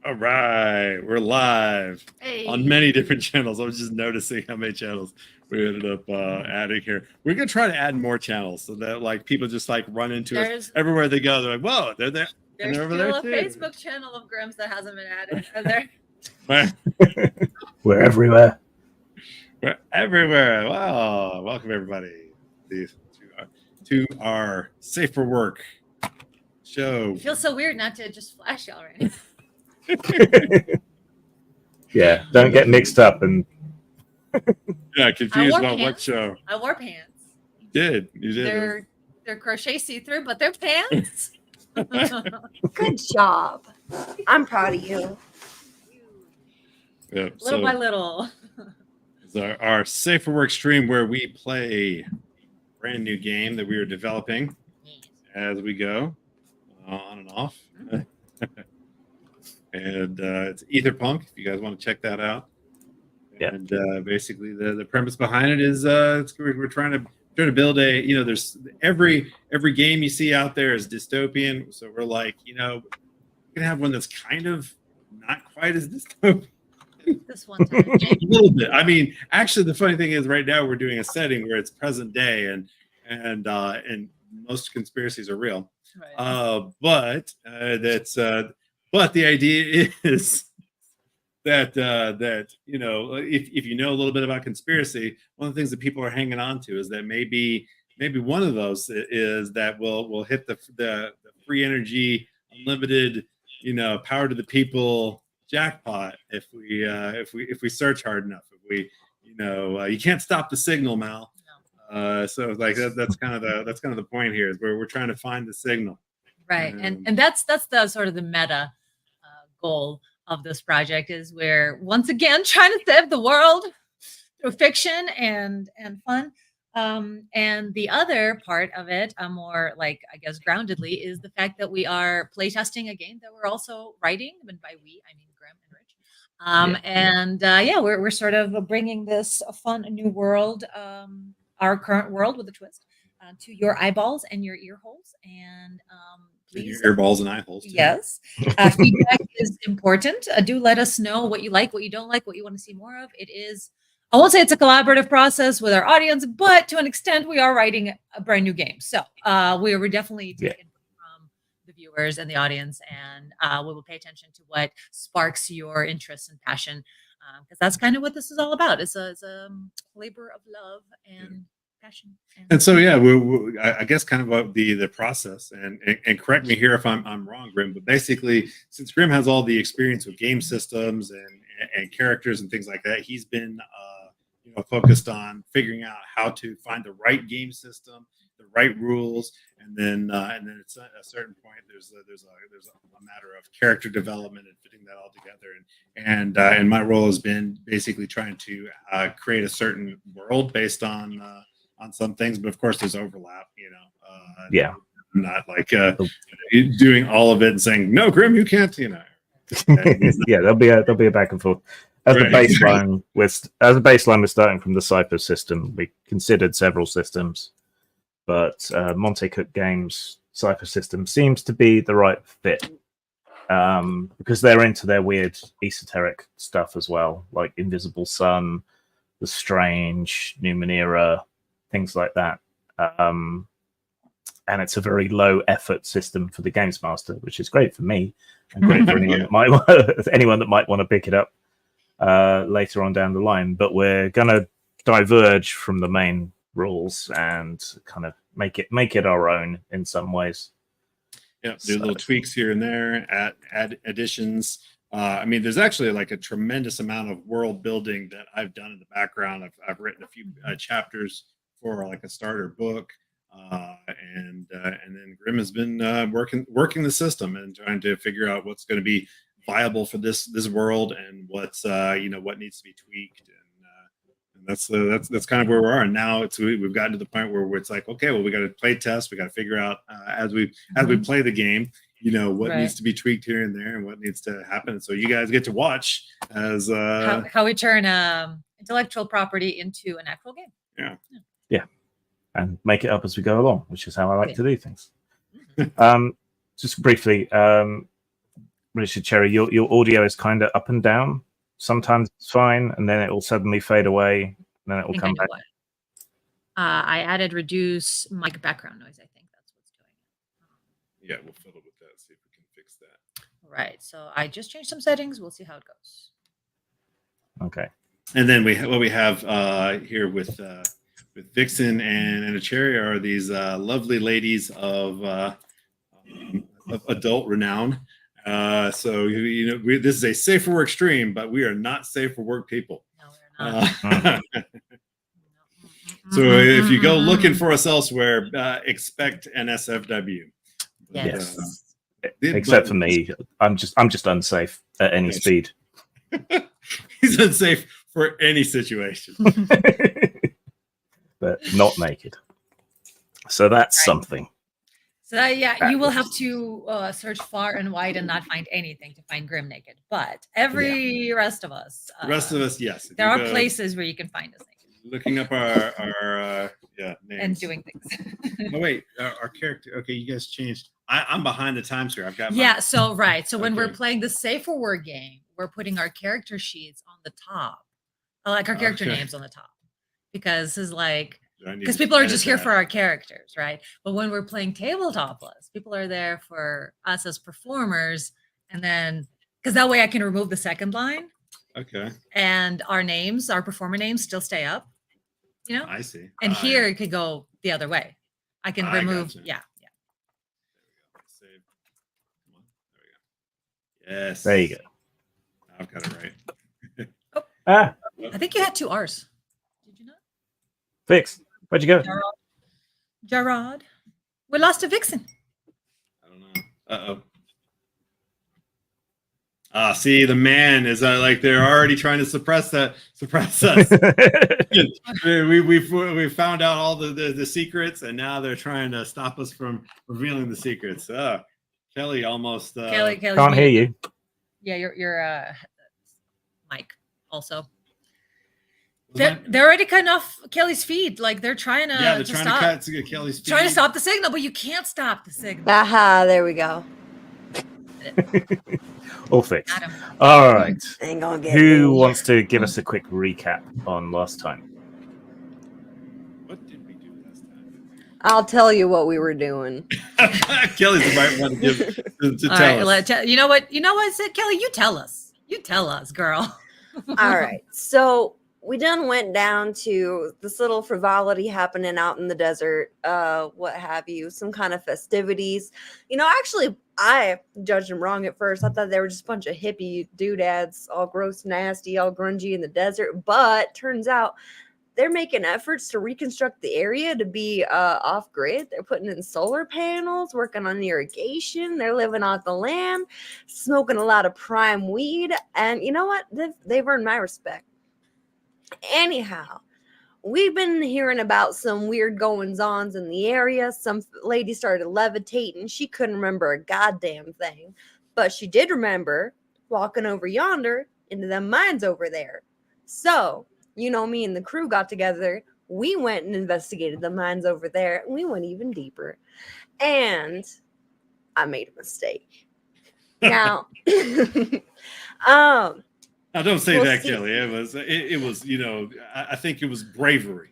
All right, we're live Hey. on many different channels. I was just noticing how many channels we ended up adding here. We're gonna try to add more channels so that like people just like run into us everywhere they go. They're like, "Whoa, they're there!" And There's they're over still there a too. Facebook channel of Grimm's that hasn't been added. Are there? We're everywhere. We're everywhere. Wow! Welcome everybody to our Safe for Work show. It feels so weird not to just flash y'all right now. Yeah, don't get mixed up and confused about what show. I wore pants. You did. They're crochet see-through, but they're pants. Good job. I'm proud of you. Yeah, little by little. It's our Safe for Work stream where we play a brand new game that we are developing as we go on and off. And it's Aetherpunk, if you guys want to check that out. Yeah. And basically the premise behind it is we're trying to build a, there's every game you see out there is dystopian. So we're like, we're gonna have one that's kind of not quite as dystopian. This one time. A little bit. I mean, actually the funny thing is right now we're doing a setting where it's present day and most conspiracies are real. Right. But the idea is that if you know a little bit about conspiracy, one of the things that people are hanging on to is that maybe one of those is that we'll hit the free energy, unlimited, power to the people jackpot if we search hard enough. If we you can't stop the signal, Mal. No. So like that's kind of the point here is where we're trying to find the signal. Right, and that's the sort of the meta goal of this project is we're once again trying to save the world through fiction and fun. And the other part of it, more like I guess groundedly, is the fact that we are playtesting a game that we're also writing, and by we I mean Grimm and Rich. We're sort of bringing this fun new world, our current world with a twist, to your eyeballs and your ear holes, and please, your earballs and eye holes too. Yes, feedback is important. Do let us know what you like, what you don't like, what you want to see more of. It is, I won't say it's a collaborative process with our audience, but to an extent, we are writing a brand new game. So we were definitely taking from the viewers and the audience, and we will pay attention to what sparks your interest and passion, because that's kind of what this is all about. It's a labor of love and passion. And so I guess kind of what the process and correct me here if I'm wrong, Grimm, but basically since Grimm has all the experience with game systems and characters and things like that, he's been focused on figuring out how to find the right game system, the right rules, and then at a certain point there's a matter of character development and fitting that all together. And my role has been basically trying to create a certain world based on some things, but of course there's overlap. I'm not like doing all of it and saying no, Grimm, you can't. Yeah, there'll be a back and forth. As a baseline, we're starting from the Cypher system. We considered several systems, but Monte Cook Games Cypher system seems to be the right fit because they're into their weird esoteric stuff as well, like Invisible Sun, The Strange, Numenera, things like that. And it's a very low effort system for the games master, which is great for me and great for anyone that might want to pick it up later on down the line. But we're gonna diverge from the main rules and kind of make it our own in some ways. Yeah, do little tweaks here and there, add additions. I mean, there's actually like a tremendous amount of world building that I've done in the background. I've written a few chapters for like a starter book, and then Grimm has been working the system and trying to figure out what's going to be viable for this world and what's what needs to be tweaked, and that's kind of where we are. And now we've gotten to the point where it's like, okay, well, we got to play test, we got to figure out as we play the game, what needs to be tweaked here and there and what needs to happen. So you guys get to watch as how we turn intellectual property into an actual game. Yeah, and make it up as we go along, which is how I like to do things. Just briefly, Richard Cherry, your audio is kind of up and down. Sometimes it's fine, and then it will suddenly fade away, and then it will I think come I know back. what. I added reduce mic background noise. I think that's what's doing it. Yeah, we'll fiddle with that. See if we can fix that. Right. So I just changed some settings. We'll see how it goes. Okay. And then what we have here with Vixen and Cherry are these lovely ladies of adult renown. So this is a safe for work stream, but we are not safe for work people. No, we're not. So if you go looking for us elsewhere, expect an SFW. Yes. Except for me, I'm just unsafe at any speed. He's unsafe for any situation. But not naked. So that's something. So you will have to search far and wide and not find anything to find Grim naked. But every rest of us, yes. There are places where you can find us naked. Looking up our names. And doing things. Oh wait, our character. Okay, you guys changed. I'm behind the times here. I've got So when we're playing the safe for work game, we're putting our character sheets on the top, like our character names on the top, because it's like because people are just here for our characters, right? But when we're playing tabletopless, people are there for us as performers, and then because that way I can remove the second line. Okay. And our names, our performer names, still stay up. I see. And here it could go the other way. I can remove. Gotcha. Yeah. Save. Come on. There we go. Yes. There you go. I've got it right. I think you had 2 R's. Did you not? Fix. Where'd you go? Gerard. We lost a Vixen. I don't know. See, the man is like they're already trying to suppress us. we found out all the secrets, and now they're trying to stop us from revealing the secrets. Kelly almost Kelly can't hear you. Yeah, your mic also. They're already cutting off Kelly's feed. Like they're trying to trying stop. to cut Kelly's feed. Trying to stop the signal, but you can't stop the signal. Aha, there we go. All fixed. All right. Ain't gonna get Who me. wants to give us a quick recap on last time? What did we do last time? I'll tell you what we were doing. Kelly's the right one to give to tell us. You know what, Kelly? You tell us. You tell us, girl. All right. So we done went down to this little frivolity happening out in the desert, what have you, some kind of festivities. Actually, I judged them wrong at first. I thought they were just a bunch of hippie doodads, all gross, nasty, all grungy in the desert. But turns out they're making efforts to reconstruct the area to be off grid. They're putting in solar panels, working on irrigation. They're living off the land, smoking a lot of prime weed. And you know what? They've earned my respect. Anyhow, we've been hearing about some weird goings-ons in the area. Some lady started levitating. She couldn't remember a goddamn thing, but she did remember walking over yonder into them mines over there. So, me and the crew got together. We went and investigated the mines over there, and we went even deeper. And I made a mistake. Now, Now, don't say that, Kelly. It was. I think it was bravery.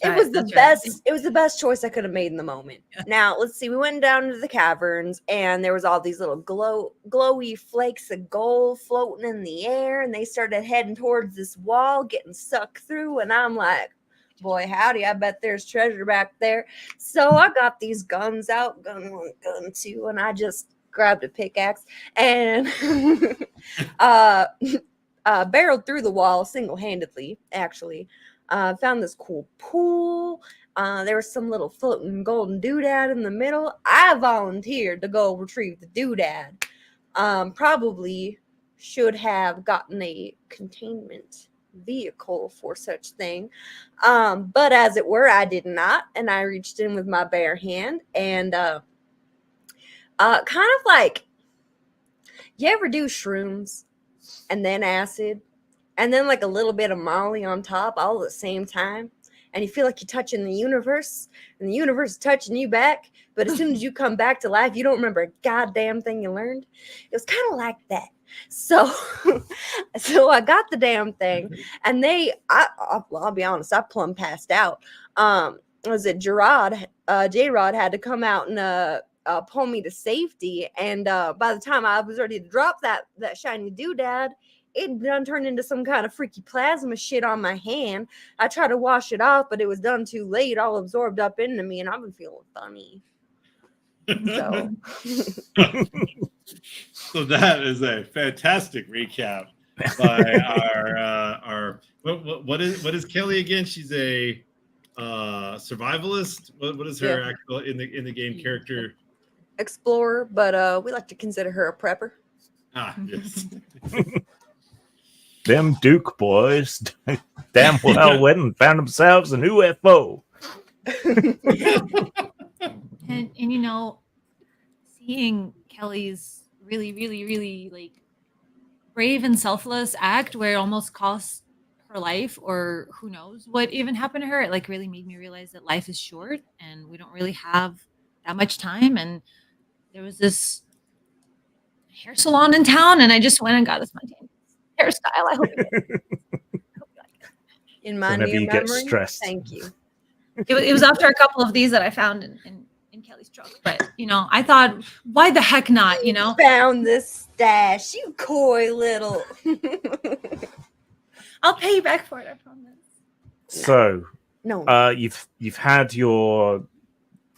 It was the best. It was the best choice I could have made in the moment. Now, let's see. We went down into the caverns, and there was all these little glowy flakes of gold floating in the air, and they started heading towards this wall, getting sucked through. And I'm like, boy, howdy! I bet there's treasure back there. So I got these guns out, gun 1, gun 2, and I just grabbed a pickaxe and barreled through the wall single-handedly, actually. Found this cool pool. There was some little floating golden doodad in the middle. I volunteered to go retrieve the doodad. Probably should have gotten a containment vehicle for such thing. But as it were, I did not. And I reached in with my bare hand and kind of like, you ever do shrooms and then acid and then like a little bit of Molly on top all at the same time? and you feel like you're touching the universe, and the universe is touching you back. But as soon as you come back to life, you don't remember a goddamn thing you learned. It was kind of like that. So, so I got the damn thing, and I'll be honest, I plumb passed out. Was it J-Rod had to come out and pull me to safety, and by the time I was ready to drop that shiny doodad, it done turned into some kind of freaky plasma shit on my hand. I tried to wash it off, but it was done too late, all absorbed up into me, and I've been feeling funny. So So that is a fantastic recap by our what is Kelly again? She's a survivalist. What is her actual in the game character? Explorer, but we like to consider her a prepper. Ah, yes. Them Duke boys damn well went and found themselves an UFO. And you know, seeing Kelly's really like brave and selfless act where it almost cost her life, or who knows what even happened to her, it like really made me realize that life is short and we don't really have that much time. And there was this hair salon in town, and I just went and got this Montana hairstyle. I hope you like it. In my Whenever near you get memory, stressed. thank you. It was after a couple of these that I found in Kelly's truck. But, you know, I thought, why the heck not, you know? Found this stash, you coy little. I'll pay you back for it, I promise. So, No. you've had your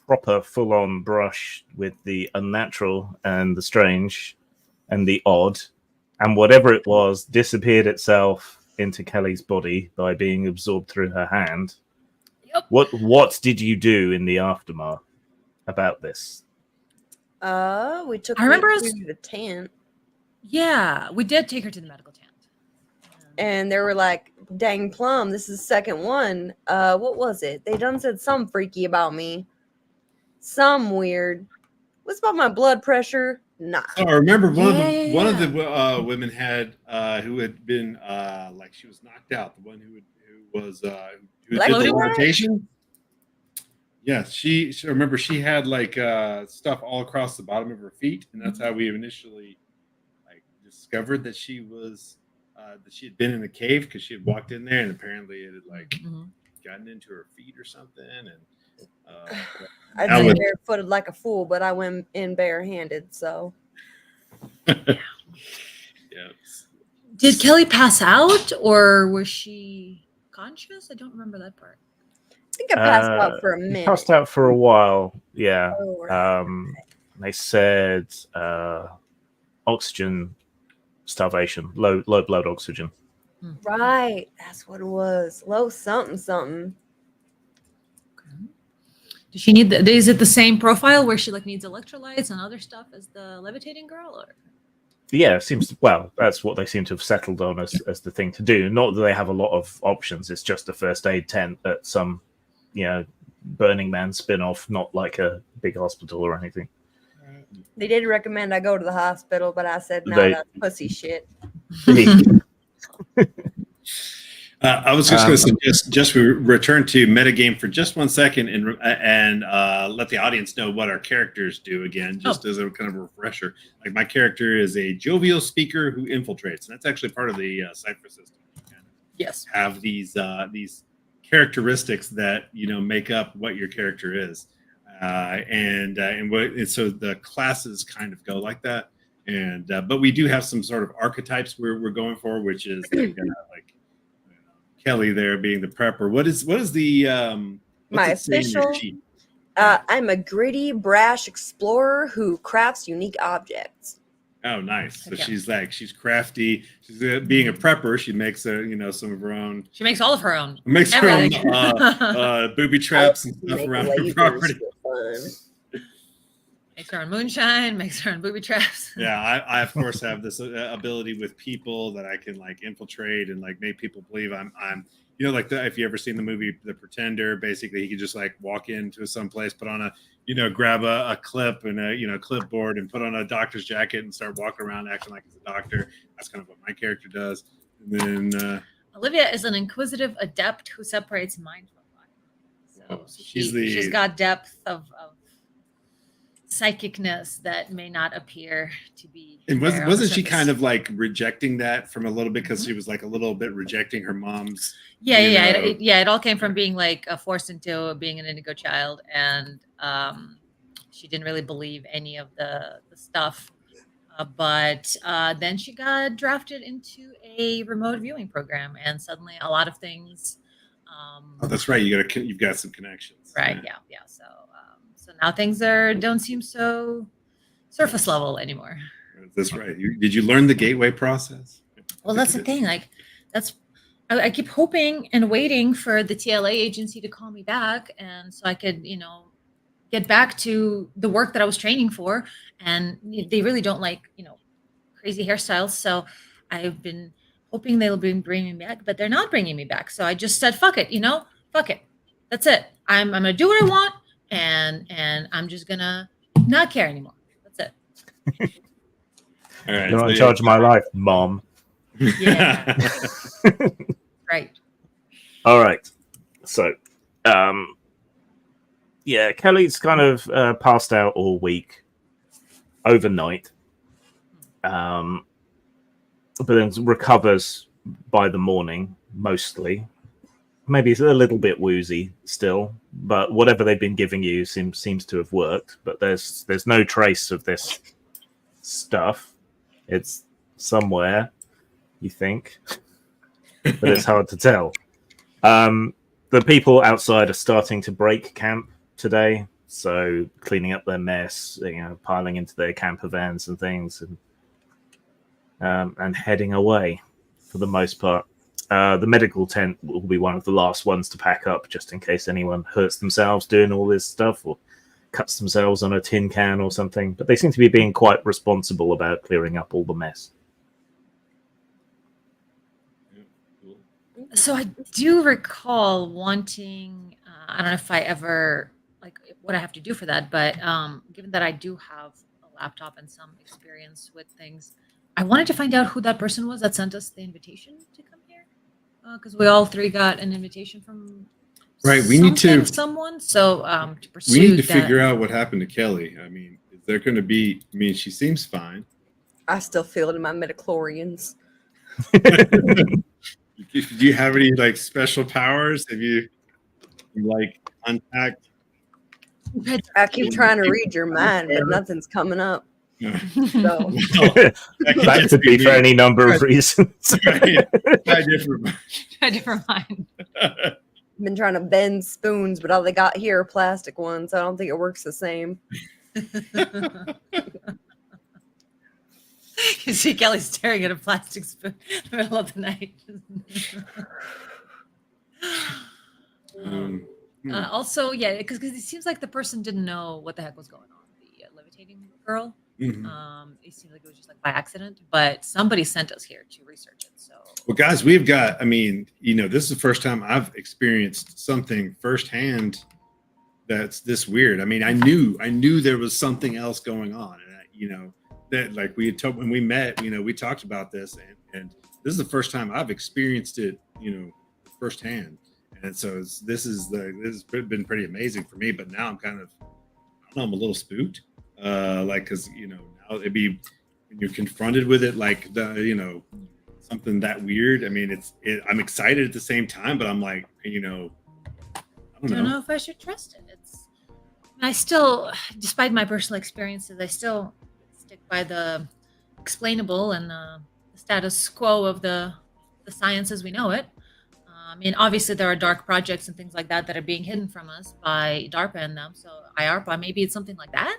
proper full-on brush with the unnatural and the strange and the odd, and whatever it was disappeared itself into Kelly's body by being absorbed through her hand. Yep. What did you do in the aftermath about this? We took I remember her us- to the tent, Yeah, we did take her to the medical tent. and they were like, "Dang plum, this is the second one." What was it? They done said some freaky about me, some weird. What's about my blood pressure? Nah. So I remember one Yeah. of the women had who had been like she was knocked out. The one who was who Like did the floating? levitation. Yeah, she remember she had like stuff all across the bottom of her feet, and that's how we initially like discovered that she was that she had been in the cave, because she had walked in there and apparently it had like gotten into her feet or something. And I'd that been was- barefooted like a fool, but I went in barehanded. So yeah. Did Kelly pass out, or was she conscious? I don't remember that part. I think I passed out for a You minute. passed out for a while, yeah. Oh, right. They said oxygen starvation, low blood oxygen. Right, that's what it was. Low something. Does she need is it the same profile where she like needs electrolytes and other stuff as the levitating girl, or? Yeah, it seems well. That's what they seem to have settled on as the thing to do. Not that they have a lot of options. It's just a first aid tent at some, Burning Man spin-off, not like a big hospital or anything. They did recommend I go to the hospital, but I said no, They- that's pussy shit. I was just going to suggest we return to metagame for just 1 second and let the audience know what our characters do again, just as a kind of a refresher. Like my character is a jovial speaker who infiltrates, and that's actually part of the cipher system. You kind of Yes. have these characteristics that make up what your character is, and so the classes kind of go like that. And but we do have some sort of archetypes we're going for, which is like Kelly there being the prepper. What is the My what's it say in your official- sheet? I'm a gritty, brash explorer who crafts unique objects. Oh, nice. So Okay. she's crafty. She's being a prepper. She makes some of her own. She makes all of her own. Makes her own Everything. booby traps and stuff Make around her lasers property. for fun. Makes her own moonshine, makes her own booby traps. Yeah, I of course have this ability with people that I can like infiltrate and like make people believe I'm like if you ever seen the movie The Pretender, basically he could just like walk into some place, put on grab a clip and a clipboard and put on a doctor's jacket and start walking around acting like he's a doctor. That's kind of what my character does. And then Olivia is an inquisitive adept who separates mind from body. Oh, so she's she's got depth of psychicness that may not appear to be. And there on the wasn't she surface. kind of like rejecting that from a little bit because Mhm. she was like a little bit rejecting her mom's? Yeah, you yeah, know- it all came from being like forced into being an indigo child, and she didn't really believe any of the stuff. But then she got drafted into a remote viewing program, and suddenly a lot of things. Oh, that's right. You've got some connections. Right. Yeah. So now things don't seem so surface level anymore. That's right. Did you learn the gateway process? Well, that's the thing. Like, I keep hoping and waiting for the TLA agency to call me back, and so I could, get back to the work that I was training for. And they really don't like, crazy hairstyles. So I've been hoping they'll bring me back, but they're not bringing me back. So I just said, fuck it, fuck it. That's it. I'm gonna do what I want, and I'm just gonna not care anymore. That's it. All right. You're not in charge of my life, Mom. Yeah. Right. All right. So, yeah, Kelly's kind of passed out all week, overnight, but then recovers by the morning, mostly. Maybe it's a little bit woozy still, but whatever they've been giving you seems to have worked. But there's no trace of this stuff. It's somewhere, you think, but it's hard to tell. The people outside are starting to break camp today, so cleaning up their mess, piling into their camper vans and things, and heading away for the most part. The medical tent will be one of the last ones to pack up, just in case anyone hurts themselves doing all this stuff or cuts themselves on a tin can or something. But they seem to be being quite responsible about clearing up all the mess. So I do recall wanting, I don't know if I ever, like, what I have to do for that, but given that I do have a laptop and some experience with things, I wanted to find out who that person was that sent us the invitation to come here. Because we all three got an invitation from Right, we need to- someone. So to pursue We need to that. figure out what happened to Kelly. I mean, is there going to be? I mean, she seems fine. I still feel it in my midichlorians. Do you have any like special powers? Have you like unpacked? I keep trying to read your mind, but nothing's coming up. So Well, That could be for any number of reasons. Right. Try different. Try different mind. I've been trying to bend spoons, but all they got here are plastic ones. So I don't think it works the same. You see Kelly staring at a plastic spoon in the middle of the night. Also, yeah, because it seems like the person didn't know what the heck was going on. The levitating girl. Mhm. It seemed like it was just like by accident, but somebody sent us here to research it. So, Well, guys, we've got. I mean, this is the first time I've experienced something firsthand that's this weird. I mean, I knew there was something else going on, and that like we had when we met, we talked about this, and this is the first time I've experienced it, firsthand, and so this has been pretty amazing for me. But now I'm kind of, I don't know, I'm a little spooked, because now it'd be when you're confronted with it, like something that weird. I mean, I'm excited at the same time, but I'm like, I don't know. if I should trust it. I still, despite my personal experiences, I still stick by the explainable and the status quo of the science as we know it. I mean, obviously there are dark projects and things like that are being hidden from us by DARPA and them. So IARPA, maybe it's something like that.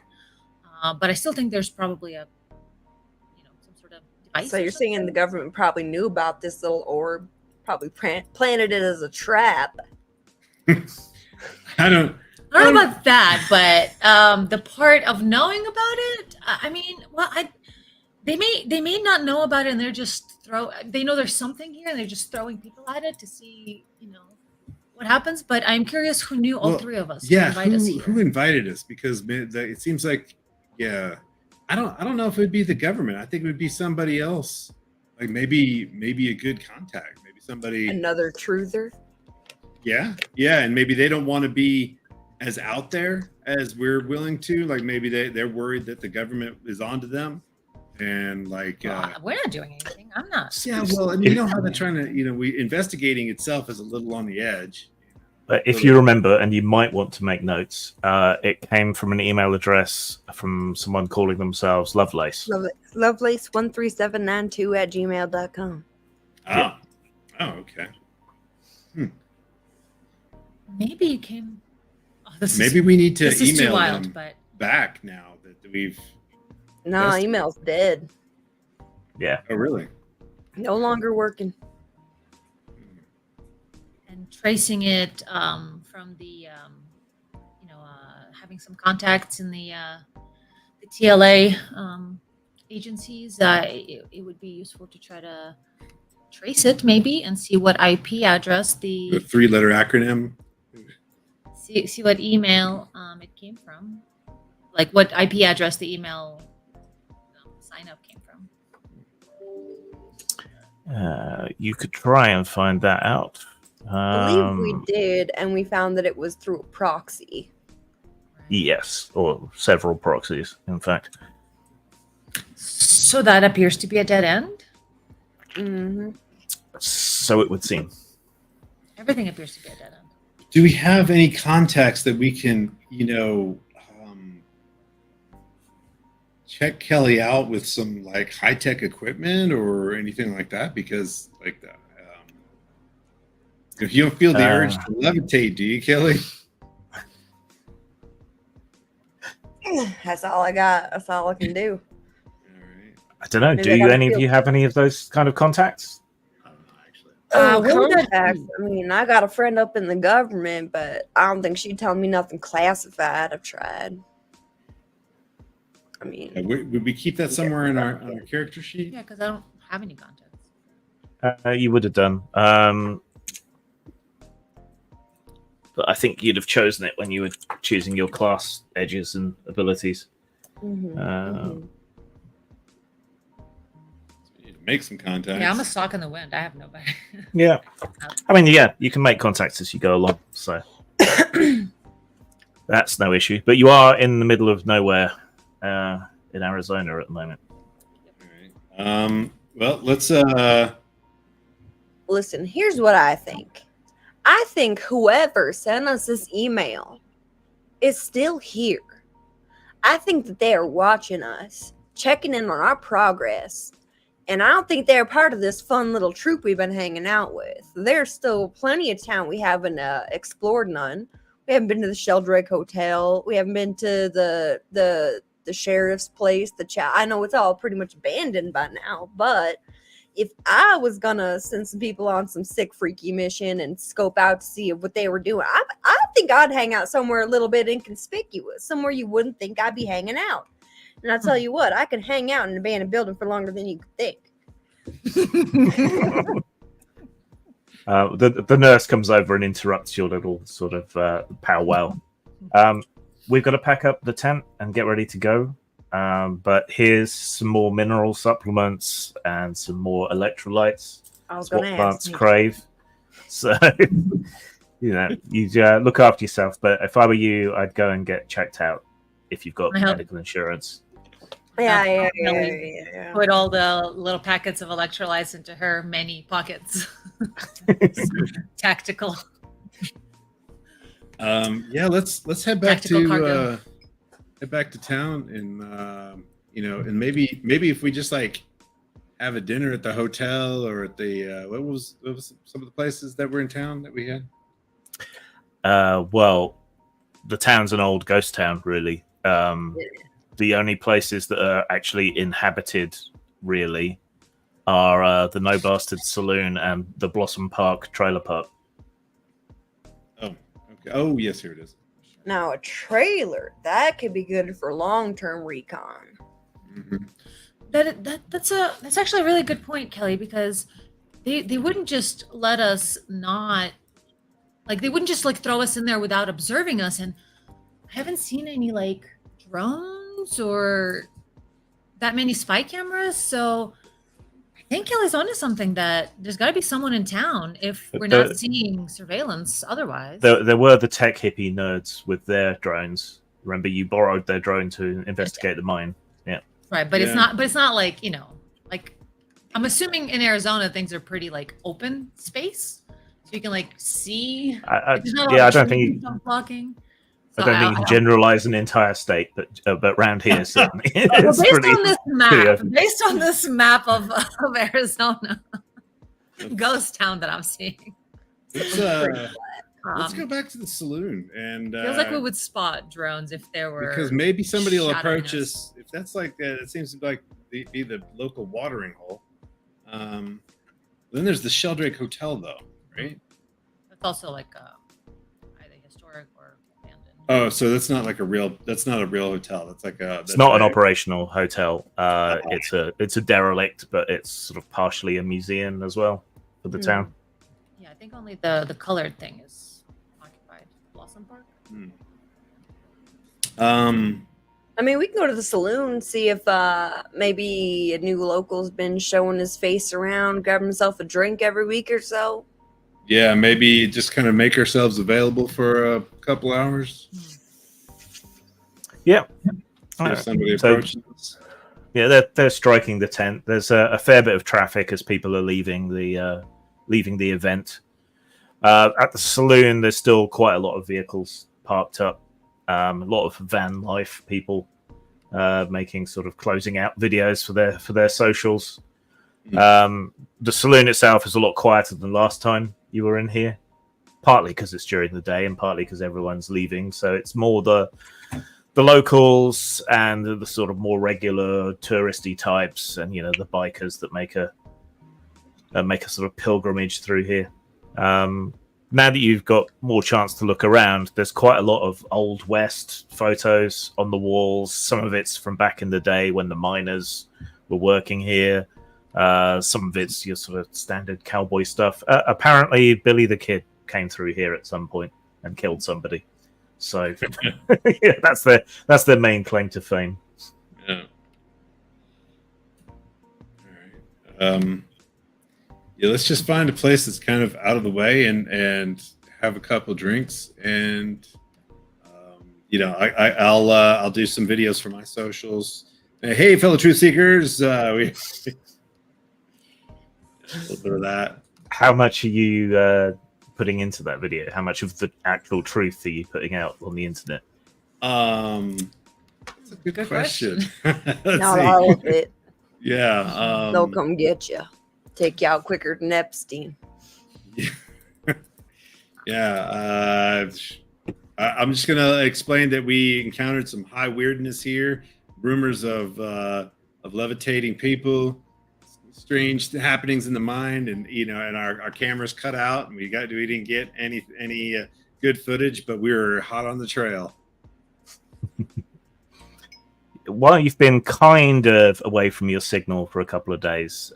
But I still think there's probably some sort of device. So you're saying the government probably knew about this little orb, probably planted it as a trap. I don't know about that, but the part of knowing about it, I mean, well, they may not know about it, and they're just they know there's something here, and they're just throwing people at it to see, what happens. But I'm curious who knew all three of us. Yeah, who invited us? Because it seems like, yeah, I don't know if it would be the government. I think it would be somebody else, like maybe a good contact, maybe somebody. Another truther. Yeah, and maybe they don't want to be as out there as we're willing to. Like maybe they're worried that the government is onto them, and like we're not doing anything. I'm not. yeah. Well, I mean, you know how they're trying to, we investigating itself is a little on the edge. But if you remember, and you might want to make notes, it came from an email address from someone calling themselves Lovelace. Lovelace13792@gmail.com. Oh, Yeah. Okay. Maybe it came. Oh, Maybe we need to this is too email wild, them but back now that we've. No, email's dead. Yeah. Oh, really? No longer working. and tracing it from the having some contacts in the TLA agencies, it would be useful to try to trace it maybe and see what IP address The 3-letter acronym. see what email it came from, like what IP address the email sign up came from. You could try and find that out. I believe we did, and we found that it was through a proxy. Yes, or several proxies, in fact. So that appears to be a dead end. Mm-hmm. So it would seem. Everything appears to be a dead end. Do we have any contacts that we can, check Kelly out with some like high-tech equipment or anything like that? Because like that, if you don't feel the urge to levitate, do you, Kelly? That's all I got. That's all I can do. All right. I don't know. Maybe I gotta Any of feel- you have any of those kind of contacts? I don't know, actually. What would that Contacts. be? I mean, I got a friend up in the government, but I don't think she'd tell me nothing classified. I've tried. I mean, Would we keep that somewhere in our character sheet? Yeah, because I don't have any contacts. You would have done. But I think you'd have chosen it when you were choosing your class edges and abilities. We need to make some contacts. Yeah, I'm a sock in the wind. I have nobody. Yeah. I mean, yeah, you can make contacts as you go along. So that's no issue. But you are in the middle of nowhere in Arizona at the moment. All right. Well, let's. listen, here's what I think. I think whoever sent us this email is still here. I think that they are watching us, checking in on our progress. And I don't think they're part of this fun little troop we've been hanging out with. There's still plenty of town we haven't explored none. We haven't been to the Sheldrake Hotel. We haven't been to the sheriff's place. I know it's all pretty much abandoned by now, but if I was gonna send some people on some sick freaky mission and scope out to see what they were doing, I think I'd hang out somewhere a little bit inconspicuous, somewhere you wouldn't think I'd be hanging out. And I'll tell you what, I can hang out in an abandoned building for longer than you could think. The nurse comes over and interrupts your little sort of powwow. We've got to pack up the tent and get ready to go. But here's some more mineral supplements and some more electrolytes. I was That's what gonna plants ask. crave. So, you look after yourself. But if I were you, I'd go and get checked out if you've got I hope- medical insurance. Yeah. Put all the little packets of electrolytes into her many pockets. Tactical. Yeah, let's head back Tactical to cargo. head back to town, and and maybe if we just like have a dinner at the hotel or at the what was some of the places that were in town that we had. Well, the town's an old ghost town, really. The only places that are actually inhabited, really, are the No Bastard Saloon and the Blossom Park Trailer Park. Oh, okay. Oh, yes, here it is. Now a trailer that could be good for long-term recon. Mhm. That's actually a really good point, Kelly, because they wouldn't just let us not, like, they wouldn't just like throw us in there without observing us. And I haven't seen any like drones or that many spy cameras, so I think Kelly's onto something that there's got to be someone in town if But we're not seeing surveillance otherwise. There were the tech hippie nerds with their drones. Remember, you borrowed their drone to investigate the mine. Yeah. Right, but it's not. But it's not like like I'm assuming in Arizona things are pretty like open space, so you can like see. I There's not a lot yeah, I of don't think trees blocking. I So don't think you can generalize an entire state, but round here certainly. Well, It's based on this map of Arizona, ghost town that I'm seeing, Let's go back to the saloon and feels like we would spot drones if there were, because maybe somebody will shadowing approach us. If that's like it seems to be like be the local watering hole. Then there's the Sheldrake Hotel, though, right? That's also like either historic or abandoned. Oh, so that's not like a real. That's not a real hotel. That's like a. It's not an operational hotel. It's a derelict, but it's sort of partially a museum as well for the town. Yeah, I think only the colored thing is occupied. Blossom Park. I mean, we can go to the saloon, see if maybe a new local's been showing his face around, grabbing himself a drink every week or so. Yeah, maybe just kind of make ourselves available for a couple hours. Yeah. See if somebody So- approaches us. Yeah, they're striking the tent. There's a fair bit of traffic as people are leaving the event. At the saloon, there's still quite a lot of vehicles parked up. A lot of van life people making sort of closing out videos for their socials. The saloon itself is a lot quieter than last time you were in here, partly because it's during the day and partly because everyone's leaving. So it's more the locals and the sort of more regular touristy types, and the bikers that make a sort of pilgrimage through here. Now that you've got more chance to look around, there's quite a lot of Old West photos on the walls. Some of it's from back in the day when the miners were working here. Some of it's your sort of standard cowboy stuff. Apparently, Billy the Kid came through here at some point and killed somebody. So yeah, that's their main claim to fame. Yeah. All right. Yeah, let's just find a place that's kind of out of the way and have a couple drinks, and I'll do some videos for my socials. Hey, fellow truth seekers, we'll do that. How much are you putting into that video? How much of the actual truth are you putting out on the internet? That's a good question. Let's Not see. all of it. Yeah. They'll come get you. Take you out quicker than Epstein. Yeah. I'm just gonna explain that we encountered some high weirdness here. Rumors of levitating people, strange happenings in the mind, and and our cameras cut out, and we didn't get any good footage, but we were hot on the trail. While you've been kind of away from your signal for a couple of days,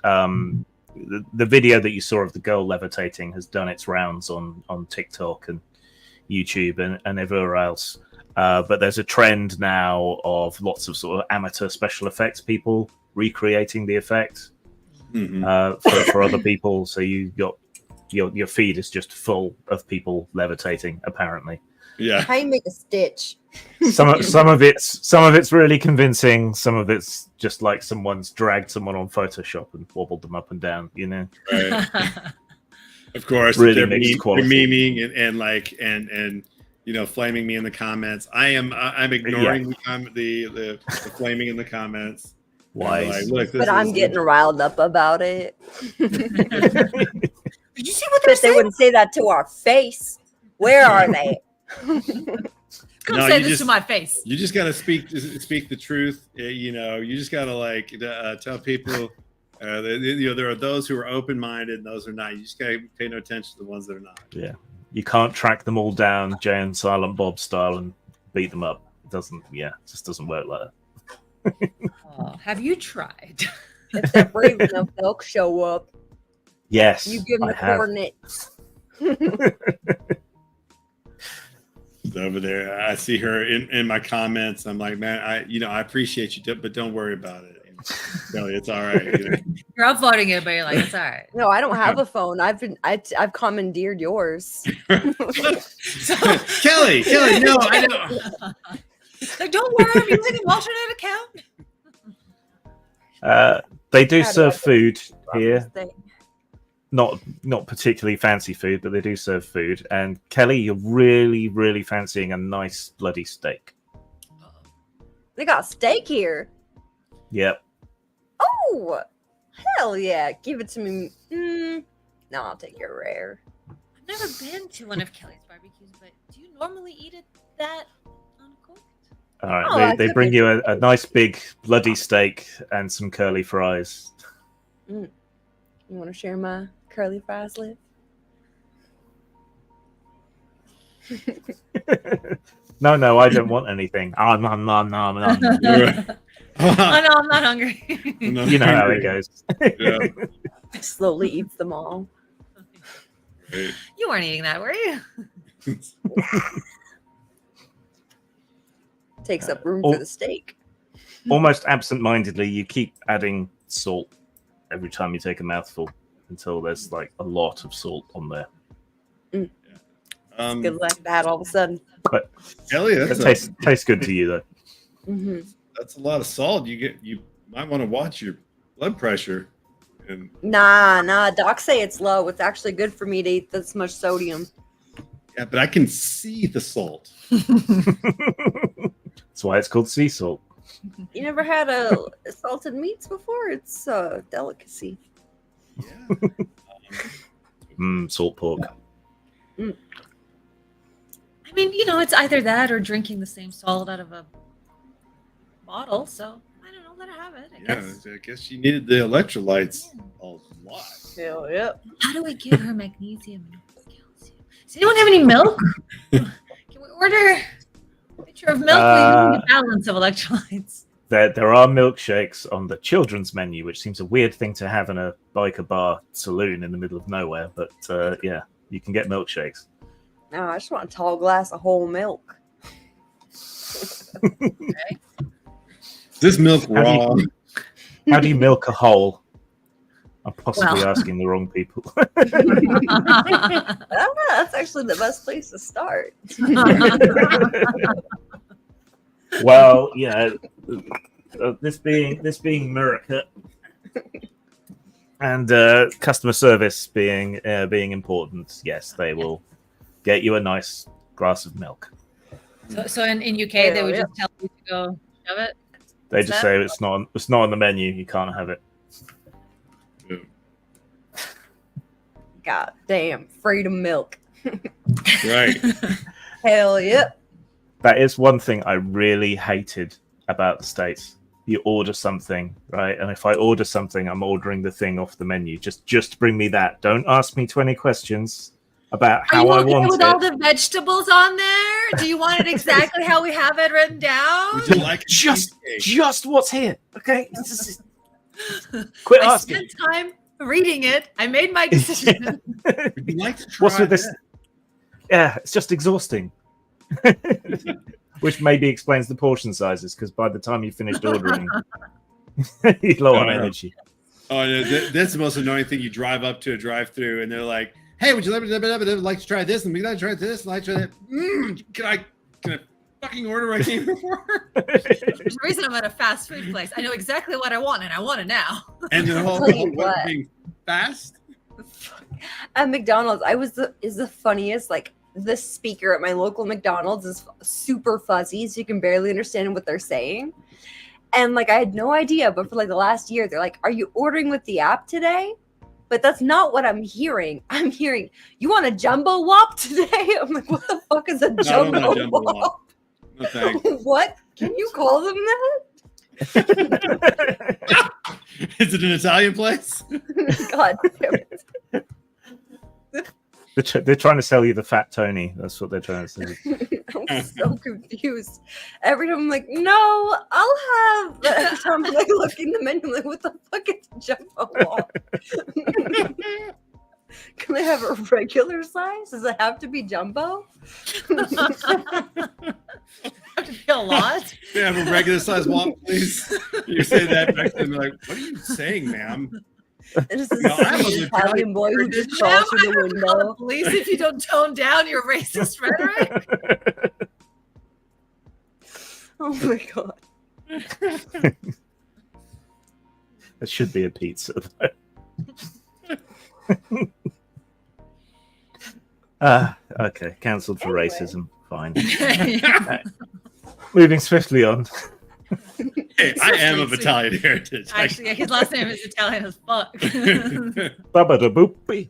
the video that you saw of the girl levitating has done its rounds on TikTok and YouTube and everywhere else. But there's a trend now of lots of sort of amateur special effects people recreating the effect for other people. So you got your feed is just full of people levitating, apparently. Yeah. How you make a stitch? Some of it's really convincing. Some of it's just like someone's dragged someone on Photoshop and wobbled them up and down. Right. Of course, Really they're, mixed they're quality. memeing and flaming me in the comments. I'm ignoring the flaming in the comments. Wise. Like, look, this But I'm is- getting riled up about it. Did you see what they're But they saying? wouldn't say that to our face. Where are they? Come No, say you this just- to my face. You just got to speak the truth. You just got to tell people. There are those who are open-minded and those who are not. You just got to pay no attention to the ones that are not. Yeah, you can't track them all down, Jay and Silent Bob style, and beat them up. It just doesn't work like that. Oh, have you tried? If they're brave enough, they'll show up. Yes, You give them I the have. coordinates. Over there, I see her in my comments. I'm like, man, I appreciate you, but don't worry about it. Kelly, it's all right. You're upvoting it, but you're like, it's all right. No, I don't have a phone. I've commandeered yours. So, Kelly, no, I don't. like, don't worry, I'm using an alternate account. They do How do serve I- food here. Thing. Not particularly fancy food, but they do serve food. And Kelly, you're really, really fancying a nice bloody steak. They got steak here. Yep. Oh, hell yeah. Give it to me. No, I'll take your rare. I've never been to one of Kelly's barbecues, but do you normally eat it that uncooked? All right. Oh, they that's bring okay. you a nice big bloody steak and some curly fries. You want to share my curly fries, Liv? No, I don't want anything. Oh, no. Oh no, I'm not hungry. You know how it goes. Yeah. Slowly eats them all. Right. You weren't eating that, were you? Takes up room Oh. for the steak. Almost absent-mindedly, you keep adding salt every time you take a mouthful until there's like a lot of salt on there. Good like that all of a sudden. Kelly, It that's tastes good to you though. a lot of salt. You might want to watch your blood pressure. And Nah. Docs say it's low. It's actually good for me to eat this much sodium. yeah, but I can see the salt. That's why it's called sea salt. You never had salted meats before? It's a delicacy. Yeah. Salt pork. I mean, it's either that or drinking the same salt out of a bottle. So I don't know. Let her have it. I guess. I guess she needed the electrolytes a lot. Hell yep. How do we give her magnesium and calcium? Does anyone have any milk? Can we order a picture of milk? We need a balance of electrolytes. There are milkshakes on the children's menu, which seems a weird thing to have in a biker bar saloon in the middle of nowhere. But yeah, you can get milkshakes. No, I just want a tall glass of whole milk. Is this milk How do you- raw? How do you milk a hole? I'm possibly Well. asking the wrong people. I don't know. That's actually the best place to start. Well, this being America and customer service being important, yes, they will get you a nice glass of milk. So in UK, they would Yeah. just tell you to go shove it. They Is just that- say it's not on the menu. You can't have it. God damn, freedom milk. Right. Hell yep. That is one thing I really hated about the States. You order something, right? And if I order something, I'm ordering the thing off the menu. Just bring me that. Don't ask me 20 questions about Are how you I okay want with it. all the vegetables on there? Do you want it exactly how we have it written down? Would you like a Just cheesecake? what's here, okay? Quit I asking. spent time reading it. I made my decision. Would you like to try What's with this? Yeah, it's just exhausting. Which maybe explains the portion sizes, because by the time you finished ordering, you're low on energy. Oh, yeah, that's the most annoying thing. You drive up to a drive-through, and they're like, "Hey, would you like to try this? And we like to try this. And like to try that. Can I fucking order what I came here for?" There's a reason I'm at a fast food place. I know exactly what I want, and I want it now. And the whole Tell you point what. of being fast. At McDonald's, is the funniest. Like the speaker at my local McDonald's is super fuzzy, so you can barely understand what they're saying. And like I had no idea, but for like the last year, they're like, "Are you ordering with the app today?" But that's not what I'm hearing. I'm hearing, "You want a jumbo whop today?" I'm like, "What the fuck is a No, I don't jumbo, want a jumbo whop?" whop. No thanks. What? Can you call them that? Is it an Italian place? God damn it. They're trying to sell you the fat Tony. That's what they're trying to say. I'm so confused. Every time I'm like, "No, I'll have." Every time I'm like looking the menu, I'm like, "What the fuck is jumbo whop?" Can I have a regular size? Does it have to be jumbo? have to be a lot. May I have a regular size walk, please? You say that back then, they're like, what are you saying, ma'am? And it's No, I this was Italian Italian. boy who just Now crawls through I the have to call the window. police if you don't tone down your racist rhetoric. Oh my god. That should be a pizza, though. Okay, cancelled for Anyway. racism. Fine. Moving swiftly on. Hey, I am of Italian heritage. Actually, his last name is Italian as fuck. Baba da boopy.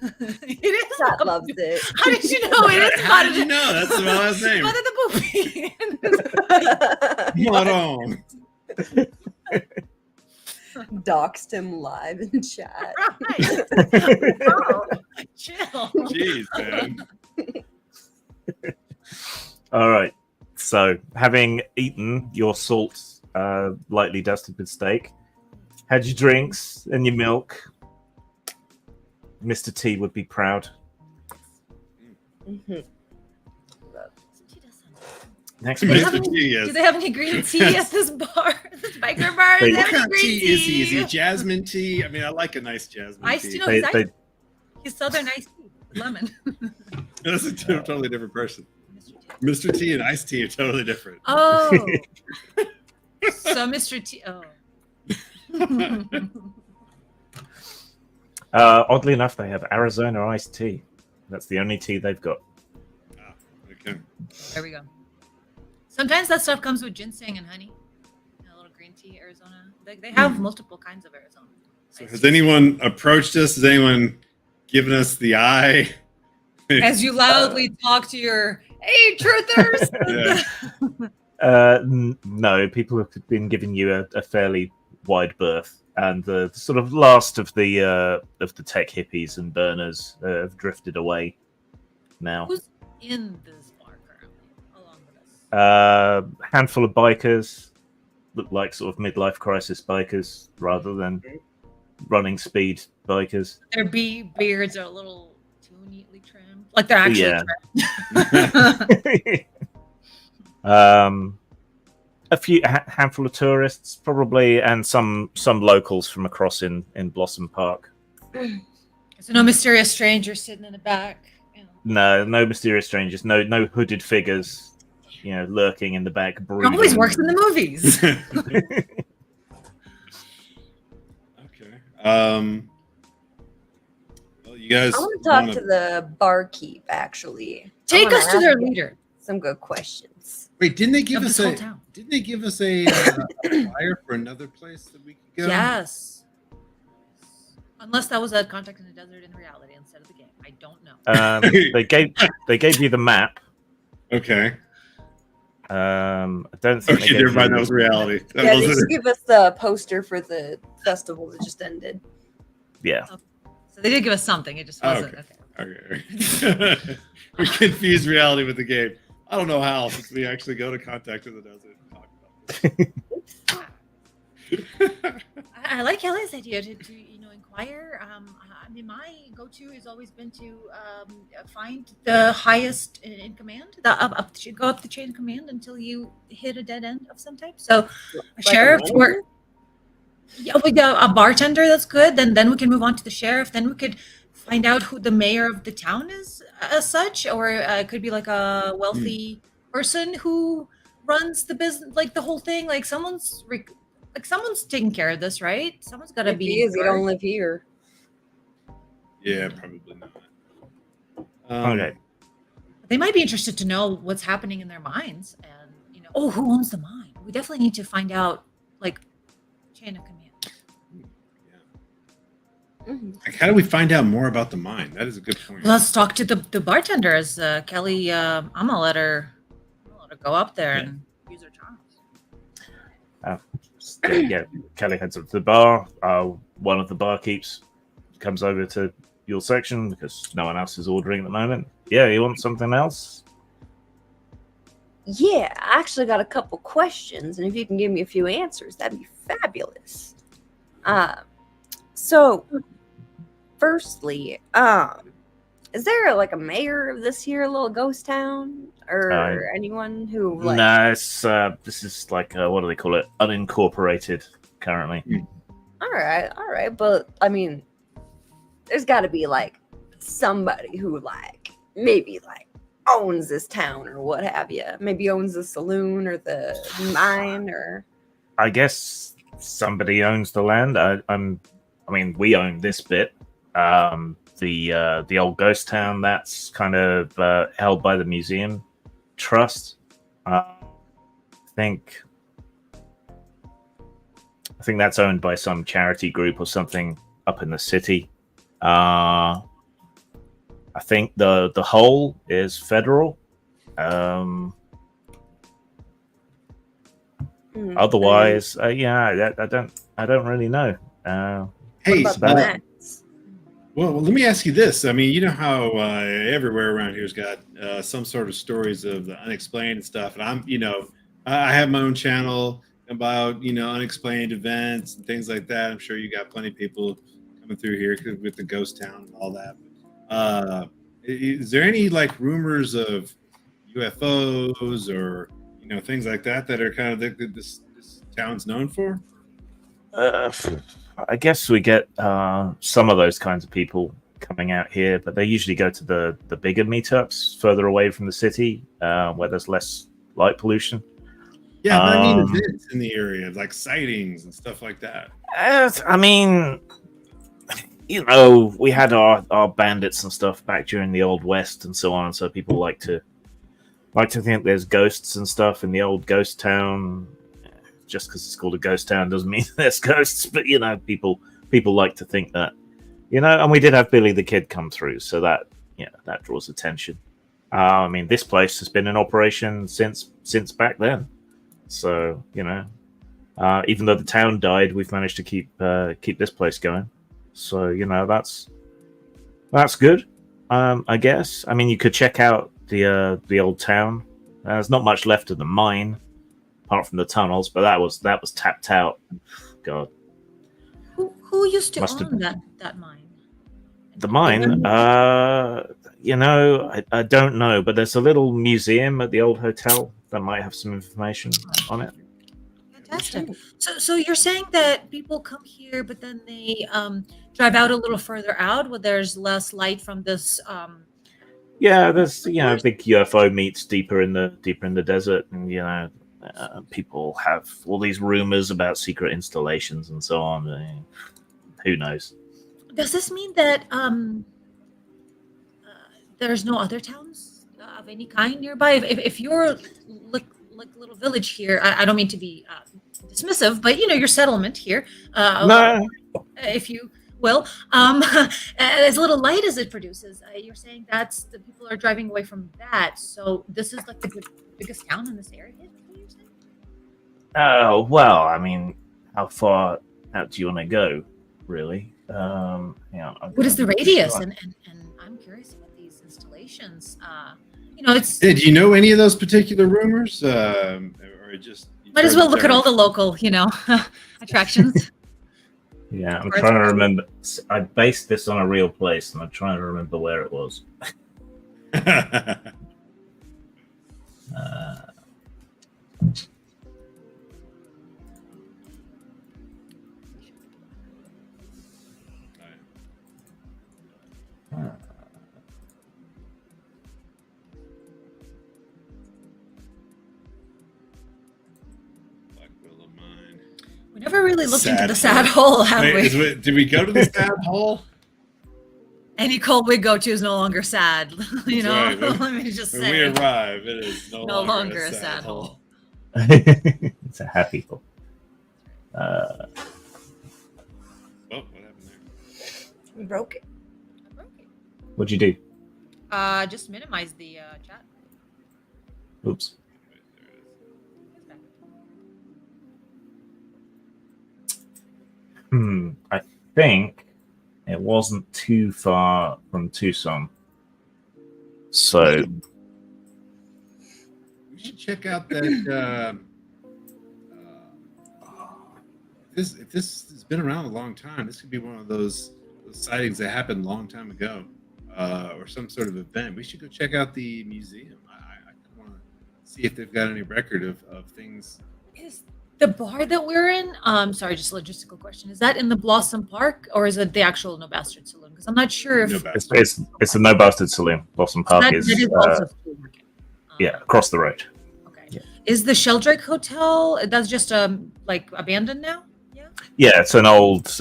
It is. Chat loves it. How did you know it is? How did you know? That's my last name. Mother the boopy. Moron. Doxed him live in chat. Right. Wow. Chill. Jeez, man. All right. So, having eaten your salt, lightly dusted with steak, had your drinks and your milk, Mr. T would be proud. Mhm. Next Do they, week, have Mr. any, T, yes. do they have any green tea at this bar? This biker bar? Do they What have What kind any of green tea tea? is he? Is he jasmine tea? I mean, I like a nice jasmine Iced tea. tea? No, they, he's, they, he's southern iced tea. Lemon. That's a totally different person. Mr. T and iced tea are totally different. Oh. So Mr. T. Oh. oddly enough, they have Arizona iced tea. That's the only tea they've got. Ah, okay. There we go. Sometimes that stuff comes with ginseng and honey. A little green tea, Arizona. They have multiple kinds of Arizona. So has anyone approached us? Has anyone given us the eye? As you loudly talk to your, hey, truthers. Yeah. No, people have been giving you a fairly wide berth, and the sort of last of the tech hippies and burners have drifted away now. Who's in this bar currently, along with us? Handful of bikers look like sort of midlife crisis bikers rather than running speed bikers. Their beards are a little too neatly trimmed. Like they're actually trimmed. A few handful of tourists probably, and some locals from across in Blossom Park. So no mysterious stranger sitting in the back. You know. No mysterious strangers, no hooded figures, lurking in the back. It always works in the movies. Okay. Well, you guys. I want to talk to the barkeep, actually. Take I us to wanna their ask leader. some good questions. Wait, didn't they give Of us this whole a? town. Didn't they give us a flyer for another place that we could go? Yes. Unless that was a contact in the desert in reality instead of the game. I don't know. They gave you the map. Okay. I don't think. Okay, never mind. That was reality. That Yeah, they wasn't- just give us the poster for the festival that just ended. Yeah. So they did give us something. It just Oh, wasn't. Okay. Okay. We confused reality with the game. I don't know how, since we actually go to Contact in the Desert and talk about this. I like Kelly's idea to inquire. I mean, my go-to has always been to find the highest in command, go up the chain of command until you hit a dead end of some type. So, a sheriff, or we got a bartender. That's good. Then we can move on to the sheriff. Then we could find out who the mayor of the town is, as such, or it could be like a wealthy person who runs the business, like the whole thing. Like someone's taking care of this, right? Someone's got to If be. he is, he don't live here. Yeah, probably not. Okay. They might be interested to know what's happening in their minds, and who owns the mine? We definitely need to find out, like, chain of command. Like, how do we find out more about the mine? That is a good point. Let's talk to the bartender. As Kelly, I'm gonna let her go up there and use her charms. Yeah, Kelly heads up to the bar. One of the barkeeps comes over to your section because no one else is ordering at the moment. Yeah, you want something else? Yeah, I actually got a couple questions, and if you can give me a few answers, that'd be fabulous. So, firstly, Is there like a mayor of this here little ghost town, or anyone who like? No, it's this is like what do they call it? Unincorporated currently. All right, but I mean, there's got to be like somebody who like maybe like owns this town or what have you. Maybe owns the saloon or the mine or. I guess somebody owns the land. I mean, we own this bit. The old ghost town that's kind of held by the museum trust. I think that's owned by some charity group or something up in the city. I think the whole is federal. Otherwise, yeah, I don't really know. Hey, what about the Mets? well, let me ask you this. I mean, you know how everywhere around here's got some sort of stories of the unexplained and stuff. And I'm, I have my own channel about, unexplained events and things like that. I'm sure you got plenty of people coming through here with the ghost town and all that. Is there any like rumors of UFOs or, things like that are kind of this town's known for? I guess we get some of those kinds of people coming out here, but they usually go to the bigger meetups further away from the city, where there's less light pollution. Yeah, but I mean events in the area, like sightings and stuff like that. I mean, we had our bandits and stuff back during the Old West and so on, so people like to think there's ghosts and stuff in the old ghost town. Just because it's called a ghost town doesn't mean there's ghosts, but people like to think that, and we did have Billy the Kid come through, so that draws attention. I mean, this place has been in operation since back then, so even though the town died, we've managed to keep this place going. So that's good. I guess. I mean, you could check out the old town. There's not much left of the mine, apart from the tunnels, but that was tapped out. God. Who used to own that mine? The mine? I don't know, but there's a little museum at the old hotel that might have some information on it. Fantastic. So you're saying that people come here, but then they drive out a little further out where there's less light from this. Yeah, there's big UFO meets deeper in the desert, and people have all these rumors about secret installations and so on. Who knows? Does this mean that there's no other towns of any kind nearby? If you're like little village here, I don't mean to be dismissive, but your settlement here, No. if you will, as little light as it produces, you're saying that's the people are driving away from that. So this is like the biggest town in this area. Oh, well, I mean, how far out do you want to go, really? What is the radius? And I'm curious about these installations. It's. Did you know any of those particular rumors, or just Might as well look at all the local, attractions. Yeah, I'm trying to remember. I based this on a real place, and I'm trying to remember where it was. We never really looked into the sad hole, have we? Did we go to the sad hole? Any cold we go to is no longer sad. Right. Let me just say. When we arrive, it is no longer a sad hole. It's a happy hole. Oh, what happened there? We broke it. What'd you do? Just minimize the chat. Oops. I think it wasn't too far from Tucson. So we should check out that. If this has been around a long time, this could be one of those sightings that happened a long time ago. or some sort of event, we should go check out the museum. I want to see if they've got any record of things. Is the bar that we're in? Sorry, just a logistical question. Is that in the Blossom Park or is it the actual No Bastard Saloon? Because I'm not sure if No bad. It's the No Bastard Saloon. Blossom Park that is is also still working. yeah, across the road. Okay. Yeah. Is the Sheldrake Hotel? That's just like abandoned now? Yeah. Yeah, it's an old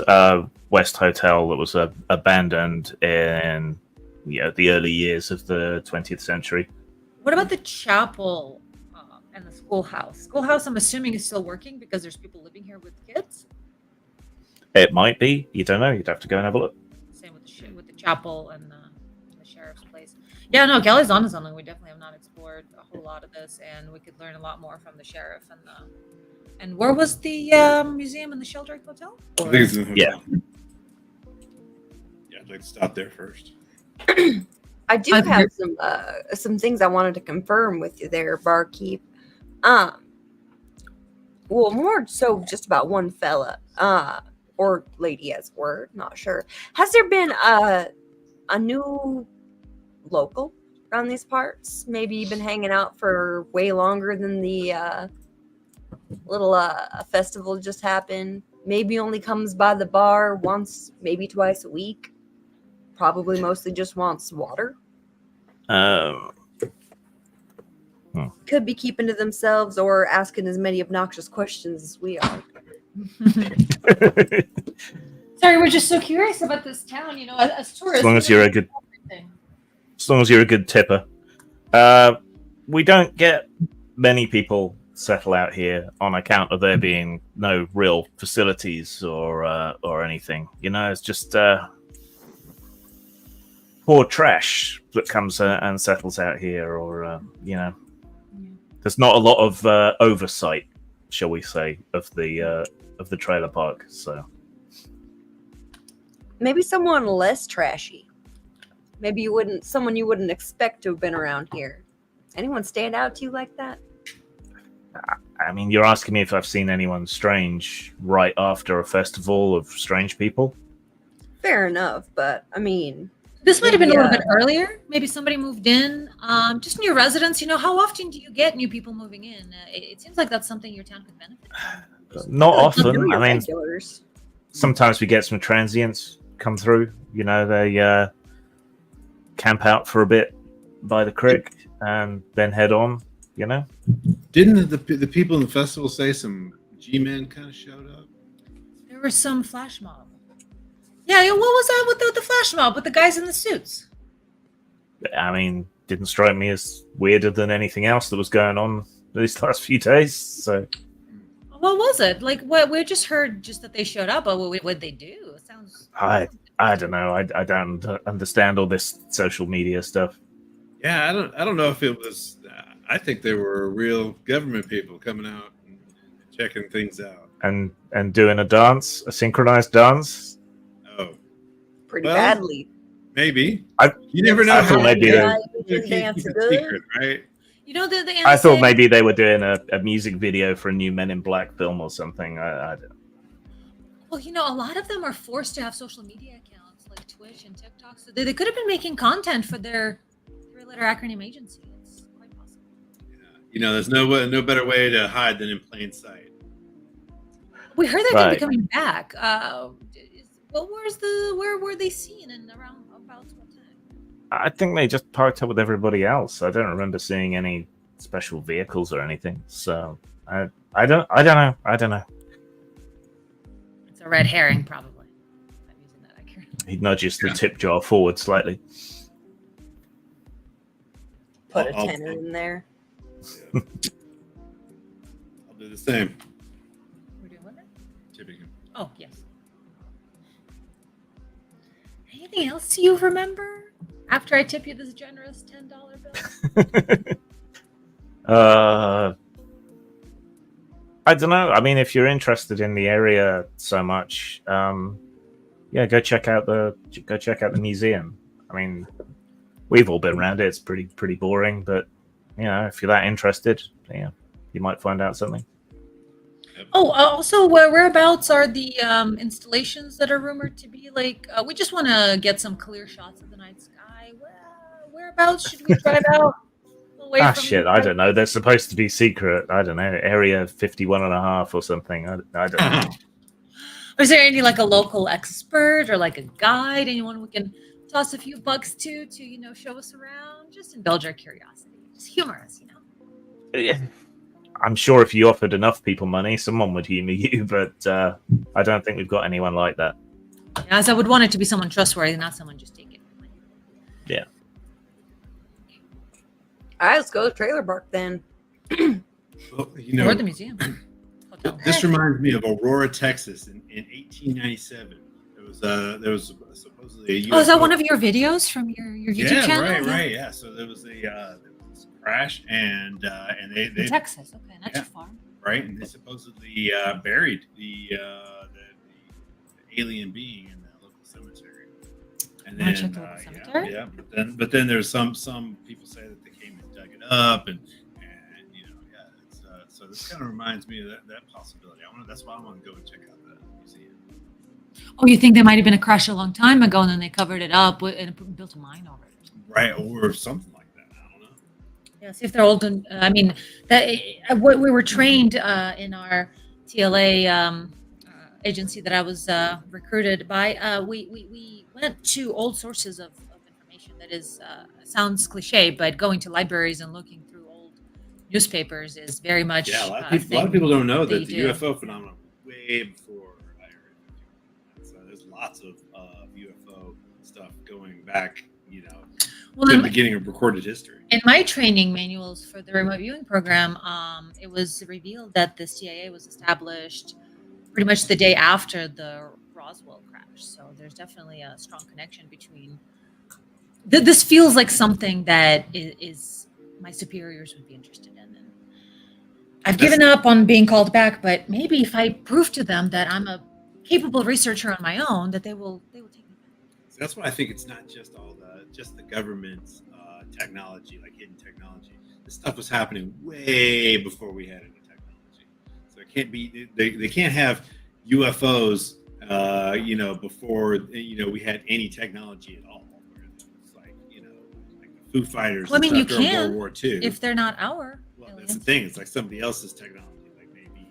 West hotel that was abandoned in the early years of the 20th century. What about the chapel and the schoolhouse? Schoolhouse, I'm assuming, is still working because there's people living here with kids. It might be. You don't know. You'd have to go and have a look. Same with the chapel and the sheriff's place. Yeah, no, Kelly's on something. We definitely have not explored a whole lot of this, and we could learn a lot more from the sheriff and the. And where was the museum and the Sheldrake Hotel? I think it's in the Yeah. hotel. Yeah, I'd like to stop there first. I do have some things I wanted to confirm with you there, barkeep. Well, more so just about one fella, or lady as word, not sure. Has there been a new local around these parts? Maybe you've been hanging out for way longer than the little festival just happened. Maybe only comes by the bar once, maybe twice a week. Probably mostly just wants water. Could be keeping to themselves or asking as many obnoxious questions as we are. Sorry, we're just so curious about this town. You know, as tourists. As long as you're a good, as long as you're a good tipper. We don't get many people settle out here on account of there being no real facilities or anything. You know, it's just poor trash that comes and settles out here, or there's not a lot of oversight, shall we say, of the trailer park. So maybe someone less trashy. Maybe someone you wouldn't expect to have been around here. Anyone stand out to you like that? I mean, you're asking me if I've seen anyone strange right after a festival of strange people? Fair enough, but I mean, this might have been a little bit earlier. Maybe somebody moved in. Just new residents. You know, how often do you get new people moving in? It seems like that's something your town could benefit from. Not often. I mean, regulars. Sometimes we get some transients come through. You know, they camp out for a bit by the creek and then head on. You know, Didn't the people in the festival say some G-men kind of showed up? There was some flash mob. Yeah, what was that with the flash mob with the guys in the suits? I mean, didn't strike me as weirder than anything else that was going on these last few days. So, what was it? Like, what we just heard just that they showed up, but what they do? It sounds. I don't know. I don't understand all this social media stuff. Yeah, I don't know if it was. I think they were real government people coming out and checking things out and doing a dance, a synchronized dance. Oh, Pretty well, badly. maybe. I- You never know. I thought maybe they- Keep it secret, right? You know the I thought NSA maybe they were doing a music video for a new Men in Black film or something. I don't. Well, you know, a lot of them are forced to have social media accounts like Twitch and TikTok, so they could have been making content for their three-letter acronym agency. It's quite possible. You know, there's no better way to hide than in plain sight. We heard they're going to Right. be coming back. Where were they seen and around about what time? I think they just parked up with everybody else. I don't remember seeing any special vehicles or anything. So I don't know. It's a red herring, probably. I'm using that accurately. He nudges the tip jar forward slightly. Put a I'll- tenner in there. Yeah. I'll do the same. We're doing what now? Tipping him. Oh, yes. Anything else you remember after I tip you this generous $10 bill? I don't know. I mean, if you're interested in the area so much, go check out the museum. I mean, we've all been around it. It's pretty boring, but if you're that interested, you might find out something. Oh, also, whereabouts are the installations that are rumored to be? Like, we just want to get some clear shots of the night sky. well, whereabouts should we drive out? Away from Shit, I don't know. They're supposed to be secret. I don't know, area 51.5 or something. I don't know. Is there any like a local expert or like a guide, anyone we can toss a few bucks to show us around? Just indulge our curiosity. Just humor us, Yeah. I'm sure if you offered enough people money, someone would humor you, but I don't think we've got anyone like that. Yeah, as I would want it to be someone trustworthy, not someone just taking money. Yeah. All right, let's go to Trailer Park then. Well, Or the museum. Hotel. this reminds me of Aurora, Texas, in 1897. There was supposedly a UFO. Oh, is that one of your videos from your YouTube channel? Right. Yeah. So there was this crash, and they In Texas. Okay, not too far. right, and they supposedly buried the alien being in that local cemetery. And Wanna then check the local cemetery? yeah, but then there's some people say that they came and dug it up, and it's, so this kind of reminds me of that possibility. That's why I want to go and check out that museum. Oh, you think there might have been a crash a long time ago, and then they covered it up and built a mine over it? Right, or something like that. I don't know. Yeah, see if they're old. I mean, what we were trained in our TLA agency that I was recruited by. We went to old sources of information. That is sounds cliche, but going to libraries and looking through old newspapers is very much. Yeah, a lot of people don't know that the do. UFO phenomenon way before Area 51. So there's lots of UFO stuff going back, Well, to the beginning of recorded history. in my training manuals for the remote viewing program, it was revealed that the CIA was established pretty much the day after the Roswell crash. So there's definitely a strong connection between. This feels like something that is my superiors would be interested in. And I've given up on being called back, but maybe if I prove to them that I'm a capable researcher on my own, that they will take me back. So that's why I think it's not just the government's technology, like hidden technology. This stuff was happening way before we had any technology. So it can't be they can't have UFOs, before we had any technology at all. It's like like the Foo Fighters. Well, I mean, and you stuff during can World War II. if they're not our. Well, aliens. that's the thing. It's like somebody else's technology, like maybe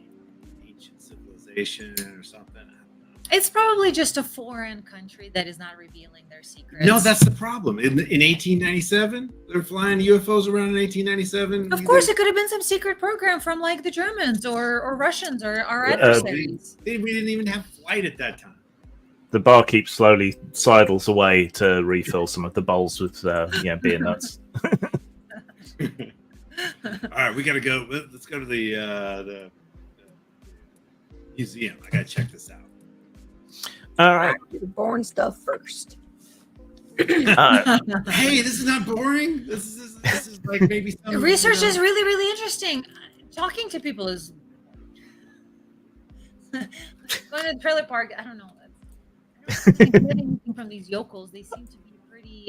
ancient civilization or something. I don't know. It's probably just a foreign country that is not revealing their secrets. No, that's the problem. In 1897, they're flying UFOs around in 1897. Of course, it could have been some secret program from like the Germans or Russians or our adversaries. We didn't even have flight at that time. The barkeep slowly sidles away to refill some of the bowls with beer nuts. All right, we gotta go. Let's go to the museum. I gotta check this out. All right. Do the boring stuff first. Hey, this is not boring. This is like maybe some Research is really, really interesting. Talking to people is going to the trailer park. I don't know. I don't get anything from these yokels. They seem to be pretty.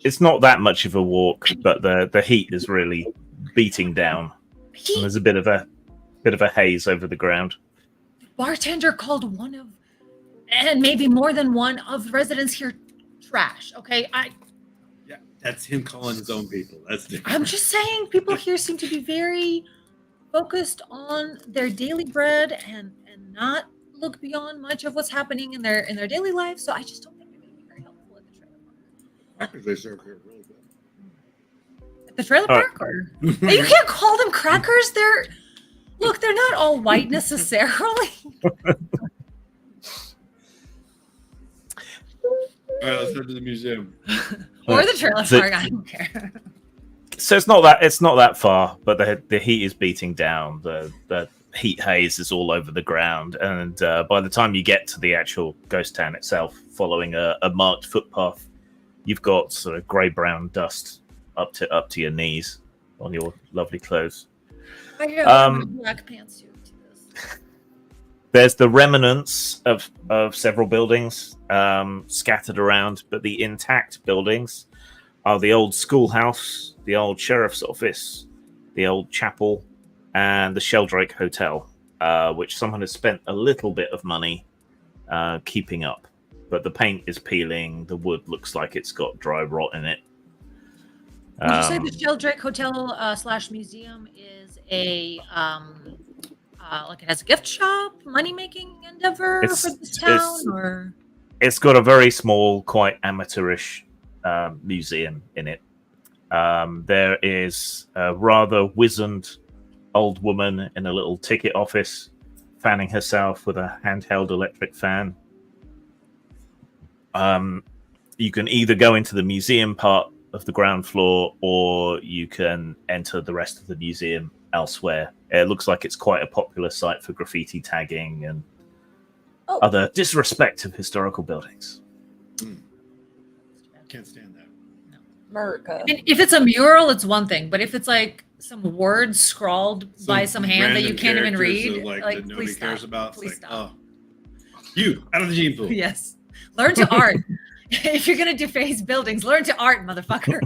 It's not that much of a walk, but the heat is really beating down. And there's a bit of a haze over the ground. Bartender called one of, and maybe more than one of the residents here trash. Okay, Yeah, that's him calling his own people. That's different. I'm just saying, people here seem to be very focused on their daily bread and not look beyond much of what's happening in their daily life. So I just don't think they're going to be very helpful at the trailer park. Crackers they serve here really good. At the trailer park, or you can't call them crackers. They're not all white necessarily. All right, let's go to the museum. Or the trailer park. I don't care. So it's not that far, but the heat is beating down. The heat haze is all over the ground, and by the time you get to the actual ghost town itself, following a marked footpath, you've got sort of grey-brown dust up to your knees on your lovely clothes. I have a black pantsuit to this. There's the remnants of several buildings scattered around, but the intact buildings are the old schoolhouse, the old sheriff's office, the old chapel, and the Sheldrake Hotel, which someone has spent a little bit of money keeping up. but the paint is peeling. The wood looks like it's got dry rot in it. Would you say the Sheldrake Hotel / museum is a like it has a gift shop, money making endeavor for this town, or it's got a very small, quite amateurish museum in it. There is a rather wizened old woman in a little ticket office, fanning herself with a handheld electric fan. You can either go into the museum part of the ground floor, or you can enter the rest of the museum elsewhere. It looks like it's quite a popular site for graffiti tagging and other disrespect of historical buildings. Can't stand that. America. And if it's a mural, it's one thing, but if it's like some words scrawled by some hand that you can't even read, like that nobody please cares stop. about. Please It's like, stop. you out of the gene pool. Yes, learn to art. If you're gonna deface buildings, learn to art, motherfucker.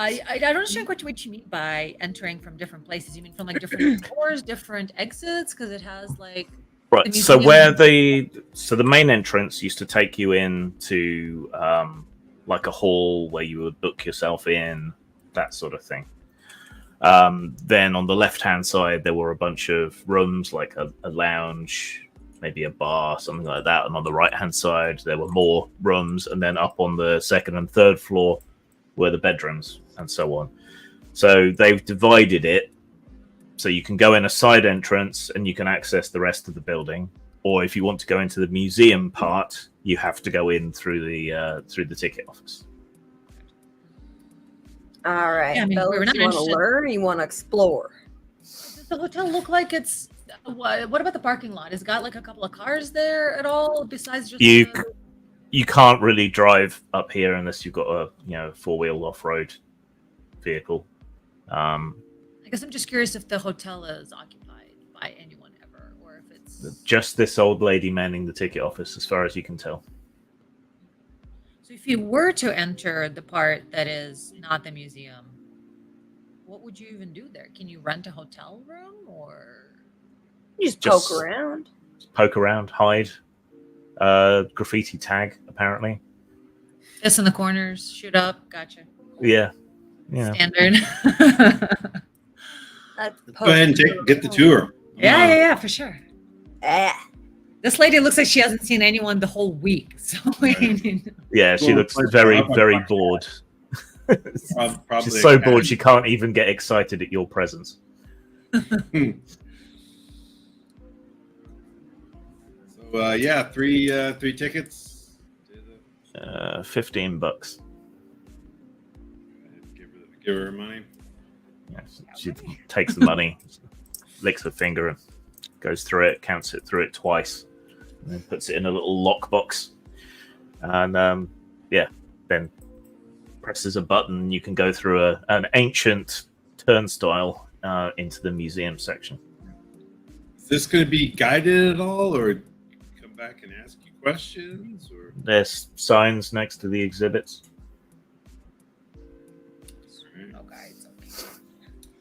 I don't understand what you mean by entering from different places. You mean from like different doors, different exits? Because it has like right. So the main entrance used to take you into like a hall where you would book yourself in, that sort of thing. Then on the left-hand side, there were a bunch of rooms, like a lounge, maybe a bar, something like that. And on the right-hand side, there were more rooms. And then up on the second and third floor were the bedrooms and so on. So they've divided it so you can go in a side entrance and you can access the rest of the building. Or if you want to go into the museum part, you have to go in through the ticket office. All right, Yeah, I mean, fellas, we're not you want to interested- learn or you want to explore? Does the hotel look like it's what about the parking lot? Has it got like a couple of cars there at all besides just You can't really drive up here unless you've got a four-wheel off-road vehicle. I guess I'm just curious if the hotel is occupied by anyone ever, or if it's just this old lady manning the ticket office, as far as you can tell. So if you were to enter the part that is not the museum, what would you even do there? Can you rent a hotel room, or You just Just- poke around. Poke around, hide. Graffiti tag, apparently. piss in the corners, shoot up? Gotcha. Yeah. Standard. That's Go ahead and get the tour. Yeah, for sure. Ah. This lady looks like she hasn't seen anyone the whole week. So Yeah, she Well, looks first very, off, very I'm- bored. Probably She's so bored she can't even get excited at your presence. So yeah, three tickets. $15. Give her money. Yeah, she takes the money, licks her finger, and goes through it, counts it through it twice, and then puts it in a little lockbox. And then presses a button, and you can go through an ancient turnstile into the museum section. Is this going to be guided at all, or come back and ask you questions? Or There's signs next to the exhibits.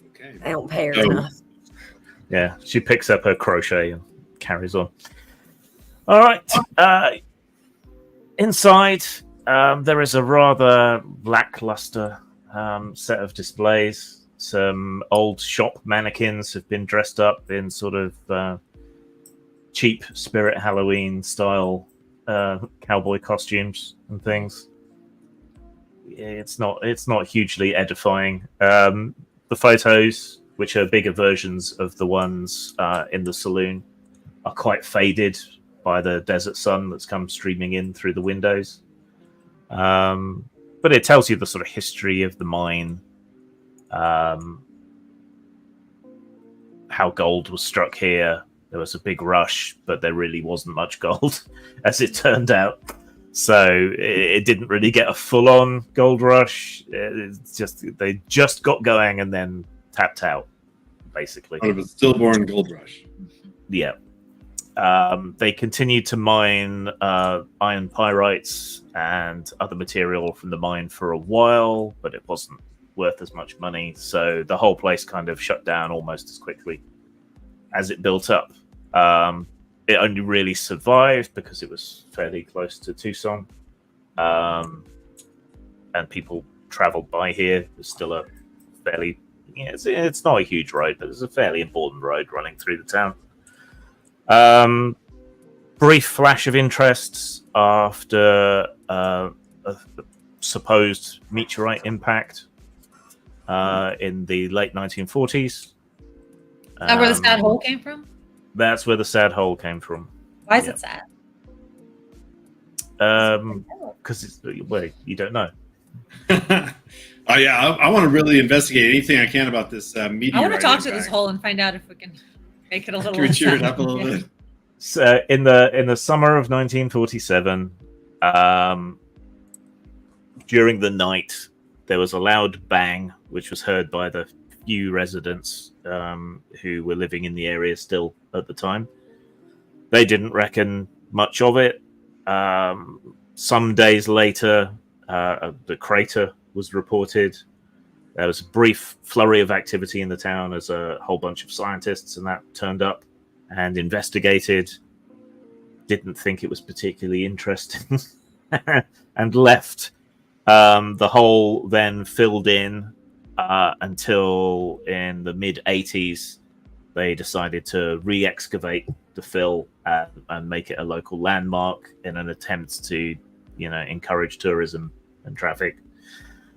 okay. I don't pay her So- enough. Yeah, she picks up her crochet and carries on. All right. Inside, there is a rather lackluster set of displays. Some old shop mannequins have been dressed up in sort of cheap Spirit Halloween style cowboy costumes and things. It's not hugely edifying. The photos, which are bigger versions of the ones in the saloon, are quite faded by the desert sun that's come streaming in through the windows. But it tells you the sort of history of the mine, how gold was struck here. There was a big rush, but there really wasn't much gold, as it turned out. So it didn't really get a full-on gold rush. They just got going and then tapped out, basically. Out of a stillborn gold rush. Yeah. They continued to mine iron pyrites and other material from the mine for a while, but it wasn't worth as much money. So the whole place kind of shut down almost as quickly as it built up. It only really survived because it was fairly close to Tucson, and people traveled by here. It's still a fairly, it's not a huge road, but it's a fairly important road running through the town. Brief flash of interest after a supposed meteorite impact in the late 1940s. Is that where the sad hole came from? That's where the sad hole came from. Why is it sad? Because you don't know. Oh yeah, I want to really investigate anything I can about this meteorite. I want to talk to impact. this hole and find out if we can make it a little. Can we cheer it up a Yeah. little bit? So in the summer of 1947, during the night, there was a loud bang, which was heard by the few residents who were living in the area still at the time. They didn't reckon much of it. Some days later, the crater was reported. There was a brief flurry of activity in the town as a whole bunch of scientists and that turned up and investigated. Didn't think it was particularly interesting and left. The hole then filled in until in the mid-80s they decided to re-excavate the fill and make it a local landmark in an attempt to, encourage tourism and traffic.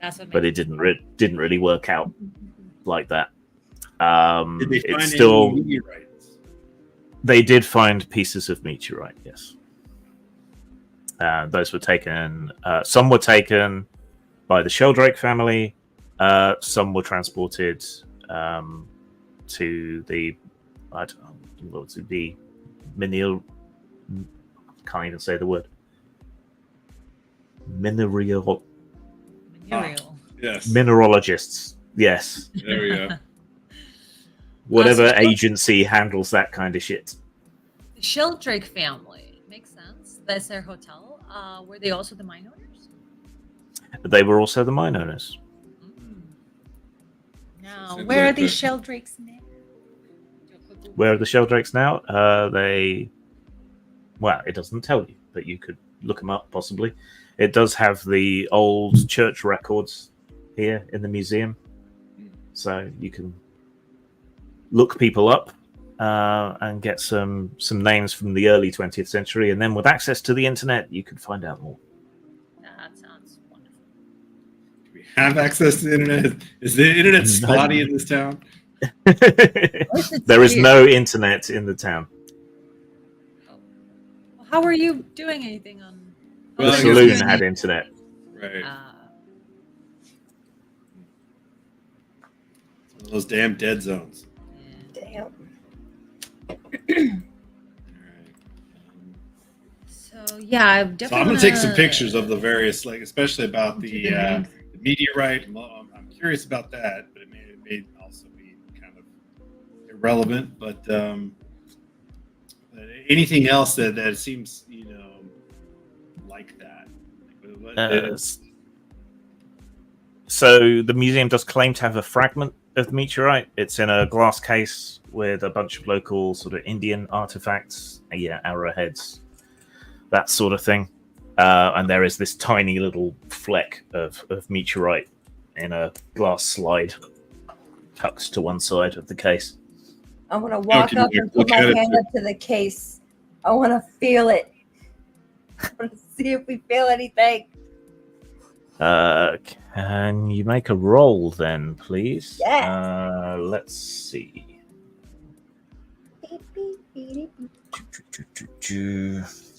That's what But makes it didn't really work out like that. Did they find It's still any meteorites? they did find pieces of meteorite. Yes, those were taken. Some were taken by the Sheldrake family. Some were transported to the mineral. Can't even say the word. Material. Yes. Mineralogists. Yes, There we go. whatever Awesome. agency handles that kind of shit. The Sheldrake family makes sense. That's their hotel. Were they also the mine owners? They were also the mine owners. Now, Seems where are like these the- Sheldrakes now? Where are the Sheldrakes now? It doesn't tell you, but you could look them up possibly. It does have the old church records here in the museum, so you can look people up and get some names from the early 20th century, and then with access to the internet, you could find out more. That sounds wonderful. Do we have access to the internet? Is the internet spotty in this town? There is no internet in the town. Well, how are you doing anything on? Well, The I guess saloon it's- had internet. Right. Uh, One of those damn dead zones. Damn. All right. so yeah, I definitely. So I'm going to take some pictures of the various, especially about Do the the meteorite. I'm curious about that, but it may also be kind of irrelevant. But anything else that seems, like that. So the museum does claim to have a fragment of meteorite. It's in a glass case with a bunch of local sort of Indian artifacts, arrowheads, that sort of thing. And there is this tiny little fleck of meteorite in a glass slide tucked to one side of the case. I want to walk can up you and look put my at it hand too? up to the case. I want to feel it. I want to see if we feel anything. Can you make a roll then, please? Yes. Let's see.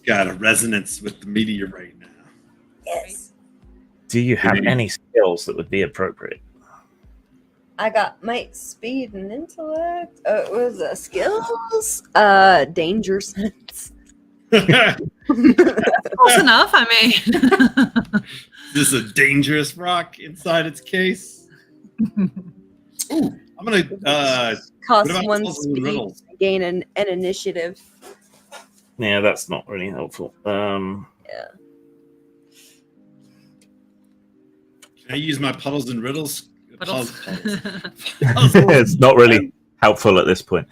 Got a resonance with the meteorite now. Yes. Do you have Maybe. any skills that would be appropriate? I got might, speed, and intellect. It was skills. Danger sense. Close enough. I mean, This is a dangerous rock inside its case. Ooh, I'm gonna Cost what about one puzzles and speed. riddles? Gain an initiative. Yeah, that's not really helpful. Yeah. Can I use my puddles and riddles? Puddles. Puzzles. It's not really helpful at this point.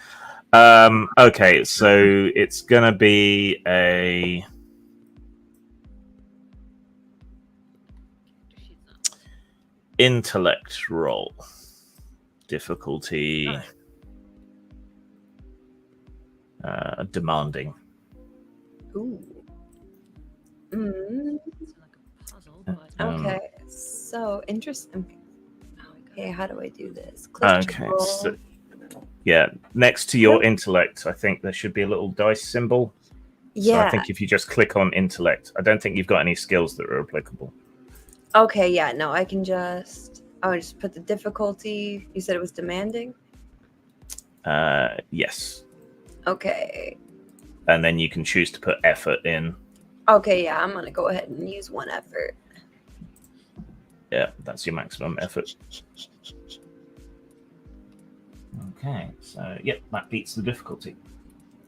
Okay, so it's gonna be a intellect roll. Difficulty demanding. Ooh. Mm, It's like a puzzle, but okay. So interesting. Okay, how do I do this? Click to Okay, roll. so, yeah, next to your intellect, I think there should be a little dice symbol. So Yeah. I think if you just click on intellect, I don't think you've got any skills that are applicable. Okay, yeah, no, I can just put the difficulty. You said it was demanding? Yes. Okay. And then you can choose to put effort in. Okay, yeah, I'm gonna go ahead and use 1 effort. Yeah, that's your maximum effort. Okay, so yep, that beats the difficulty.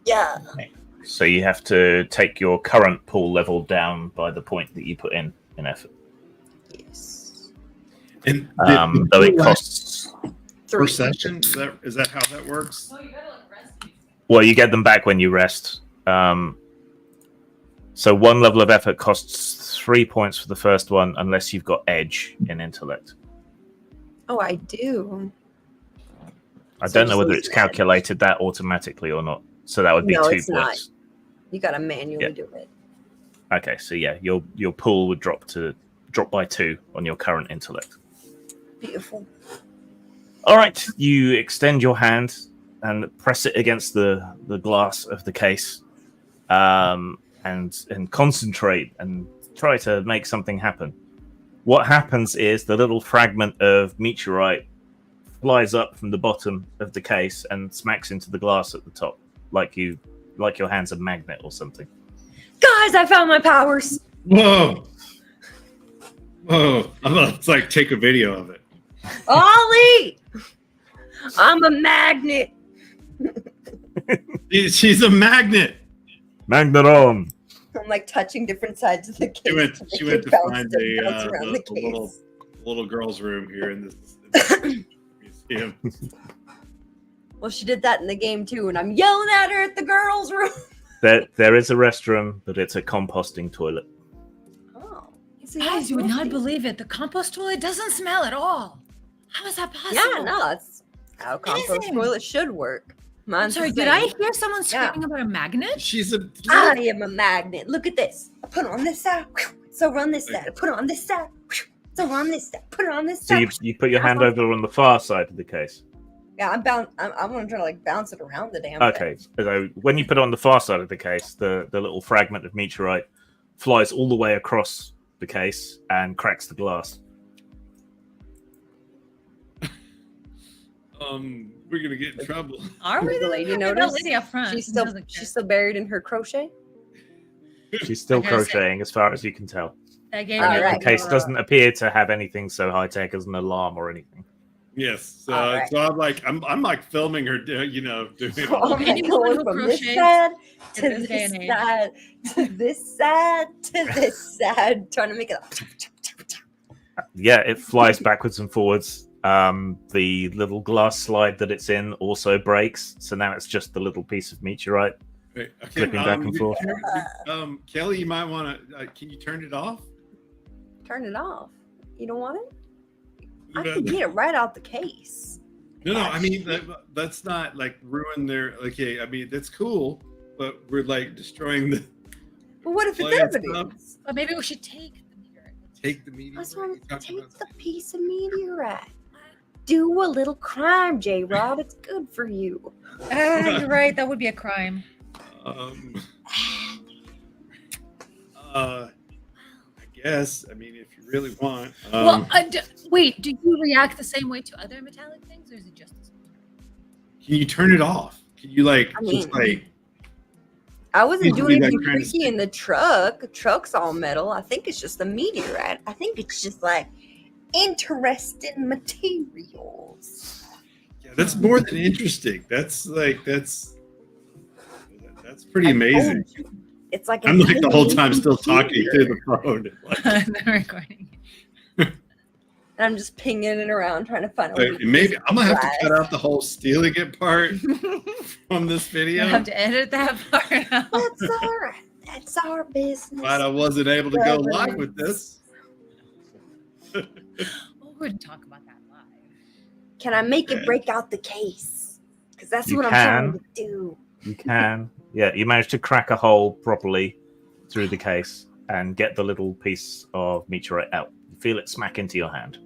Yeah. Okay. So you have to take your current pool level down by the point that you put in effort. Yes. And Though it costs. per session. Is that how that works? you gotta rest these. Well, you get them back when you rest. So 1 level of effort costs 3 points for the first one, unless you've got edge in intellect. Oh, I do. I So don't know just whether lose it's edge. calculated that automatically or not. So that would be No, 2 it's not. points. You gotta manually Yeah. do it. Okay, so yeah, your pool would drop by 2 on your current intellect. Beautiful. All right, you extend your hand and press it against the glass of the case, and concentrate and try to make something happen. What happens is the little fragment of meteorite flies up from the bottom of the case and smacks into the glass at the top, like your hand's a magnet or something. Guys, I found my powers. Whoa! I'm gonna like take a video of it. Ollie! I'm a magnet. She's a magnet. Magnet on. I'm like touching different sides of the case. She went to find the little girl's room here in this museum. Well, she did that in the game too, and I'm yelling at her at the girls' room. There is a restroom, but it's a composting toilet. Oh, Guys, you would not believe it. The compost toilet doesn't smell at all. How is that possible? Yeah, no, that's how compost Amazing. toilet should work. I'm Mine's sorry, the did I same. hear someone Yeah. screaming about a magnet? She's a. I am a magnet. Look at this. I put it on this side. So run this side. I put it on this side. So run this side. Put it on this So side. you put your hand over on the far side of the case. Yeah, I'm gonna try to like bounce it around the damn Okay, so when you put it on the far side of the case, the little fragment of meteorite flies all the way across the case and cracks the glass. We're gonna get in trouble. Are we? The lady Okay, that noticed? lady up front. She's she still doesn't care. she's still buried in her crochet. She's still I gotta say- crocheting, as far as you can tell. That gave All me The right. like case a- doesn't appear to have anything so high tech as an alarm or anything. Yes. All right. So I'm like filming her. Doing. Oh Can my you God, who from this crochets side to in this day this and age? side to this side to this side, trying to make it. Yeah, it flies backwards and forwards. The little glass slide that it's in also breaks, so now it's just the little piece of meteorite. Okay, Flipping back and forth. Kelly, you might want to. Can you turn it off? Turn it off. You don't want it? I can get it right out the case. No. I mean, that's not like ruin their. Okay, I mean that's cool, but we're like destroying the. But what if it's Plants evidence? But maybe we should take the meteorite. Take the meteorite. That's what I'm You're talking take about- the piece of meteorite. Do a little crime, J Rod. It's good for you. You're right. That would be a crime. I guess. I mean, if you really want. Well, wait. Do you react the same way to other metallic things, or is it just this one? Can you turn it off? Can you like I just mean- like? I wasn't Usually doing that anything kind of freaky in the truck. The truck's all metal. I think it's just a meteorite. I think it's just like interesting materials. Yeah, that's more than interesting. That's pretty I amazing. told you. It's like I'm like the whole intelligent time still talking computer. through the phone. Like, The recording. And I'm just pinging it around trying to find a But maybe I'm gonna have to cut out the whole stealing it part from this You video. have to edit that part out. That's all right. That's our business. Glad I wasn't able to go live with this. Well, we're going to talk about that live. Can I make it break out the case? Because that's You what I'm can. trying to do. You can. Yeah, you managed to crack a hole properly through the case and get the little piece of meteorite out. You feel it smack into your hand.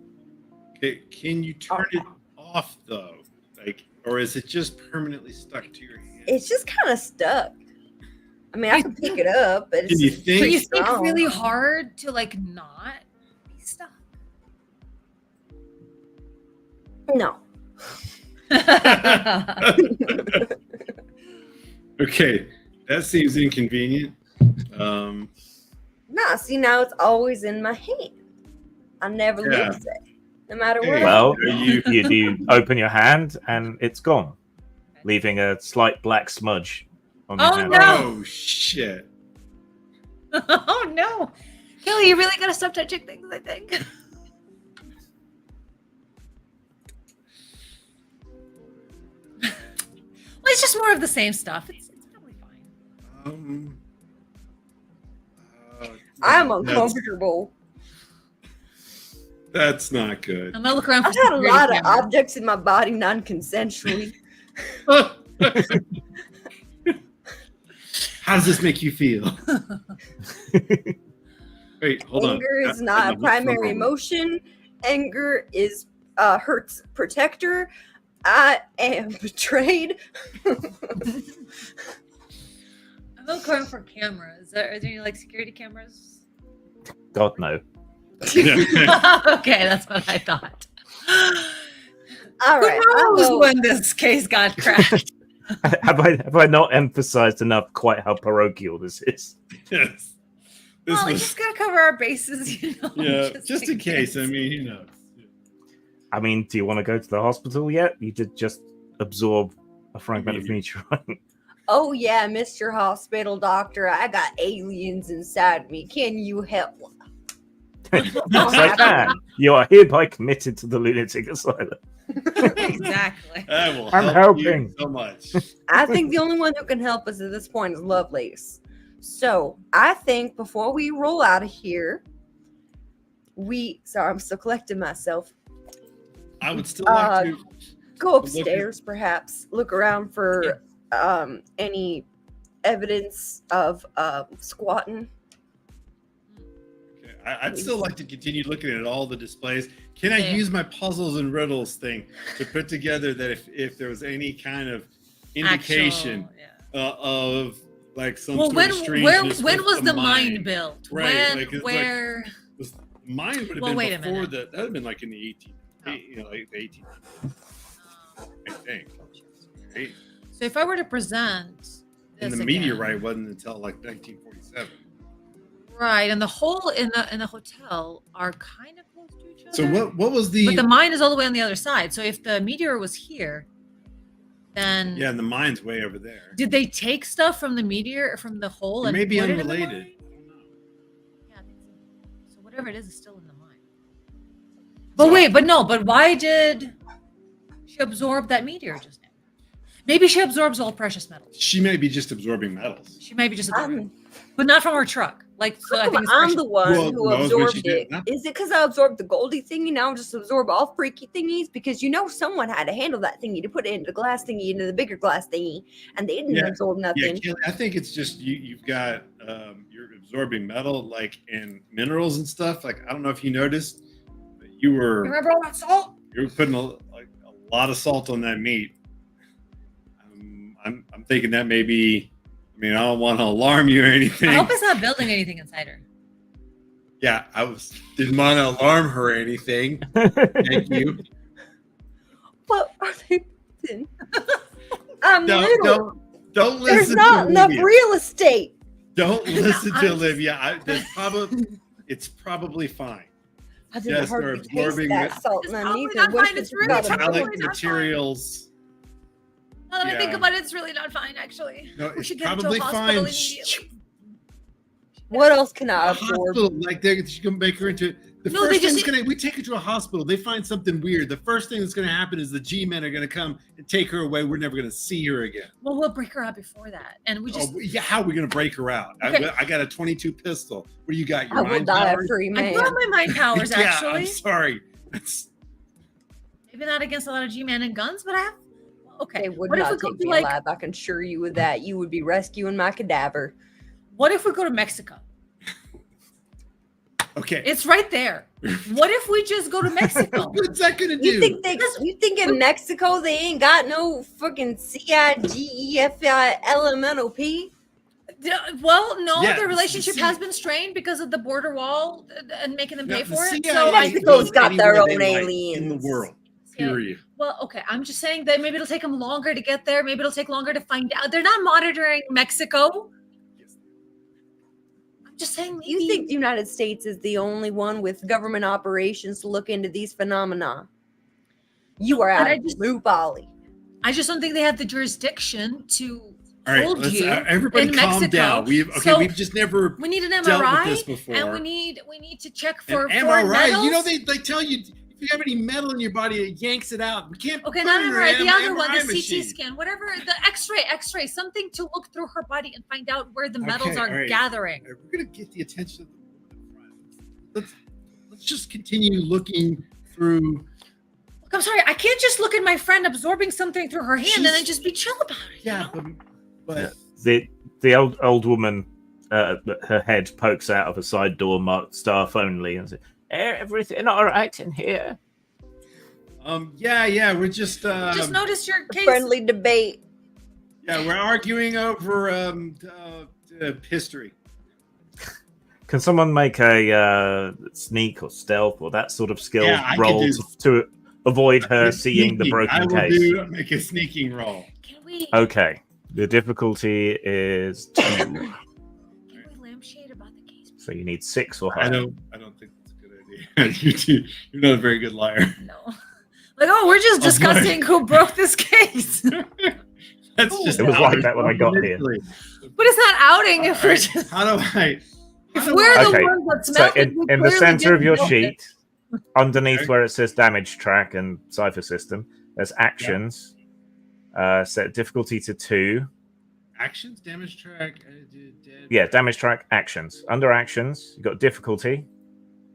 Okay, can you turn it off though? Like, or is it just permanently stuck to your hand? It's just kind of stuck. I mean, I can pick it up, but it's Can you just think- But you pretty think strong. really hard to like not be stuck. No. Okay, that seems inconvenient. Nah, see, now it's always in my hand. I never Yeah. lose it, no matter Hey, what. Well, are you- you open your hand and it's gone, leaving a slight black smudge on your Oh, hand. no. Oh shit! Oh no, Kelly, you really gotta stop touching things. I think. Well, it's just more of the same stuff. It's probably fine. Uh, I'm that's- uncomfortable. That's not good. I'm gonna look around for I've had a security lot of cameras. objects in my body non-consensually. How does this make you feel? Wait, hold on. Anger is I- not I- a primary emotion. Anger is hurts protector. I am betrayed. I'm looking for cameras. Are there any like security cameras? God no. Yeah. Okay, that's what I thought. All right. Who knows I'll- when this case got cracked? Have I not emphasized enough quite how parochial this is? Yes. This Well, we was, just gotta cover our bases, you know. yeah, just in case. I mean, you know. I mean, do you want to go to the hospital yet? You did just absorb a fragment of Yeah. meteorite. Oh yeah, Mr. Hospital Doctor, I got aliens inside me. Can you help? Yes, I can. You are hereby committed to the lunatic asylum. Exactly. That will I'm help you helping. so much. I think the only one who can help us at this point is Lovelace. So I think before we roll out of here, sorry, I'm still collecting myself. I would still like to. Go upstairs, perhaps look around for any evidence of squatting. Okay, I'd still like to continue looking at all the displays. Can I Yeah. use my puzzles and riddles thing to put together that if there was any kind of indication Actual, yeah. of like some Well, sort when of strangeness when with was the mine built? Right, When like, it's like- where? Mine would have Well, wait a been before minute. that. That would have been like in the 18, Oh. like the 18, I think. Right? So if I were to present this And the again- meteorite wasn't until like 1947. right, and the hole in the hotel are kind of close to each other. So what was the? But the mine is all the way on the other side. So if the meteor was here, then Yeah, and the mine's way over there. did they take stuff from the meteor or from the hole It and may be put it in the unrelated. mine? Yeah, I think so. So whatever it is still in the mine. But wait, but why did she absorb that meteor just now? Maybe she absorbs all precious metals. She may be just absorbing metals. She may be just absorbing, I'm, but not from her truck. Like so, I think it's I'm precious. the one Well, who knows when she absorbed did it. nothing. Is it because I absorbed the Goldie thingy? Now I'm just absorb all freaky thingies because someone had to handle that thingy to put it into the glass thingy into the bigger glass thingy, and they didn't Yeah, absorb Yeah, nothing. Kelly, I think it's just you've got you're absorbing metal like and minerals and stuff. Like I don't know if you noticed, but you You were remember all that salt? putting a lot of salt on that meat. I'm thinking that maybe. I mean, I don't want to alarm you or anything. I hope it's not building anything inside her. Yeah, didn't want to alarm her or anything. Thank you. What are they doing? I'm little. Don't There's listen not to enough Olivia. real estate. Don't listen I'm to just- Olivia. It's probably fine. I didn't Yes, they're hardly taste absorbing that it. salt, It's and I probably need not to fine, wish it's it's really about a fine. Metallic Probably not materials. Now that I think Yeah. about it, it's really not fine, actually. No, We it's should get into probably a hospital fine. immediately. What else can I A absorb? hospital, like she can make her into The No, first they thing just- we take her to a hospital. They find something weird. The first thing that's going to happen is the G-men are going to come and take her away. We're never going to see her again. Well, we'll break her out before that, and we just. Oh, yeah, how are we going to break her out? Okay. I got a 22 pistol. What do you got? Your I will mind die a powers? free I man. do have my mind powers, Yeah, actually. I'm sorry. That's Maybe not against a lot of G-men and guns, but I have. Okay. They would What if not we go take to me like? alive. I can assure you of that. You would be rescuing my cadaver. What if we go to Mexico? okay. It's right there. What if we just go to Mexico? What's that going to do? You think in Mexico they ain't got no fucking CIGEFILMNOP? Well, no, Yeah, the relationship see- has been strained because of the border wall and making them pay The for it. CIA So Mexico's goes got their anywhere own they like aliens. in the world. Yeah. Period. Well, okay. I'm just saying that maybe it'll take them longer to get there. Maybe it'll take longer to find out. They're not monitoring Mexico. I'm just saying. Maybe. You think the United States is the only one with government operations to look into these phenomena? You are But out I of just- the loop, Ollie. I just don't think they have the jurisdiction to All right, hold let's, you. everybody in calm Mexico. down. We've So- we've just never We need an dealt with MRI, this before. and we need to check for An foreign MRI. metals. You know they tell you if you have any metal in your body, it yanks it out. We can't. Okay, put not it in MRI. an The other one, the MRI CT machine. scan, whatever, the X-ray, something to look through her body and find out where the metals Okay, are all right. gathering. All right, we're gonna get the attention of the woman in front. Let's just continue looking through. Look, I'm sorry, I can't just look at my friend absorbing something through her hand and then She's- just be chill about it. you Yeah, know? but The old woman, her head pokes out of a side door marked staff only, and says, "Everything all right in here?" yeah, we're just Just notice your case. Friendly debate. yeah, we're arguing over history. Can someone make a sneak or stealth or that sort of skill Yeah, I can roll do- to avoid her seeing the Sneaking. I broken will case? make a sneaking roll. Can we Okay, the difficulty is 2, can we lampshade about the case? so you need 6 or I higher. don't think that's a good idea. You're not a very good liar. No. Like, oh, we're just Oh, my. discussing who broke this case. That's just It was like that when I got here. But it's not outing if we're Alright, just How do I? if do we're I- the Okay, ones that So smelled it. in we the clearly center of didn't your know it. sheet, underneath Okay. where it says damage track and cipher system, there's actions. Set difficulty to 2. Actions, damage track. Dead. Yeah, damage track actions. Under actions, you've got difficulty.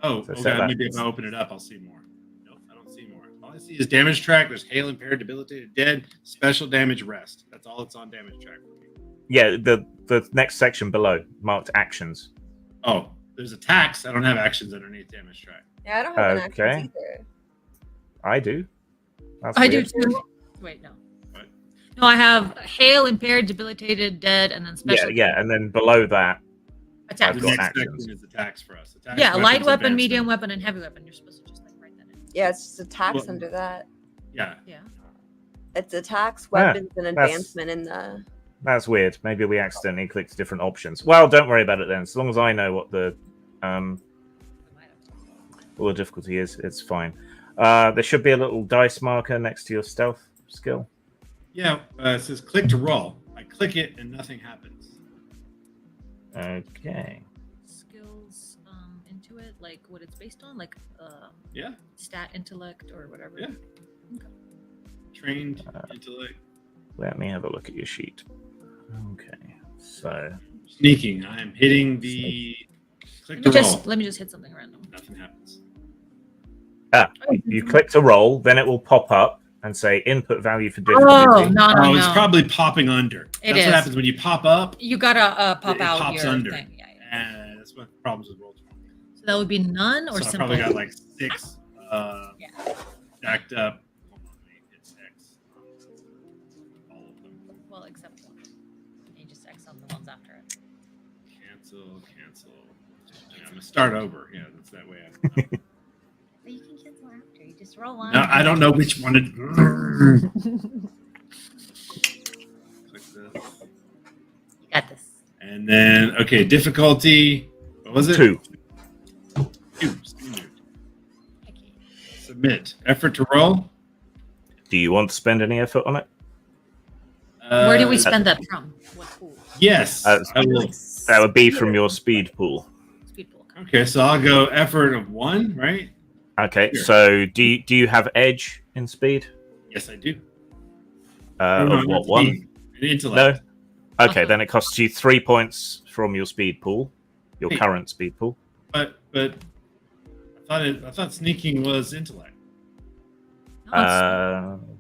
Oh, So okay. set that. Maybe if I open it up, I'll see more. Nope, I don't see more. All I see is damage track. There's hail, impaired, debilitated, dead, special damage, rest. That's all it's on damage track for me. Yeah, the next section below marked actions. Oh, there's attacks. I don't have actions underneath damage track. Yeah, I don't have an Okay. actions either. I do. That's I do weird. too. Wait, no. What? No, I have hail, impaired, debilitated, dead, and then Yeah, special yeah, and then below that, attack. The got next actions. section is attacks for us. Attacks, Yeah, light weapons, weapon, advancement. medium weapon, and heavy weapon. You're supposed to just like write that in. Yeah, it's just attacks Well- under that. Yeah. Yeah. It's attacks, Yeah, weapons, and that's- advancement in the. that's weird. Maybe we accidentally clicked different options. Well, don't worry about it then. As long as I know what the difficulty is, it's fine. There should be a little dice marker next to your stealth skill. Yeah. It says click to roll. I click it and nothing happens. Okay. Skills into it, like what it's based on, like Yeah. stat, intellect, or whatever. Yeah. Trained Uh, intellect. Let me have a look at your sheet. Okay. So Sneaking. I am hitting the click Let to me roll. let me just hit something random. Nothing happens. you click to roll, then it will pop up and say input value for Oh difficulty. no, no, Oh, it's no! probably popping under. It That's is. what happens when you pop up. You gotta pop It out pops your under. thing. Yeah, yeah. And that's what problems with roll 20. So that would be none or So I simple. probably got like 6 Yeah. stacked up. Hold on, let me hit X on all of them. Well, except one. You just X on the ones after it. Cancel. Yeah, I'm gonna start over. Yeah, that's that way. But you can cancel after. You just roll one. No, I don't know which one it. Click this. You got this. And then, okay, difficulty. What was it? 2. 2. Submit. Effort to roll. Do you want to spend any effort on it? Where do we spend that from? What pool? Yes. Uh, I will. That would be from your speed pool. Speed pool. Okay, so I'll go effort of 1, right? Okay, Sure. so do you have edge in speed? Yes, I do. Of not what, 1? speed, an intellect. No? Okay, then it costs you 3 points from your speed pool, your Hey. current speed pool. But I thought sneaking was intellect. No, it's-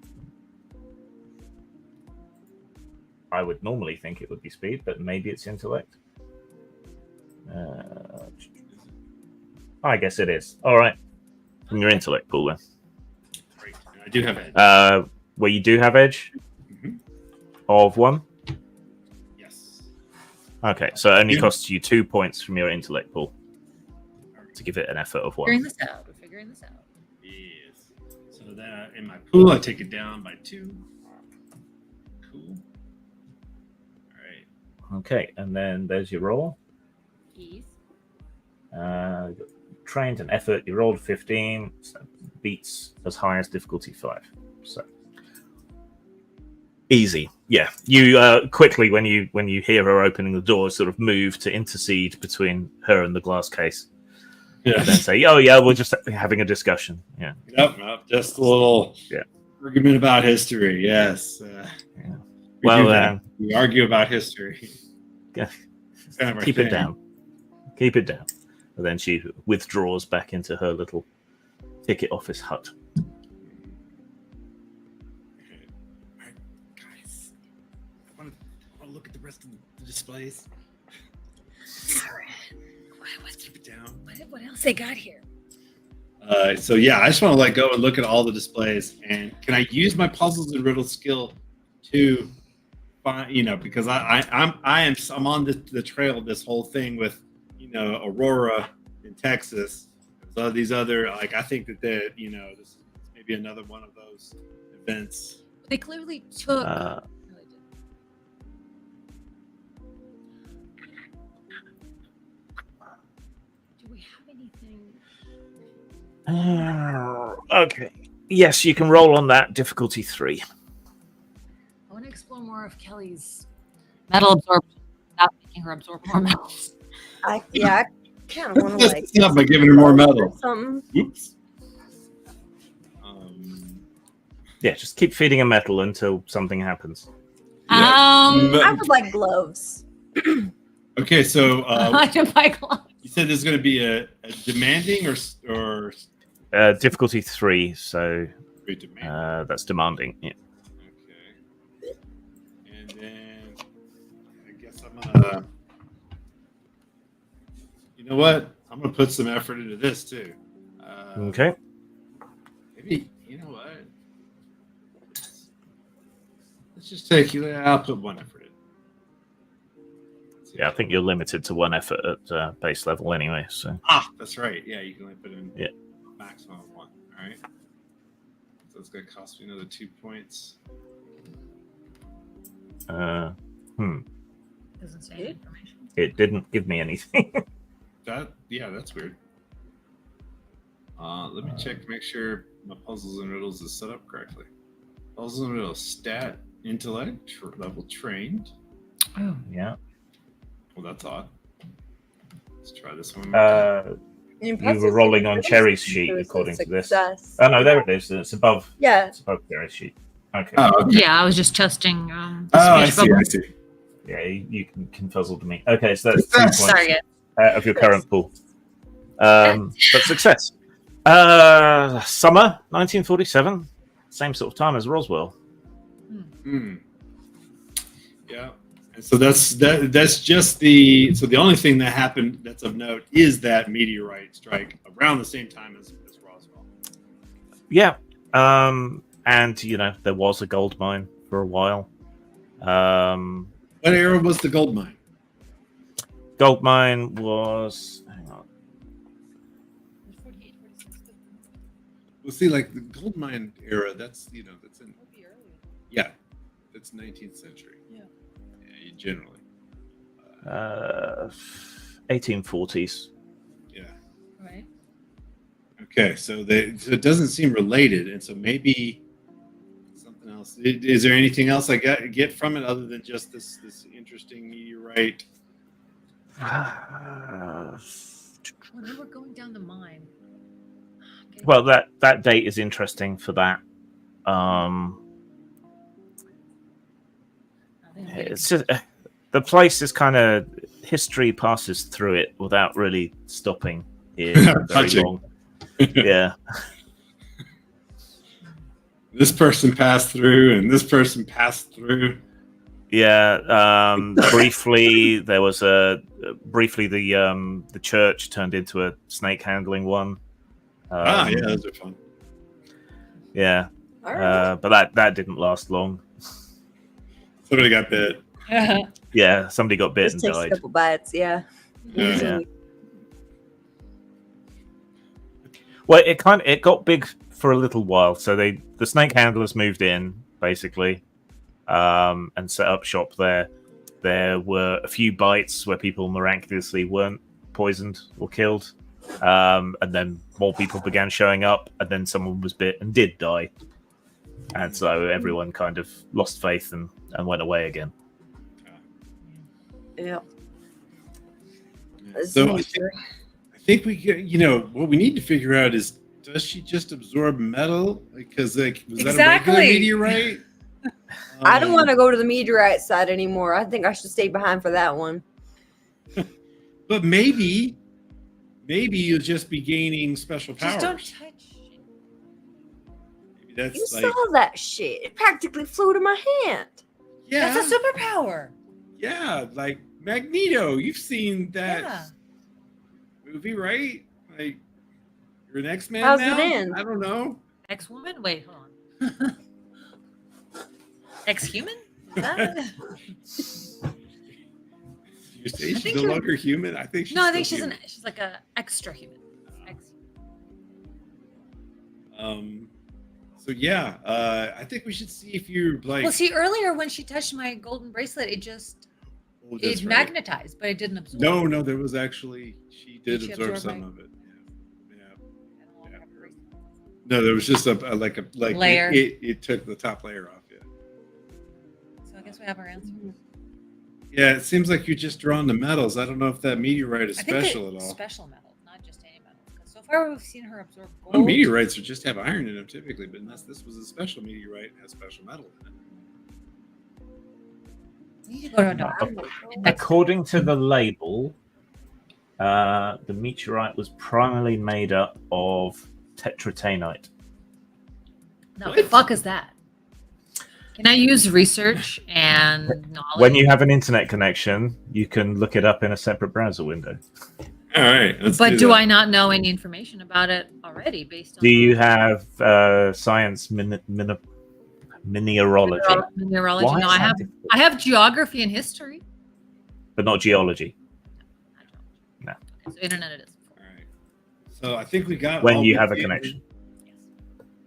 I would normally think it would be speed, but maybe it's intellect. I guess it is. All right, from your intellect pool then. Right. I do have edge. Where you do have edge Mhm. of 1. Yes. Okay, so it only Yeah. costs you 2 points from your intellect pool to give it an effort of 1. figuring this out. We're figuring this out. Yes. So then in my pool, I take it down by 2. Cool. All right. Okay, and then there's your roll. Keys. Trained and effort, you rolled 15, so beats as high as difficulty 5. So easy. Yeah, you quickly when you hear her opening the door, sort of move to intercede between her and the glass case. Yeah. And then say, "Oh yeah, we're just having a discussion." Yeah. Yep. Just a little argument about history. Yes. Yeah. We Well, do that. We argue about history. Yeah. It's kind of our Keep it thing. down. Keep it down. And then she withdraws back into her little ticket office hut. Okay. All right, guys. I want to look at the rest of the displays. Keep it down. What else they got here? So yeah, I just want to let go and look at all the displays. And can I use my puzzles and riddles skill to find, because I'm on the trail of this whole thing with, Aurora in Texas. So these other, I think that this is maybe another one of those events. They clearly took. Uh, No, they didn't. Do we have anything? Okay. Yes, you can roll on that. Difficulty 3. I want to explore more of Kelly's metal absorption without making her absorb more metals. I kind of want to Just up by giving her more metal. something. Oops. Yeah, just keep feeding her metal until something happens. I would like gloves. Okay, so I can buy gloves. you said there's going to be a demanding or Difficulty 3, so very demanding. that's demanding. Yeah. Okay. And then I guess I'm gonna. You know what? I'm gonna put some effort into this too. Okay. Maybe you know what? Let's just take you. I'll put 1 effort in. Yeah, I think you're limited to 1 effort at base level anyway. So That's right. Yeah, you can only put in maximum of 1. All right. So it's gonna cost me another 2 points. Doesn't say any information. It didn't give me anything. That's weird. Let me check to make sure my puzzles and riddles is set up correctly. Puzzles and riddles, stat, intellect, level trained. Oh, Yeah. Well, that's odd. Let's try this one. You were rolling on Cherry's sheet according to this. Success. Oh no, there it is. It's above. Yeah. It's above Cherry's sheet. Okay. Okay. yeah. I was just testing. I speech bubble. see. Yeah, you can puzzle to me. Okay, so that's 2 points Sorry, guys. of your current pool. But success. Summer 1947, same sort of time as Roswell. Yeah. And so that's just the only thing that happened that's of note is that meteorite strike around the same time as Roswell. Yeah. And there was a gold mine for a while. What era was the gold mine? Gold mine was. Hang on. Well, see, like the gold mine era, that's that's in. Yeah, that's 19th century. Yeah, generally. 1840s. Yeah. Right. Okay, so it doesn't seem related, and so maybe something else. Is there anything else I get from it other than just this interesting meteorite? When we're going down the mine. Okay. Well, that date is interesting for that. It's just the place is kind of history passes through it without really stopping here very Touching. long. Yeah. This person passed through, and this person passed through. Yeah. Briefly, there was the church turned into a snake handling one. Yeah, those are fun. Yeah. All right. But that didn't last long. Somebody got bit. Yeah, somebody got bit Just and takes a died. couple bites. Yeah. Yeah. Yeah. Well, it got big for a little while. So the snake handlers moved in basically, and set up shop there. There were a few bites where people miraculously weren't poisoned or killed, and then more people began showing up, and then someone was bit and did die, and so everyone kind of lost faith and went away again. Yeah. So I think we get, what we need to figure out is, does she just absorb metal? Because was that a regular meteorite? I don't want to go to the meteorite side anymore. I think I should stay behind for that one. But maybe you'll just be gaining special powers. Just don't touch it. Maybe that's You saw that shit. It practically flew to my hand. yeah, That's a superpower. yeah, like Magneto. You've seen that Yeah. movie, right? Like you're an X-Man How's now? it end? I don't know. Ex-woman? Wait, hold on. Ex-human? Is that- You say I she's think no you're- longer human? I think she's No, I think still she's human. she's like a extra human. So yeah, I think we should see if you're like. Well, see, earlier when she touched my golden bracelet, it just Oh, that's it right. magnetized, but it didn't absorb. No, there was actually she did Did she absorb absorb some my- of it. Yeah. I don't know if I have a bracelet. No, there was just a Layer. It took the top layer off. Yeah. So I guess we have our answer. Yeah, it seems like you're just drawing the metals. I don't know if that meteorite is I think special at all. special metals, not just any metals. Because so far we've seen her absorb gold. Well, meteorites are just have iron in them typically, but unless this was a special meteorite, it has special metal in it. We need to go to a doctor. According to the label, the meteorite was primarily made up of tetratanite. The fuck is that? Can I use research and knowledge? When you have an internet connection, you can look it up in a separate browser window. All right, let's But do that. I not know any information about it already based on Do you have science mineralogy? mineralogy? Why No, is I that have difficult? I have geography and history. But not geology. No. Okay, so internet it is. All right. So I think we got When all you we have a needed. connection.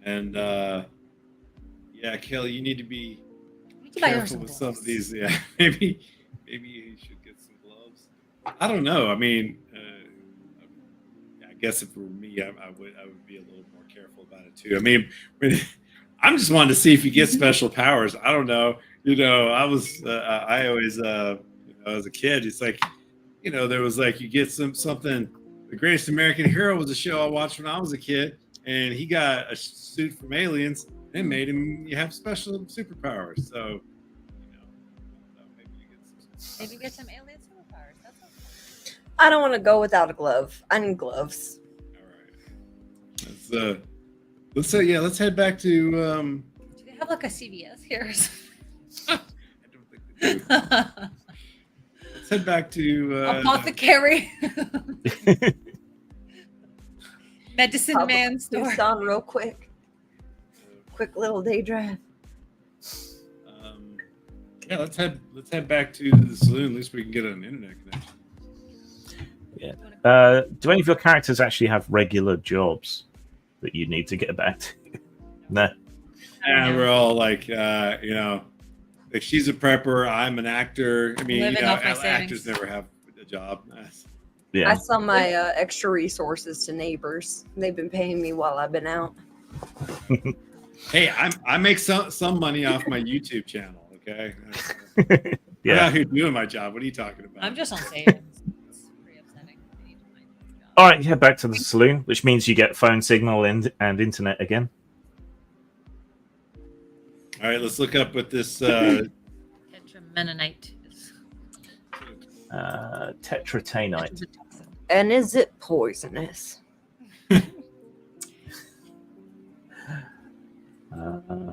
And yeah, Kelly, you need to be We need to buy her careful some with some of gloves. these. Yeah, maybe you should get some gloves. I don't know. I mean, I guess if it were me, I would be a little more careful about it too. I mean, I'm just wanting to see if you get special powers. I don't know. I always as a kid, it's like, there was like you get something. The Greatest American Hero was a show I watched when I was a kid, and he got a suit from aliens. They made him have special superpowers. So, maybe you get some. Maybe get some alien superpowers. That's okay. I don't want to go without a glove. I need gloves. All right. Let's head back to. Do they have like a CVS here? I don't think they do. Let's head back to. Apothecary. Medicine Pop man store. Tucson real quick. Quick little day drive. Yeah, let's head back to the saloon. At least we can get an internet connection. Do any of your characters actually have regular jobs that you need to get back to? No. Yeah, we're all like, like she's a prepper. I'm an actor. I mean, Living off my actors savings. never have a job. Yeah. I saw my extra resources to neighbors. They've been paying me while I've been out. Hey, I make some money off my YouTube channel. Okay, I'm Yeah. out here doing my job. What are you talking about? I'm just on savings. It's pretty upsetting. I need to find a job. All right, head back to the saloon, which means you get phone signal and internet again. All right, let's look up what this. Tetramenonite is. Tetratanite. And is it poisonous?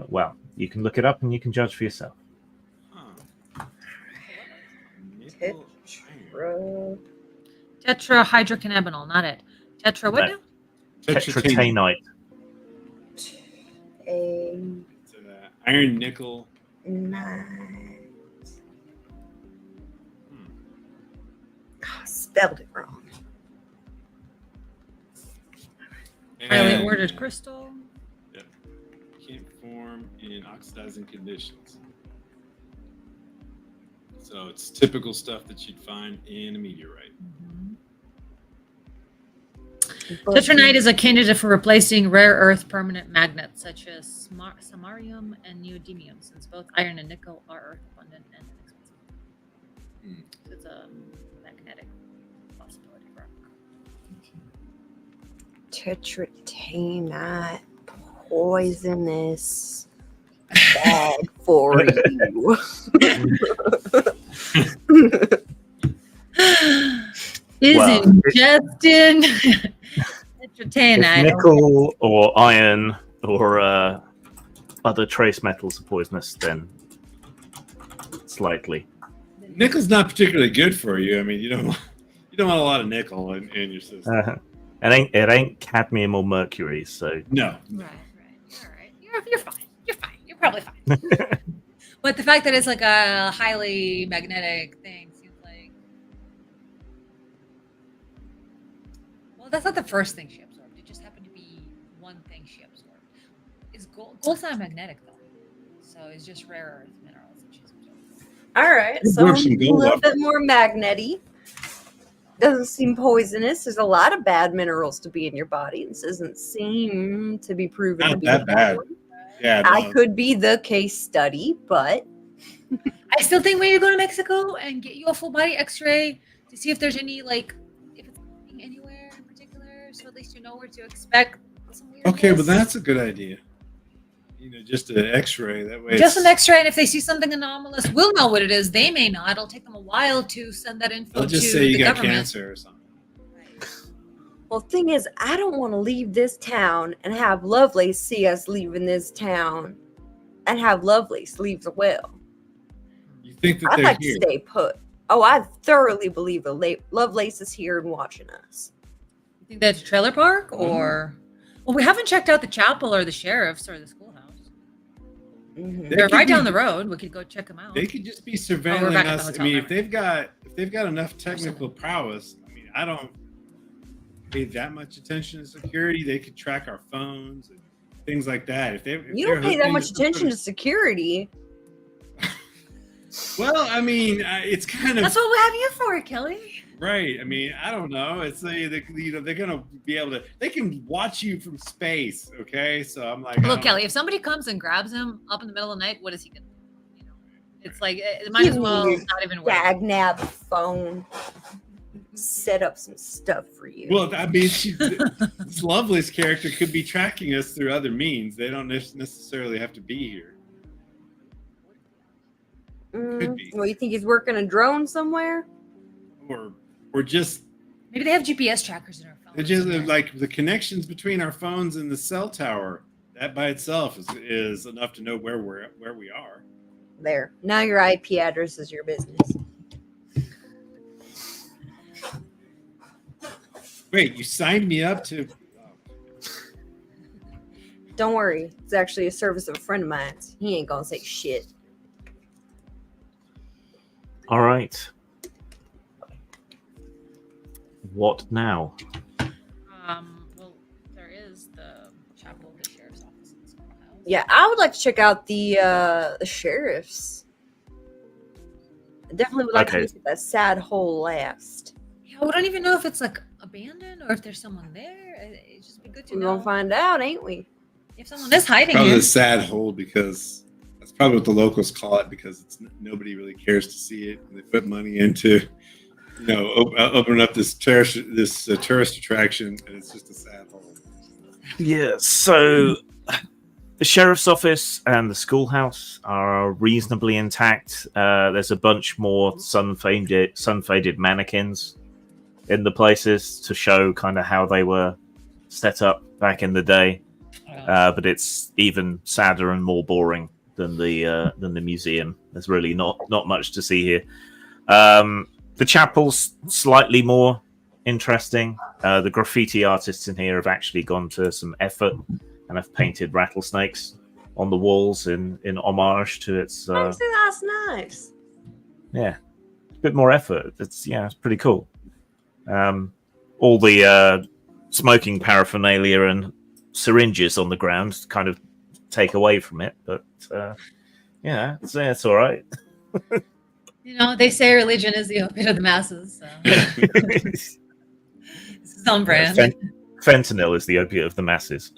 Well, you can look it up and you can judge for yourself. Nickel iron. Tetrahydrocannabinol, not it. Tetra what No. now? Tetratanite. It's, iron, nickel. Spelled it wrong. Highly And ordered crystal. can't form in oxidizing conditions. So it's typical stuff that you'd find in a meteorite. Tetranite is a candidate for replacing rare earth permanent magnets such as samarium and neodymium, since both iron and nickel are earth abundant and inexpensive. So it's a magnetic possibility rock. Tetratanite, poisonous, bad for you. Is Well, ingesting If tetratanite. nickel or iron or other trace metals are poisonous, then it's likely. Nickel's not particularly good for you. I mean, you don't want a lot of nickel in your system. It ain't cadmium or mercury, so No. Right. All right. You're fine. You're fine. You're probably fine. But the fact that it's like a highly magnetic thing seems like. Well, that's not the first thing she absorbed. It just happened to be one thing she absorbed. Is gold's not magnetic though, so it's just rare earth minerals that she's absorbed. All right, We'll so work a some gold little off bit more magnety. Doesn't seem poisonous. There's a lot of bad minerals to be in your body. This doesn't seem to be proven to Not be that a bad. one. Yeah. I No. could be the case study, but I still think we need to go to Mexico and get you a full body X-ray to see if there's any if it's anywhere in particular, so at least you know where to expect. Some Okay, weirdness. well, that's a good idea. Just an X-ray. That way. Just it's- an X-ray, and if they see something anomalous, we'll know what it is. They may not. It'll take them a while to send that info They'll just to say you the got government. cancer or something. well, the thing is, I don't want to leave this town and have Lovelace see us leaving this town and have Lovelace leave the well. You think that I'd they're like here? to stay put. Oh, I thoroughly believe Lovelace is here and watching us. You think that's a trailer park, or well, we haven't checked out the chapel or the sheriff's or the schoolhouse. Mhm. They They're could right down be- the road. We could go check them out. They could just be Oh, we're surveilling back at the us. I hotel, mean, never if they've got enough technical prowess, I mean, I don't pay that much attention to security. They could track our phones and things like that. If You don't pay that much attention to to. security. Well, I mean, it's kind of That's what we have you for, Kelly. right. I mean, I don't know. It's they're gonna be able to. They can watch you from space. Okay, so I'm like, Look, Kelly, if somebody comes and grabs him up in the middle of the night, what is he gonna do? It's like it might as well not even work. Dagnab phone. Set up some stuff for you. Well, I mean, this Lovelace character could be tracking us through other means. They don't necessarily have to be here. could be. Well, you think he's working a drone somewhere? Or just Maybe they have GPS trackers in our phones. It's just like the connections between our phones and the cell tower. That by itself is enough to know where we are. There. Now your IP address is your business. Wait, you signed me up to? Don't worry. It's actually a service of a friend of mine's. He ain't gonna say shit. All right. What now? Well, there is the chapel, the sheriff's office, and schoolhouse. Yeah, I would like to check out the sheriff's. I definitely would like Okay. to look at that sad hole last. Yeah, we don't even know if it's like abandoned or if there's someone there. It'd just be good to We're know. gonna find out, ain't we? If someone is hiding Probably here. a sad hole because that's probably what the locals call it because nobody really cares to see it. And they put money into Open up this tourist attraction, and it's just a sad hole. Yeah, so the sheriff's office and the schoolhouse are reasonably intact. There's a bunch more sun-faded mannequins in the places to show kind of how they were set up back in the day. But it's even sadder and more boring than the museum. There's really not much to see here. The chapel's slightly more interesting. The graffiti artists in here have actually gone to some effort and have painted rattlesnakes on the walls in homage to its. I see, that's nice. Yeah, a bit more effort. It's pretty cool. All the smoking paraphernalia and syringes on the ground kind of take away from it, but it's all right. They say religion is the opiate of the masses. So. This is on brand. Fentanyl is the opiate of the masses.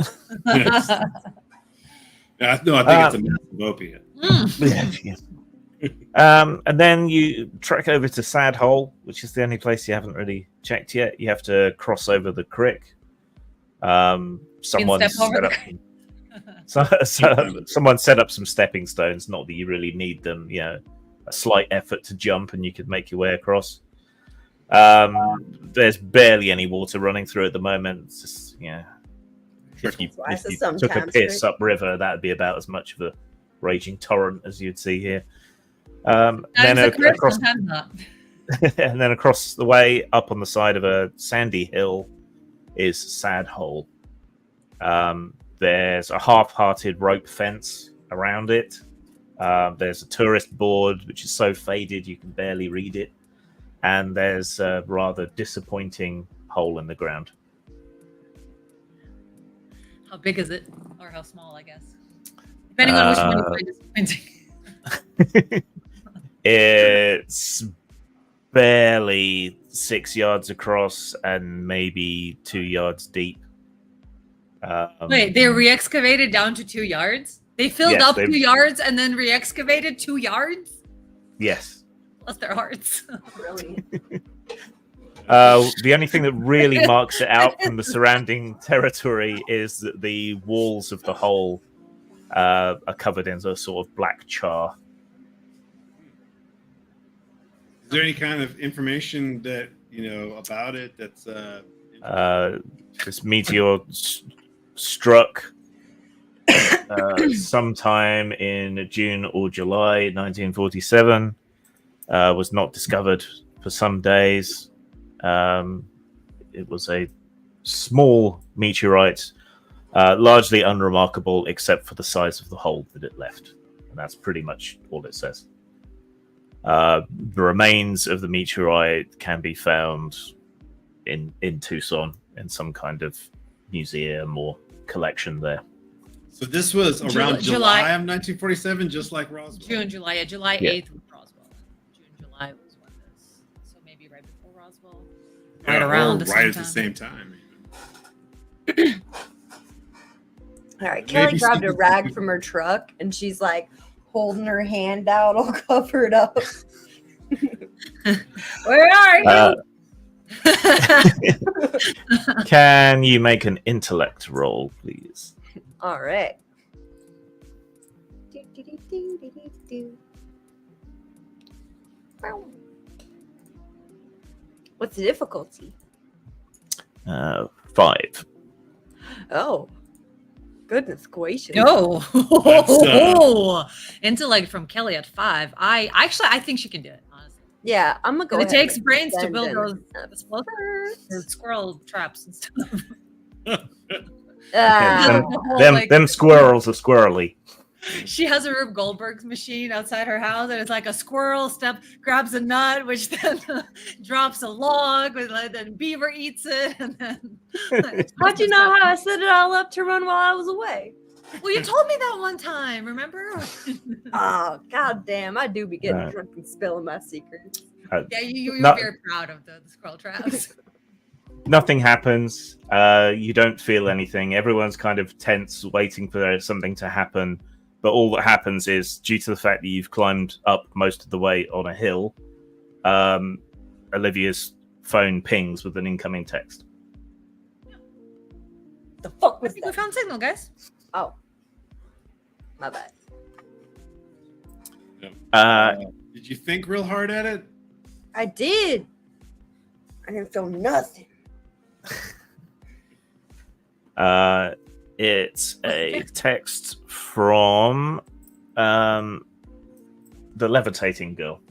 Yes. I think it's a massive opiate. And then you trek over to Sad Hole, which is the only place you haven't really checked yet. You have to cross over the creek. Someone set up some stepping stones. Not that you really need them. A slight effort to jump, and you could make your way across. There's barely any water running through at the moment. It's just, if you took a piss upriver, that'd be about as much of a raging torrent as you'd see here. And then across the way, up on the side of a sandy hill, is Sad Hole. There's a half-hearted rope fence around it. There's a tourist board which is so faded you can barely read it, and there's a rather disappointing hole in the ground. How big is it, or how small? I guess depending on which one you find disappointing. It's barely 6 yards across and maybe 2 yards deep. Wait, they re-excavated down to 2 yards? They filled up 2 yards and then re-excavated 2 yards? Yes. Bless their hearts. Really? The only thing that really marks it out from the surrounding territory is that the walls of the hole are covered in a sort of black char. Is there any kind of information that about it that's this meteor struck sometime in June or July 1947, was not discovered for some days. It was a small meteorite, largely unremarkable except for the size of the hole that it left, and that's pretty much all it says. The remains of the meteorite can be found in Tucson in some kind of museum or collection there. So this was around July of 1947, just like Roswell. July 8th was Roswell. July was when this. So maybe right before Roswell. Right around the right at the same time. All right, Kelly grabbed a rag from her truck and she's like holding her hand out, all covered up. Where are you? Can you make an intellect roll, please? All right. What's the difficulty? 5. Oh, goodness gracious! Oh, intellect from Kelly at 5. I think she can do it. Honestly, yeah, I'm gonna go. It takes brains to build those squirrel traps and stuff. Them squirrels are squirrely. She has a Rube Goldberg's machine outside her house, and it's like a squirrel grabs a nut, which then drops a log, and then beaver eats it. And then how'd you know how I set it all up to run while I was away? Well, you told me that one time, remember? Oh, goddamn! I do be getting drunk and spilling my secrets. Yeah, you're very proud of the squirrel traps. Nothing happens. You don't feel anything. Everyone's kind of tense, waiting for something to happen. But all that happens is, due to the fact that you've climbed up most of the way on a hill, a Olivia's phone pings with an incoming text. The fuck I was think we that? found signal, guys. Oh, my bad. Did you think real hard at it? I did. I didn't feel nothing. It's a text from the levitating girl.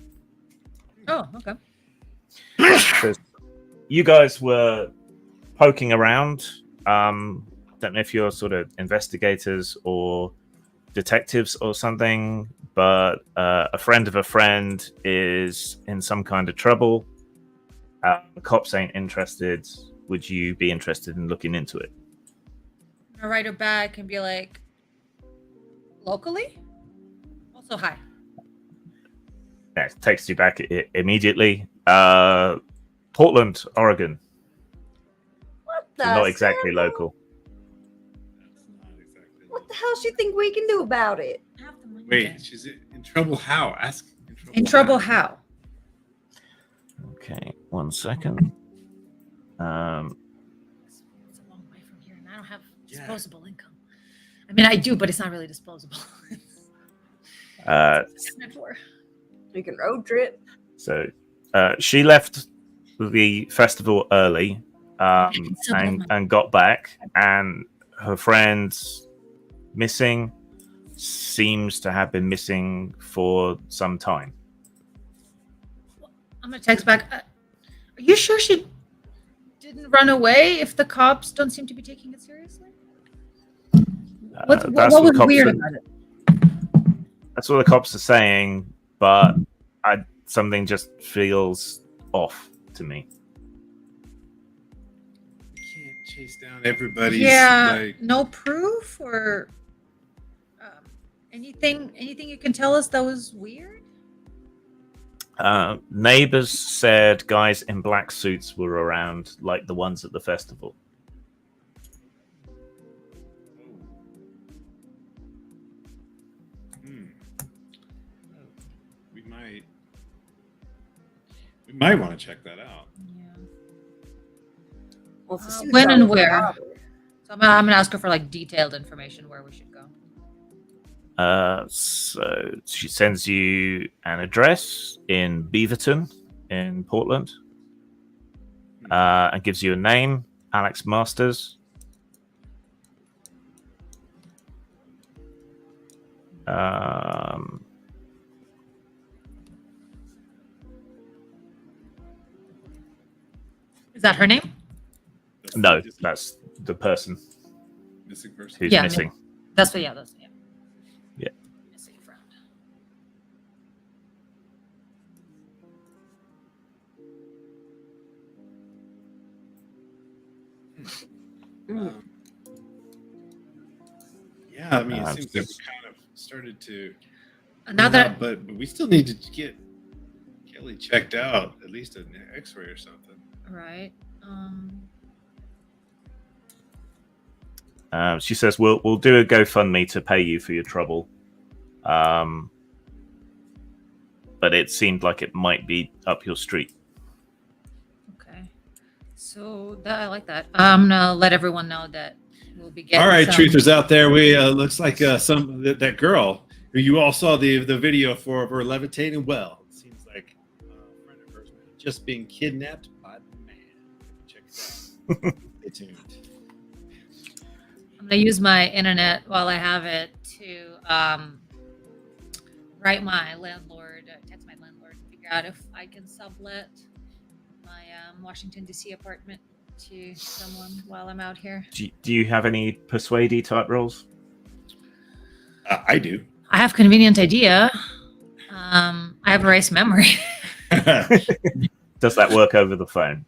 Oh, okay. Says, you guys were poking around. Don't know if you're sort of investigators or detectives or something, but a friend of a friend is in some kind of trouble. The cops ain't interested. Would you be interested in looking into it? I'm gonna write her back and be like, locally? Also, hi. Yeah, it takes you back immediately. Portland, Oregon. What So the? not exactly hell? local. That's not exactly. What the hell she think we can do about it? Have the money Wait, back. she's in trouble. How? Ask. In trouble how? Okay, 1 second. It's a long way from here, and I don't have Yeah. disposable income. I mean, I do, but it's not really disposable. We can road trip. So she left the festival early and got back, and her friend's missing. Seems to have been missing for some time. I'm gonna text back. Are you sure she didn't run away? If the cops don't seem to be taking it seriously, what That's was the cops weird are- about it? That's what the cops are saying, but something just feels off to me. You can't chase down everybody's. Yeah, Like, no proof or anything you can tell us that was weird. Neighbors said guys in black suits were around, like the ones at the festival. We might want to check that out. Yeah. Well, if the suit's When and out, where? So I'm gonna ask her for like detailed information where we should go. So she sends you an address in Beaverton in Portland, and gives you a name, Alex Masters. Is that her name? No, that's the person missing person. who's Yeah, missing. That's what. Yeah, that's yeah. Yeah. Missing friend. Yeah, I mean, it Um, seems like we kind of started to. Now that but we still need to get Kelly checked out, at least an X-ray or something. right. She says we'll do a GoFundMe to pay you for your trouble. But it seemed like it might be up your street. Okay. So that I like that. I'm gonna let everyone know that we'll be getting. All right, some- truthers out there, we looks like that girl who you all saw the video for of her levitating well. It seems like a friend of hers may have just being kidnapped by the man. Check it out. Stay tuned. I'm gonna use my internet while I have it to write my landlord, text my landlord, figure out if I can sublet my Washington D.C. apartment to someone while I'm out here. Do you have any persuadey type roles? I do. I have convenient idea. I have erased memory. Does that work over the phone?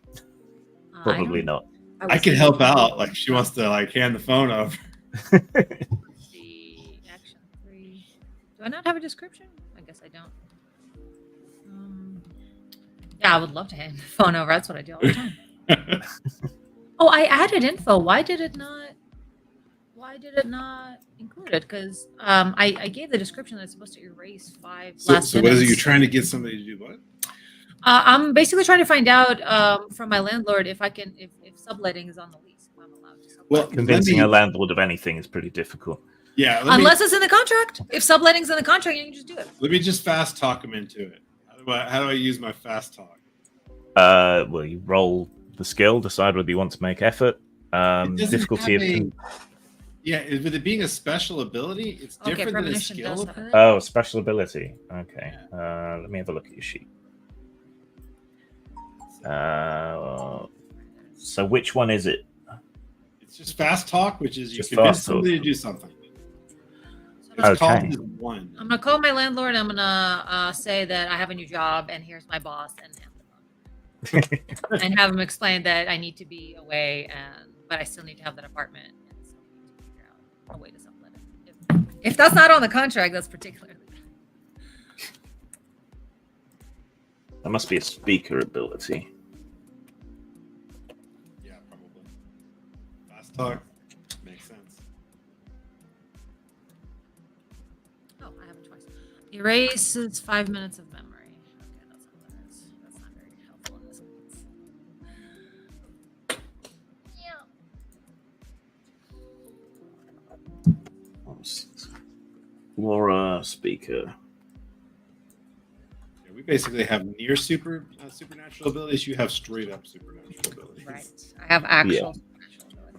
I Probably don't not. I can help out. Like she wants to hand the phone over. see. Action 3. Do I not have a description? I guess I don't. Yeah, I would love to hand the phone over. That's what I do all the time. Oh, I added info. Why did it not include it? Because I gave the description that it's supposed to erase 5 last So what is it? minutes. You're trying to get somebody to do what? I'm basically trying to find out from my landlord if subletting is on the lease. If I'm allowed to sublet. Well, Convincing a landlord of anything is pretty difficult. Yeah, Unless it's in the contract. If subletting's in the contract, you can just do it. let me just fast talk him into it. How do I use my fast talk? Well, you roll the skill, decide whether you want to make effort. It doesn't Difficulty of have with it being a special ability, it's Okay, different than a premonition skill. does have it. oh, special ability. Okay, let me have a look at your sheet. So which one is it? It's just fast talk, which is you Just convince fast talk. somebody to do something. It's Okay. called as one. I'm gonna call my landlord. And I'm gonna say that I have a new job, and here's my boss, and have him explain that I need to be away, but I still need to have that apartment. And so we need to figure out a way to sublet it. If that's not on the contract, that's particularly bad. That must be a speaker ability. Yeah, probably. Fast talk makes sense. Oh, I have it twice. Erases 5 minutes of memory. Okay, that's not what it is. That's not very helpful in this case. Yeah. Laura, speaker. Yeah, we basically have near supernatural abilities. You have straight up supernatural abilities. Right. I have actual.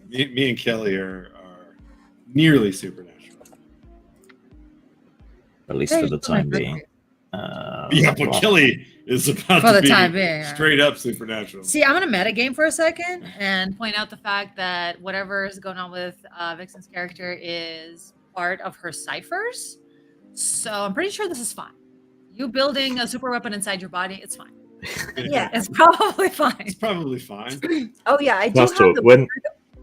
Me and Kelly are nearly supernatural. At least for the time being. Yeah, but well, Kelly is about For to the be time being, right. straight up supernatural. See, I'm gonna metagame for a second and point out the fact that whatever is going on with Vixen's character is part of her ciphers. So I'm pretty sure this is fine. You building a super weapon inside your body, it's fine. Yeah. It's probably fine. It's probably fine. Oh yeah, I do Last have talk, the when- weird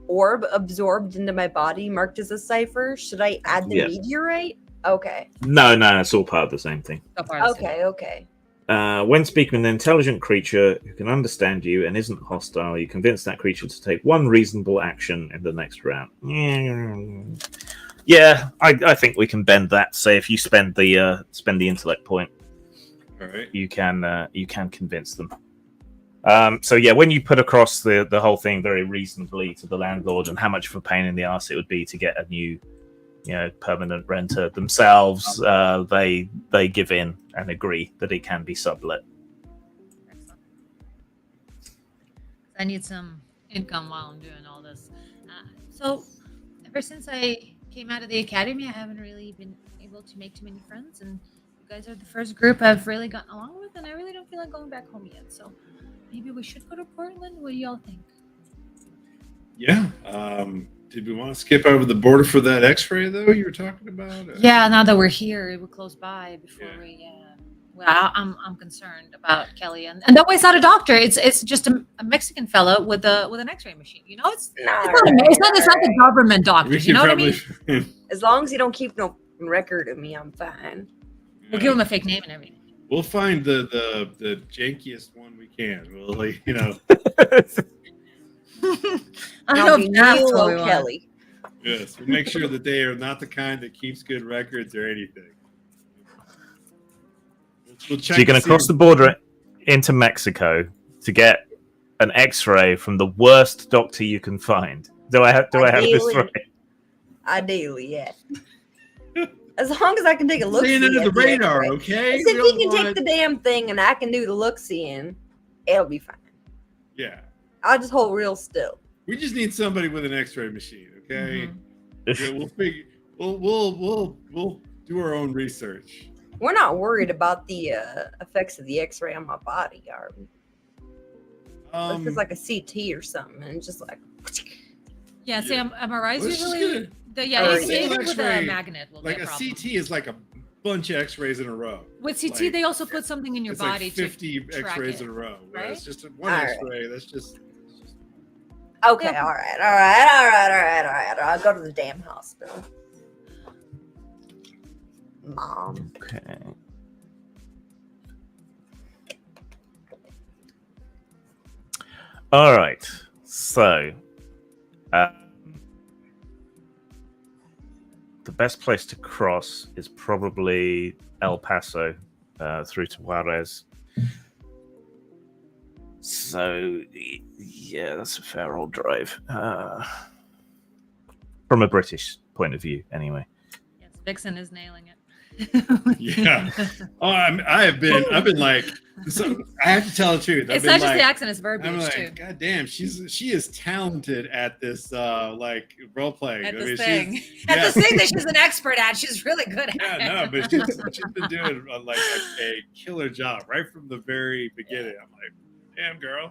orb absorbed into my body marked as a cipher. Should I add the Yeah. meteorite? Okay. No, it's all part of the same thing. So far, this is- Okay. When speaking with an intelligent creature who can understand you and isn't hostile, you convince that creature to take one reasonable action in the next round. Yeah, I think we can bend that. Say if you spend the intellect point, All right. you can convince them. So yeah, when you put across the whole thing very reasonably to the landlord and how much of a pain in the arse it would be to get a new, permanent renter themselves, they give in and agree that it can be sublet. Excellent. I need some income while I'm doing all this. So ever since I came out of the academy, I haven't really been able to make too many friends, and you guys are the first group I've really gotten along with, and I really don't feel like going back home yet. So maybe we should go to Portland. What do y'all think? Yeah. Did we want to skip over the border for that X-ray though? You were talking about. Yeah, now that we're here, we're close by before Yeah. we. Well, I'm concerned about Kelly, and that way it's not a doctor. It's just a Mexican fellow with an X-ray machine. It's not the government doctor. We You should know what I probably. mean? As long as you don't keep no record of me, I'm fine. We'll give him a fake name and everything. We'll find the jankiest one we can. We'll I I'll hope be that's Neil what we want. O'Kelly. Yes, we'll make sure that they are not the kind that keeps good records or anything. We'll check So you're going to to cross see- the border into Mexico to get an X-ray from the worst doctor you can find. Do I have this Ideally. right? Ideally, yeah. As long as I can take a look. Staying under the radar, okay? If We he don't can want- take the damn thing and I can do the look-seeing, it'll be fine. Yeah, I'll just hold real still. we just need somebody with an X-ray machine, okay? Mhm. Yeah, we'll figure. We'll do our own research. We're not worried about the effects of the X-ray on my body, are we? It's just like a CT or something, and it's just like. Yeah, see, MRIs Let's just usually. get Or Even with X-ray, a magnet will like be a a problem. CT is like a bunch of X-rays in a row. With CT, like- they also put something in your It's body like 50 to track X-rays it, in a row. Whereas right? just one All right. X-ray, that's just. Okay, Yeah. all right. I'll go to the damn hospital. Mom. Okay. All right. So, the best place to cross is probably El Paso through to Juarez. So, yeah, that's a fair old drive. From a British point of view, anyway. Yes, Vixen is nailing it. Yeah. Oh, I've been like, so I have to tell the truth. It's not just the accent; it's I'm verbiage like, too. God damn, she is talented at this like role playing. At I this mean, thing, she's- at yeah. the thing that she's an expert at, she's really good at. Yeah, no, but she's been doing like a killer job right from the very beginning. I'm like, damn, girl.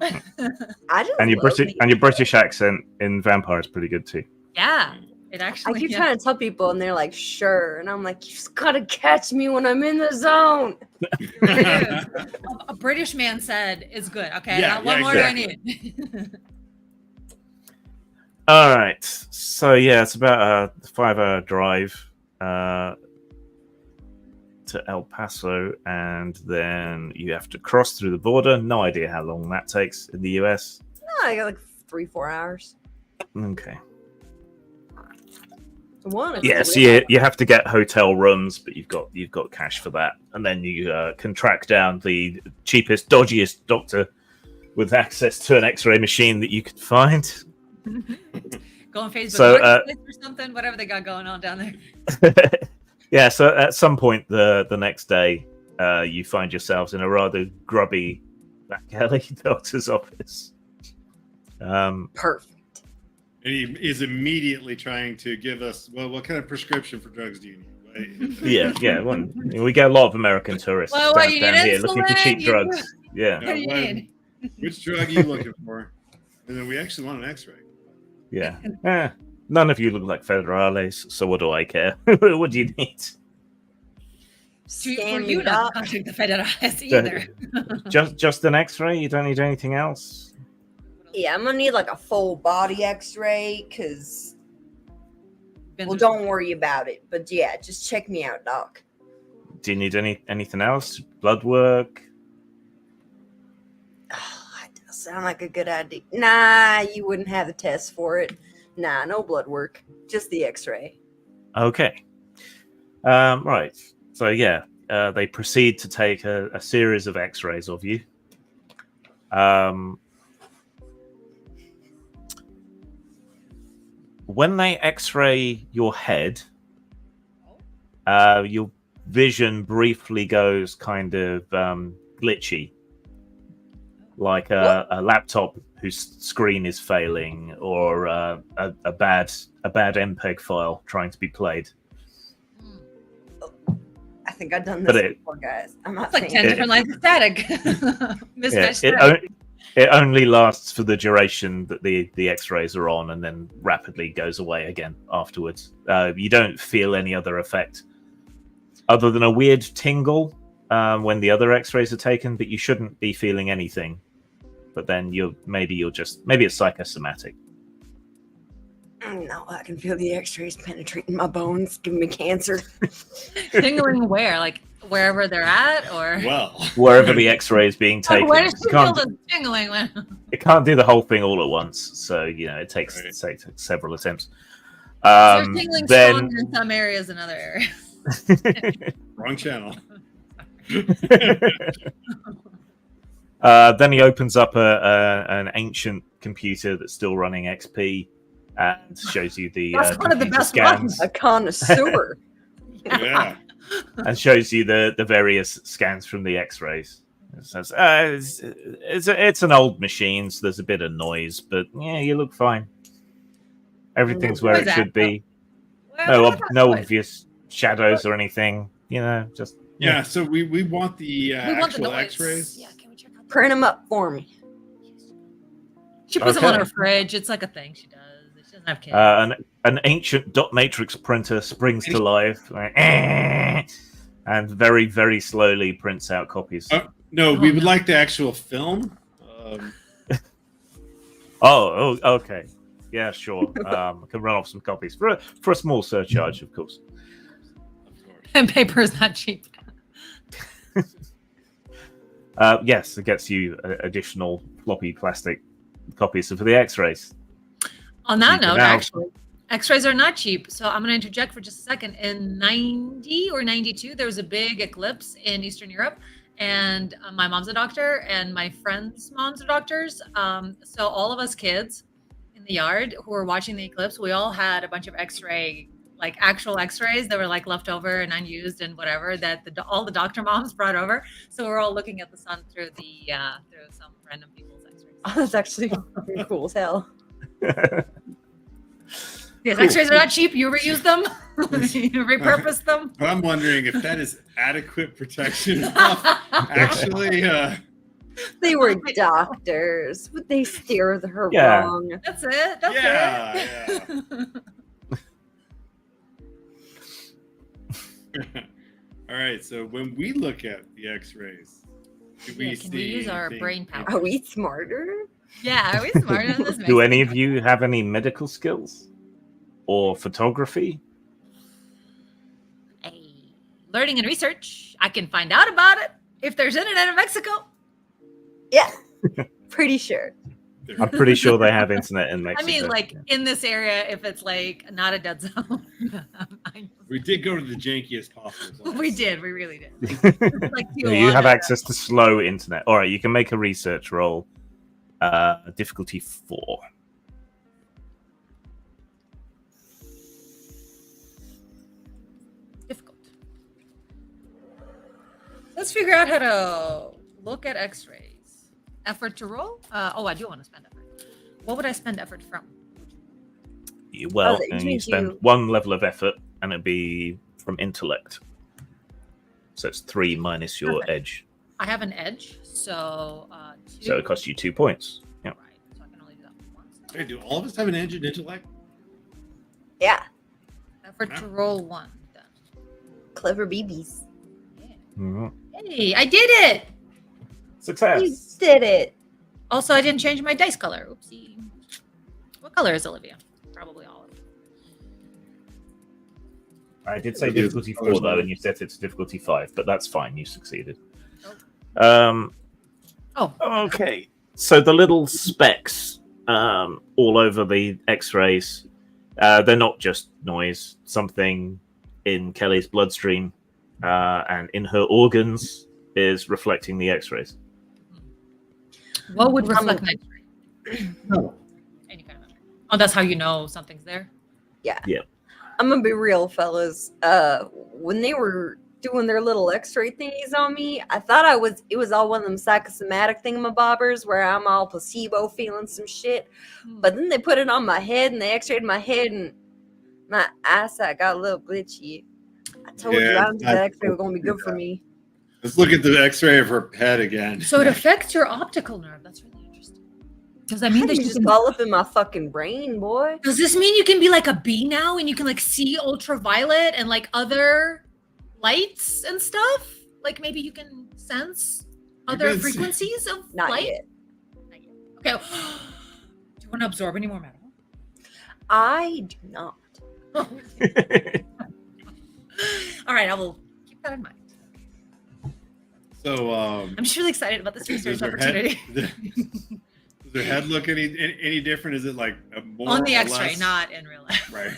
I just And your love British it. and your British accent in Vampire is pretty good too. Yeah, it I actually. keep yeah. trying to tell people, and they're like, "Sure," and I'm like, "You just gotta catch me when I'm in the zone." A British man said is good. Okay, Yeah, now, what more exactly. do I need? All right. So yeah, it's about a 5-hour drive to El Paso, and then you have to cross through the border. No idea how long that takes in the US. No, I got like 3-4 hours. Okay. One. it's Yeah, so weird. you have to get hotel rooms, but you've got cash for that, and then you can track down the cheapest, dodgiest doctor with access to an X-ray machine that you could find. Go on Facebook So, Marketplace or something, whatever they got going on down there. Yeah, so at some point the next day, you find yourselves in a rather grubby back alley doctor's office. Perfect. And he is immediately trying to give us, well, what kind of prescription for drugs do you need? Right? Yeah. We get a lot of American tourists Well, what, you down need here looking for insulin? cheap You- drugs. Yeah, What do you need? Which drug are you looking for? And then we actually want an X-ray. yeah. None of you look like federales, so what do I care? What do you need? For Scan you me not up. to contact the federales either. Just an X-ray? You don't need anything else? Yeah, I'm gonna need like a full body X-ray, cause Been well, through- don't worry about it. But yeah, just check me out, doc. Do you need anything else? Blood work? Oh, that does sound like a good idea. Nah, you wouldn't have the test for it. Nah, no blood work, just the X-ray. Okay. Right. So yeah, they proceed to take a series of X-rays of you. When they X-ray your head, your vision briefly goes kind of glitchy, like a laptop whose screen is failing, or a bad MPEG file trying to be played. I think I've done But this it- before, guys. I'm not It's like saying 10 different lines of static. Yeah, Mismatched static. it only lasts for the duration that the X-rays are on, and then rapidly goes away again afterwards. You don't feel any other effect other than a weird tingle when the other X-rays are taken, but you shouldn't be feeling anything. But then maybe it's psychosomatic. No, I can feel the X-rays penetrating my bones, giving me cancer. Tingling where? Like wherever they're at? Or Well, Wherever the X-ray is being taken, where does it she feel can't, the tingling when? it can't do the whole thing all at once. So it takes Right. several attempts. There's tingling Then stronger in some areas than other areas. wrong channel. Then he opens up an ancient computer that's still running XP and shows you the That's one of the computer best scans ones. A connoisseur. Yeah. and shows you the various scans from the X-rays. It says it's an old machine, so there's a bit of noise, but yeah, you look fine. Everything's where Where's it that? should be. Well, No what- obvious shadows or anything. Just Yeah. So we want the we want the actual noise. X-rays. Yeah, can we check out the- Print them up for me. She puts them on Okay. her fridge. It's like a thing she does. She doesn't have kids. an ancient dot matrix printer springs to life, and very, very slowly prints out copies. No, we Oh, would no. like the actual film. Okay. Yeah, sure. I can run off some copies for a small surcharge, of course. Of course. And paper is not cheap. Yes, it gets you additional floppy plastic copies for the X-rays. On that Cheap note, enough. actually, X-rays are not cheap. So I'm going to interject for just a second. In 90 or 92, there was a big eclipse in Eastern Europe, and my mom's a doctor, and my friends' moms are doctors. So all of us kids in the yard who were watching the eclipse, we all had a bunch of X-ray, like actual X-rays that were like left over and unused and whatever that all the doctor moms brought over. So we're all looking at the sun through some random people's X-rays. Oh, that's actually fucking cool as hell. Yes, Cool. X-rays are not cheap. You reuse them, you repurpose them. But I'm wondering if that is adequate protection. Actually, They were doctors. Would they steer her Yeah. wrong? That's it. That's Yeah, it. all right. So when we look at the X-rays, do we Can see we use our anything- brain power? Are we smarter? Yeah, are we smarter than this? Do any of you have any medical skills or photography? Hey, learning and research. I can find out about it if there's internet in Mexico. Yeah. Pretty sure. I'm pretty sure they have internet in I Mexico. mean, like in this area, if it's like not a dead zone. We did go to the jankiest possible place. We did. We really did. Like So you have Tijuana. access to slow internet. All right, you can make a research roll. Difficulty 4. Difficult. Let's figure out how to look at X-rays. Effort to roll. I do want to spend effort. What would I spend effort from? Well, that and you means spend you- 1 level of effort, and it'd be from intellect. So it's 3 minus your Perfect. edge. I have an edge, so 2. So it costs you 2 points. Yeah. Right, so I can only do that once. Hey, do all of us have an engine intellect? Yeah. Effort to roll 1. Then. Clever BBs. Yeah. Mhm. Hey, I did it! Success. You did it. Also, I didn't change my dice color. Oopsie. What color is Olivia? Probably olive. I did say It is difficulty colors 4 though, mode. and you set it to difficulty 5, but that's fine. You succeeded. Oh. Okay. So the little specks all over the X-rays, they're not just noise. Something in Kelly's bloodstream and in her organs is reflecting the X-rays. What would reflect an X-ray? No. Any kind of X-ray. Oh, that's how you know something's there? I'm gonna be real, fellas. When they were doing their little X-ray thingies on me, I thought it was all one of them psychosomatic thingamabobbers where I'm all placebo feeling some shit. But then they put it on my head and they X-rayed my head and my eyesight got a little glitchy. I told you Yeah, I don't think that X-ray was gonna be good for me. Let's look at the X-ray of her head again. So it affects your optical nerve. That's really interesting. Does that mean that you just can, all up in my fucking brain, boy. does this mean you can be like a bee now and you can like see ultraviolet and like other lights and stuff? Like maybe you can sense other can see- frequencies of Not light? yet. Not yet. Okay. Do you want to absorb any more metal? I do not. All right, I will keep that in mind. So, I'm just really excited about this does research her head, opportunity. does her head look any different? Is it like a more On the or X-ray, less? not in real life. Right.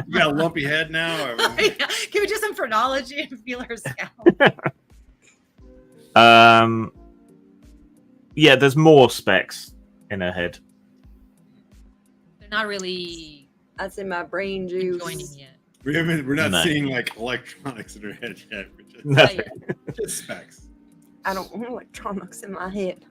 You got a lumpy head now? Or Yeah. Can we do some phrenology and feel her scalp? Yeah, there's more specks in her head. They're not really That's in my brain juice. joining yet. we're not No. seeing like electronics in her head yet. We're just, No. Not yet. just specs. I don't want electronics in my head.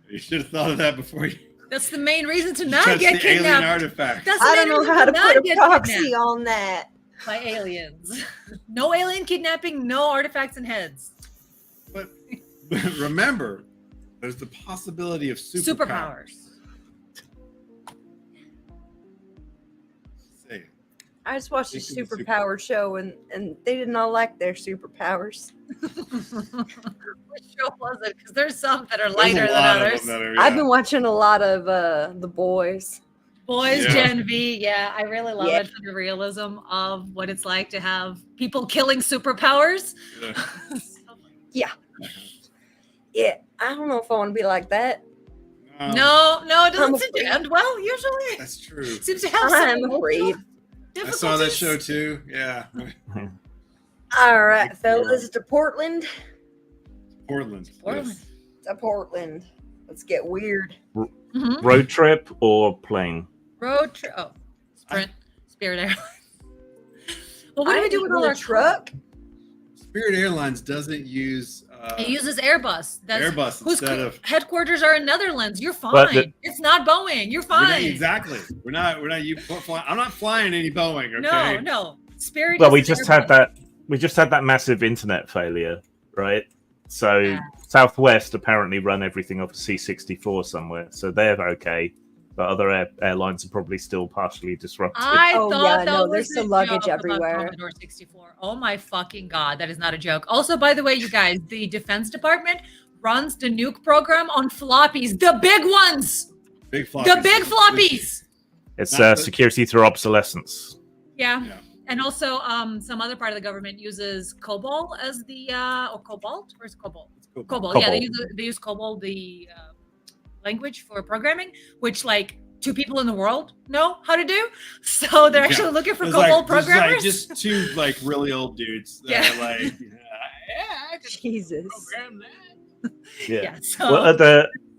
You should have thought of that before you That's the main reason to not touched get the alien kidnapped. artifact. That's the I main don't know reason how to not put a get proxy kidnapped on that. by aliens. No alien kidnapping, no artifacts and heads. But remember, there's the possibility of superpowers. Say it. I just watched a Think of the superpower show and they did not like their superpowers. Which show was it? Because there's some that are There's a lighter than lot of others. them that are, I've yeah. been watching a lot of The Boys. Boys, Yeah. Gen V, yeah, I really love Yeah. it for the realism of what it's like to have people killing superpowers. Yeah. Yeah, I don't know if I want to be like that. No, it I'm doesn't seem to afraid. end well. Usually, That's true. seems to have I'm some afraid. I saw that difficulties. show too. Yeah. All right, fellas, to Portland. Portland. Portland. Yes. To Portland. Let's get weird. Mhm. Road trip or plane? Road trip. Oh, Spirit Airlines. Well, what do I we do ain't with no all our truck? Spirit Airlines doesn't use It uses Airbus. That's Airbus whose instead of. headquarters are in Netherlands. You're fine. But It's not Boeing. You're We're not- fine. exactly. We're not. I'm not flying any Boeing. Okay. No. Spirit. Well, we uses just Airbus. had that. We just had that massive internet failure, right? So Yeah. Southwest apparently run everything off a C64 somewhere, so they're okay. But other airlines are probably still partially disrupted. I Oh, thought yeah, that no, was there's a some luggage joke everywhere. about Commodore 64. Oh my fucking god, that is not a joke. Also, by the way, you guys, the Defense Department runs the nuke program on floppies, the big ones, Big floppies. the big floppies. It's Not the- security through obsolescence. Yeah. Yeah. And also, some other part of the government uses COBOL as the or Cobalt. Where's Cobalt? It's cool. COBOL. Yeah, COBOL. they use COBOL, the language for programming, which like 2 people in the world know how to do. So they're Yeah. actually looking for It's COBOL like, there's, like, programmers. just 2 like really old dudes that Yeah. are like, I can Jesus. program that. yeah. So Well,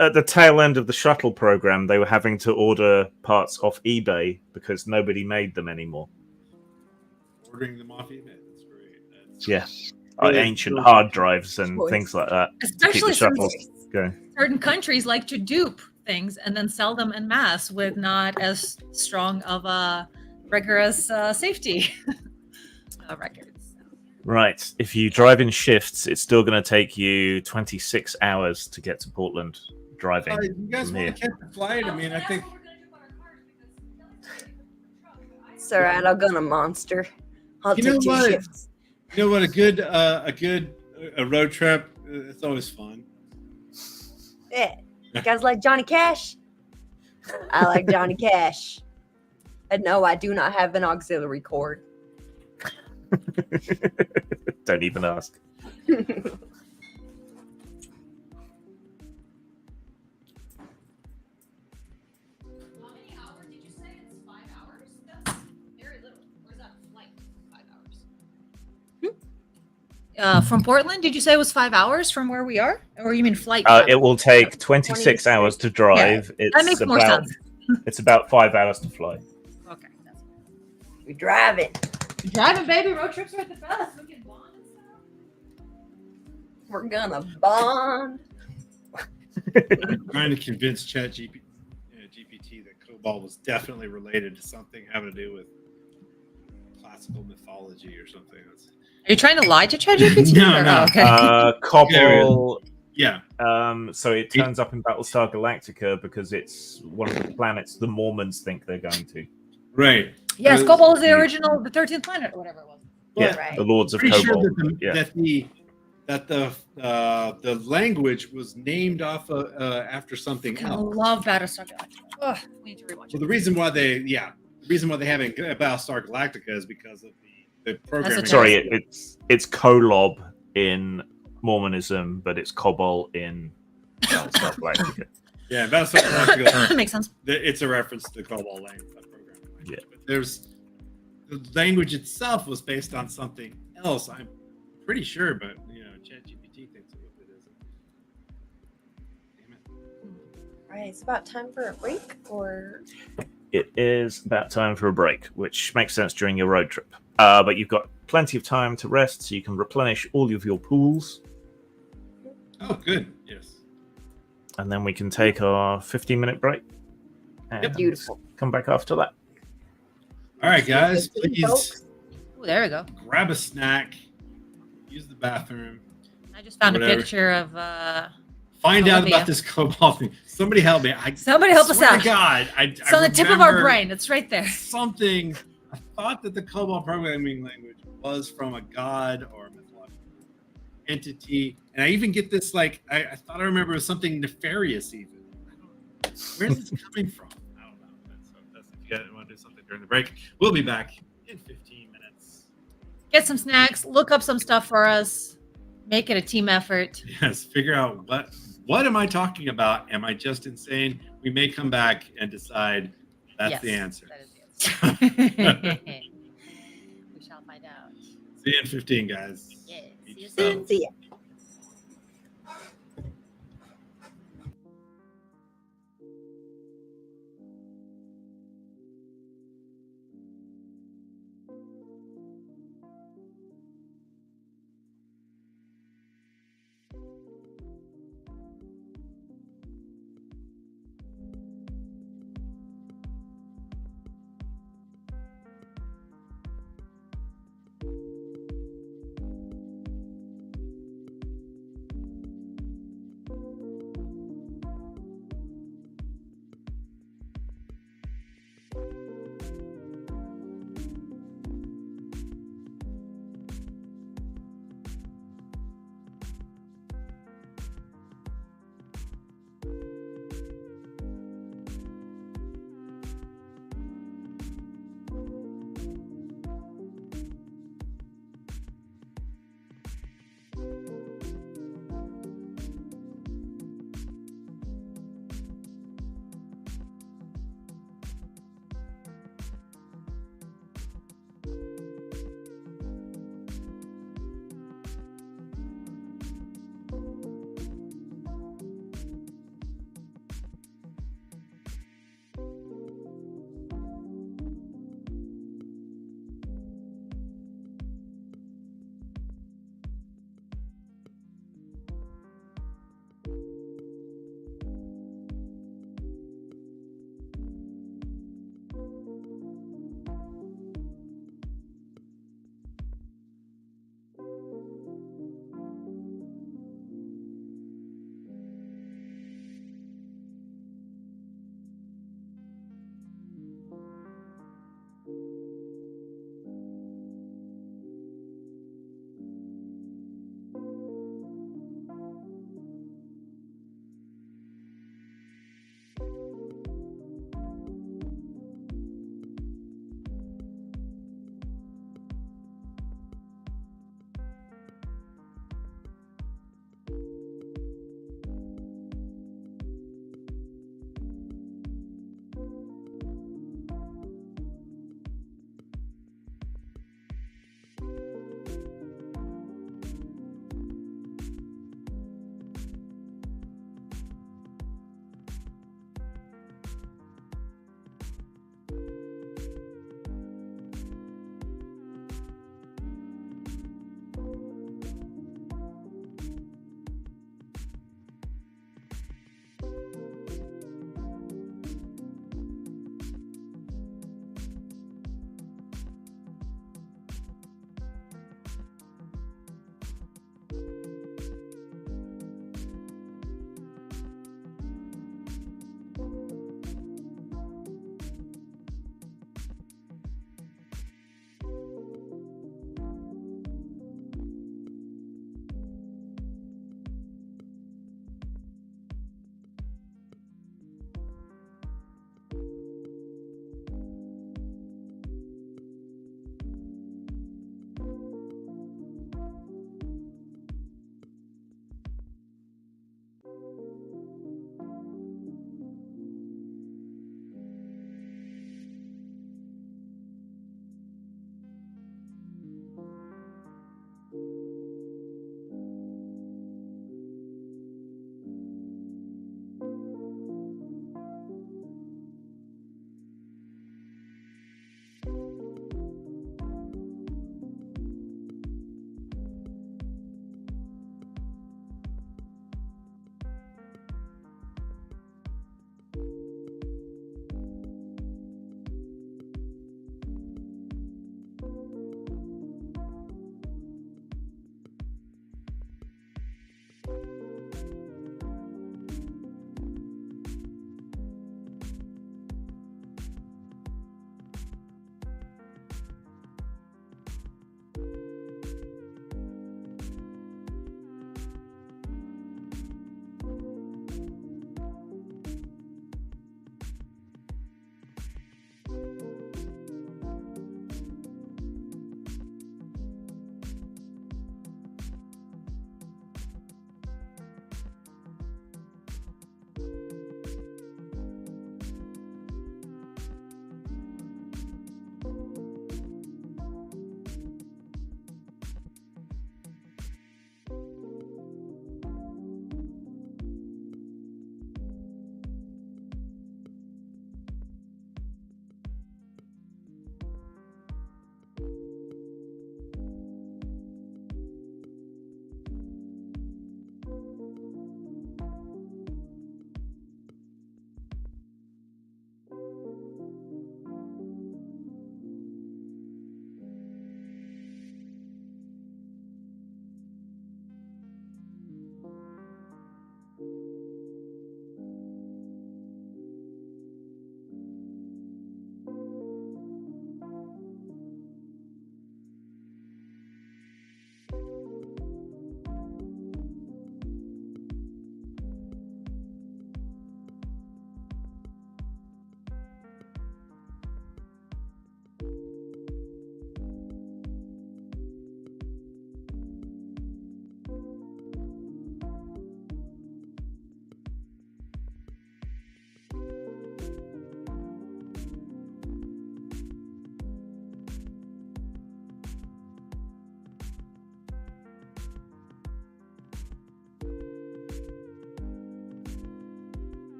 at the tail end of the shuttle program, they were having to order parts off eBay because nobody made them anymore. Ordering them off eBay. That's great. That's Yeah, Really- ancient really hard good drives and choice. things like that. To keep especially the shuttles since going. certain countries like to dupe things and then sell them en masse with not as strong of a rigorous safety records. Right. If you drive in shifts, it's still going to take you 26 hours to get to Portland driving. You guys from want to here. catch the flight? I mean, I think. It's all right. I'll gun a monster. I'll You know take 2 what? shifts. You know what? A good road trip. It's always fun. Yeah. You guys like Johnny Cash? I like Johnny Cash. And no, I do not have an auxiliary cord. Don't even ask. How many hours did you say? It's 5 hours? That's very little. Or is that flight 5 hours? From Portland, did you say it was 5 hours from where we are? Or you mean flight? It will take 26 hours to drive. that makes more sense. It's about 5 hours to fly. Okay. That's We drive it. driving, baby. Road trips are the best. We can bond and stuff. We're gonna bond. I'm trying to convince GPT that Cobalt was definitely related to something having to do with classical mythology or something. Are you trying to lie to ChatGPT? No, Or- no. Okay. Cobble. Yeah. So it turns up in Battlestar Galactica because it's one of the planets the Mormons think they're going to. Right. Yes, Cobalt is the original, the 13th planet, or whatever it was. Yeah, Right. the Lords of Pretty sure Cobalt. that the language was named off after something I else. love Battlestar Galactica. Ugh, we need to rewatch So it. the reason why they haven't Battlestar Galactica is because of the programming. Sorry, it's Kolob in Mormonism, but it's Cobalt in Battlestar Galactica. Yeah, Battlestar Galactica. Makes sense. It's a reference to Cobalt language, programming language. Yeah. But the language itself was based on something else. I'm pretty sure, but ChatGPT thinks it isn't. Damn it. Right. It's about time for a break, or It is about time for a break, which makes sense during your road trip. But you've got plenty of time to rest, so you can replenish all of your pools, Oh, good. Yes. and then we can take our 15-minute break. And Yep. Beautiful. Come back after that. All right, guys. Thank you, Please folks. Ooh, there we go. grab a snack. Use the bathroom. I just found Whatever. a picture of. Find out Olivia. about this Cobalt thing. Somebody help me. Somebody help us swear to out. God, It's on the tip of our brain. It's right there. Something. I thought that the Cobalt programming language was from a god or a mythological entity, and I even get this like I thought I remember it was something nefarious. Even where's this coming from? I don't know. That's if you guys want to do something during the break, we'll be back in 15 minutes. Get some snacks. Look up some stuff for us. Make it a team effort. Yes, figure out what am I talking about? Am I just insane? We may come back and decide that's Yes, the answer. That is the answer. We shall find out. See you in 15, guys. Yeah, Eat see you yourself. soon. See ya.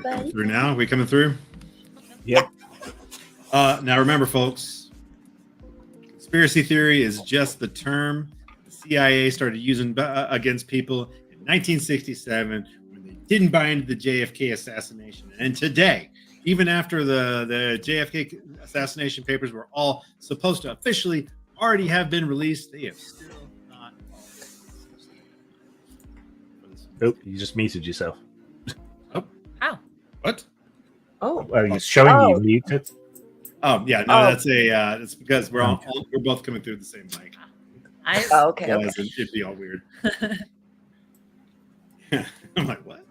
everybody. Through now? Are we coming through? Yep. Now remember, folks, conspiracy theory is just the term the CIA started using against people in 1967 when they didn't buy into the JFK assassination. And today, even after the JFK assassination papers were all supposed to officially already have been released, they have still not. Oh, you just muted yourself. How? What? Oh, Oh, you're showing Oh. you muted. Yeah, no, Oh. that's it's because we're both coming through the same mic. okay. Otherwise, it'd be all weird. I'm like, what?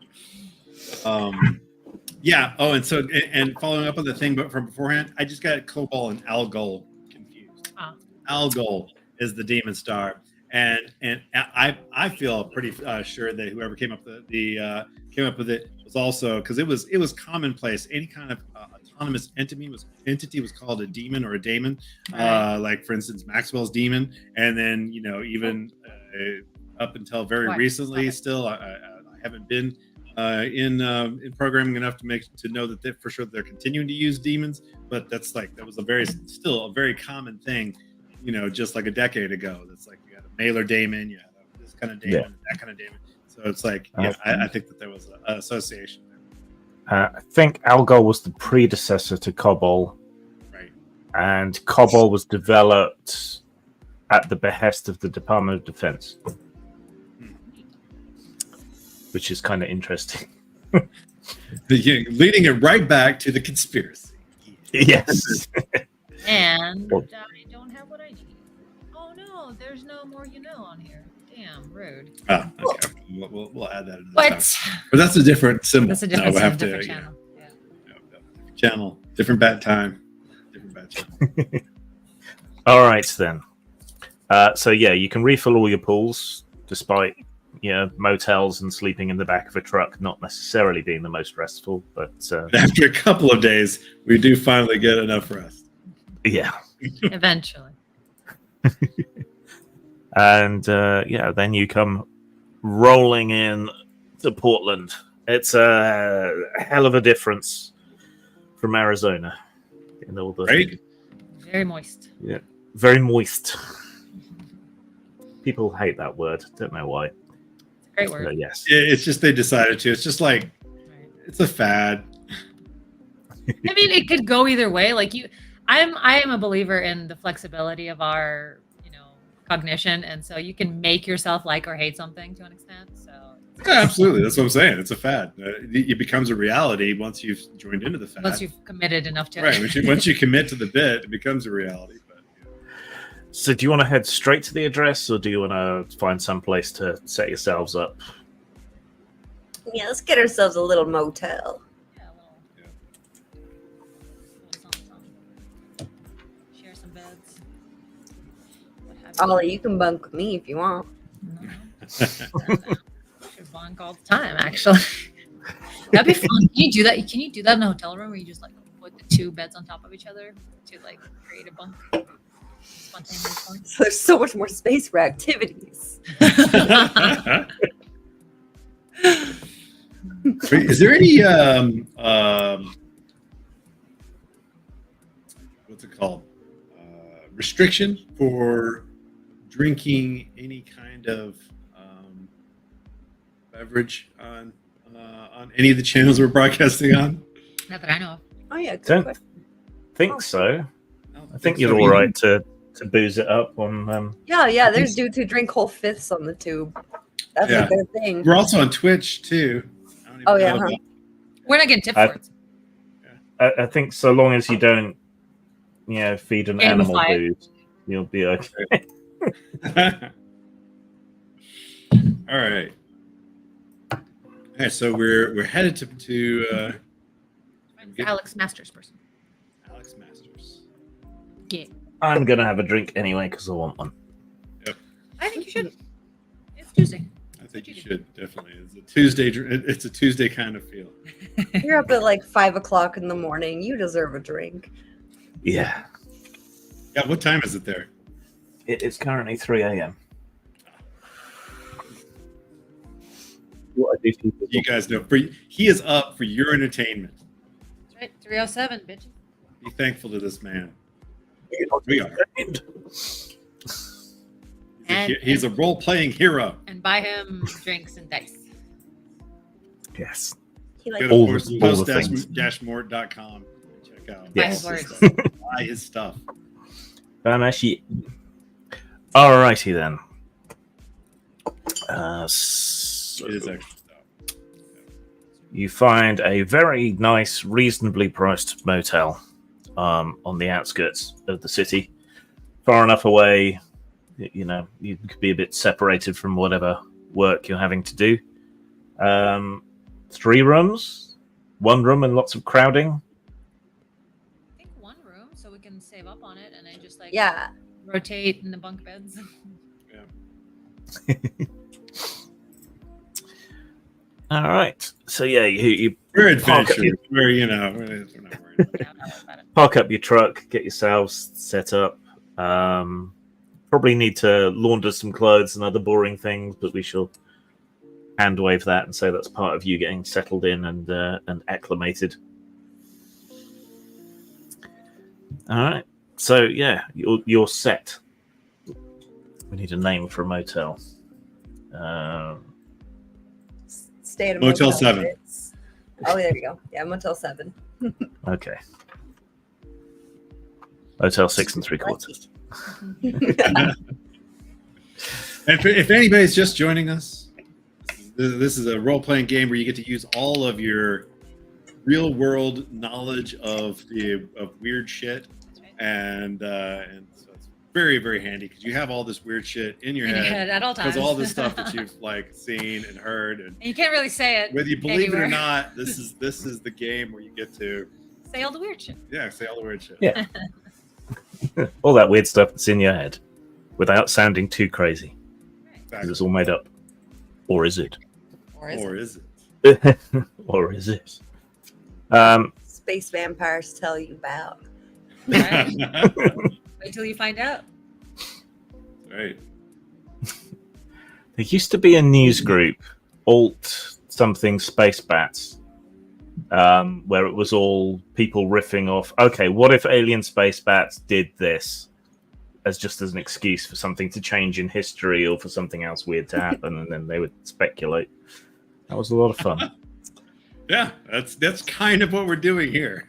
Yeah. Oh, and so and following up on the thing, but from beforehand, I just got Cobalt and Algol confused. Ah. Algol is the demon star, and I feel pretty sure that whoever came up with it was also, because it was commonplace. Any kind of autonomous entity was called a demon or a daemon. Right. Like for instance, Maxwell's demon, and then even up until very Right. recently, still I haven't been in programming enough to know that for sure they're continuing to use demons, but that was still a very common thing, just like a decade ago. That's like you had a mailer daemon, you had this kind of daemon, that kind of daemon. So it's like, I think that there was an association there. I think Algol was the predecessor to Cobol, Right. and Cobol was developed at the behest of the Department of Defense, which is kind of interesting. Leading it right back to the conspiracy. Yes. And Well- I don't have what I need. Oh no, there's no more on here. Damn, rude. Okay. We'll add that in. What? But that's a different symbol. That's a different, we'll have different to, channel. Yeah. different channel, different bat time, different bat channel. All right then. So yeah, you can refill all your pools, despite motels and sleeping in the back of a truck not necessarily being the most restful. But After a couple of days, we do finally get enough rest. yeah, Eventually. and then you come rolling in to Portland. It's a hell of a difference from Arizona in all the Right? Very moist. very moist. People hate that word. Don't know why. Great word. Yes. It's just they decided to. It's just like Right. it's a fad. I mean, it could go either way. Like I am a believer in the flexibility of our, cognition, and so you can make yourself like or hate something to an extent. So Yeah, absolutely. That's what I'm saying. It's a fad. It becomes a reality once you've joined into the fad. once you've committed enough to Right. it. Once you commit to the bit, it becomes a reality. But So do you want to head straight to the address, or do you want to find some place to set yourselves up? Yeah, let's get ourselves a little motel. Yeah, a little something. Share some beds. What have you. Ollie, you can bunk with me if you want. No. Should bunk all the time, actually. That'd be fun. Can you do that? Can you do that in a hotel room where you just put the two beds on top of each other to create a bunk? Spontaneous bunk. So there's so much more space for activities. is there any what's it called? Restriction for drinking any kind of beverage on any of the channels we're broadcasting on? Not that I know of. Oh yeah, good Don't question. think so. I think so you're all either. right to booze it up on. Yeah. There's dudes who drink whole fifths on the tube. That's Yeah. like their thing. We're also on Twitch too. I don't even Oh, yeah, know huh? about- We're not getting tipped I- for it. I think so long as you don't, feed an animal Gamify it. booze, you'll be okay. All right. All right, so we're headed to Alex Masters person. Alex Masters. Yeah. I'm gonna have a drink anyway because I want one. I think you should. It's Tuesday. I think you should definitely. It's a Tuesday. It's a Tuesday kind of feel. You're up at 5 o'clock in the morning. You deserve a drink. Yeah, Yeah. What time is it there? it is currently 3 a.m. what I do for people. You guys know, he is up for your entertainment. That's right. 307, bitch. Be thankful to this man. We are. He's a role-playing hero. And buy him drinks and dice. Yes. He Go like to all course, the things. post-mort.com. Check out Yes. Buy his words. buy his stuff. Actually, alrighty then. So It is extra stuff. you find a very nice, reasonably priced motel on the outskirts of the city, far enough away. You know, you could be a bit separated from whatever work you're having to do. 3 rooms, 1 room, and lots of crowding. I think 1 room, so we can save up on it and then just like yeah. rotate in the bunk beds. All right. So yeah, you We're Park up adventurers. We're not worried about it. park up your truck, get yourselves set up. Probably need to launder some clothes and other boring things, but we shall hand wave that and say that's part of you getting settled in and acclimated. All right. So yeah, you're set. We need a name for a motel. Stay at a Motel 7. 6. Oh, there you go. Yeah, Motel 7. Okay. Motel 6 3/4. And if anybody's just joining us, this is a role-playing game where you get to use all of your real-world knowledge of weird shit, and so it's very, very handy because you have all this weird shit in your head at all times. because all the stuff that you've like seen and heard, and And you can't really say it. whether you believe it anywhere. or not, this is the game where you get to Say all the weird shit. say all the weird shit. Yeah. All that weird stuff that's in your head without sounding too crazy. Because Exactly. it's all made up. Or is it? Or is Or it? is it? Or is it? Space vampires tell you about. Right? Wait till you find out. Right. There used to be a news group, Alt something Space Bats, where it was all people riffing off, okay, what if alien space bats did this as just as an excuse for something to change in history or for something else weird to happen, and then they would speculate. That was a lot of fun. Yeah, that's kind of what we're doing here.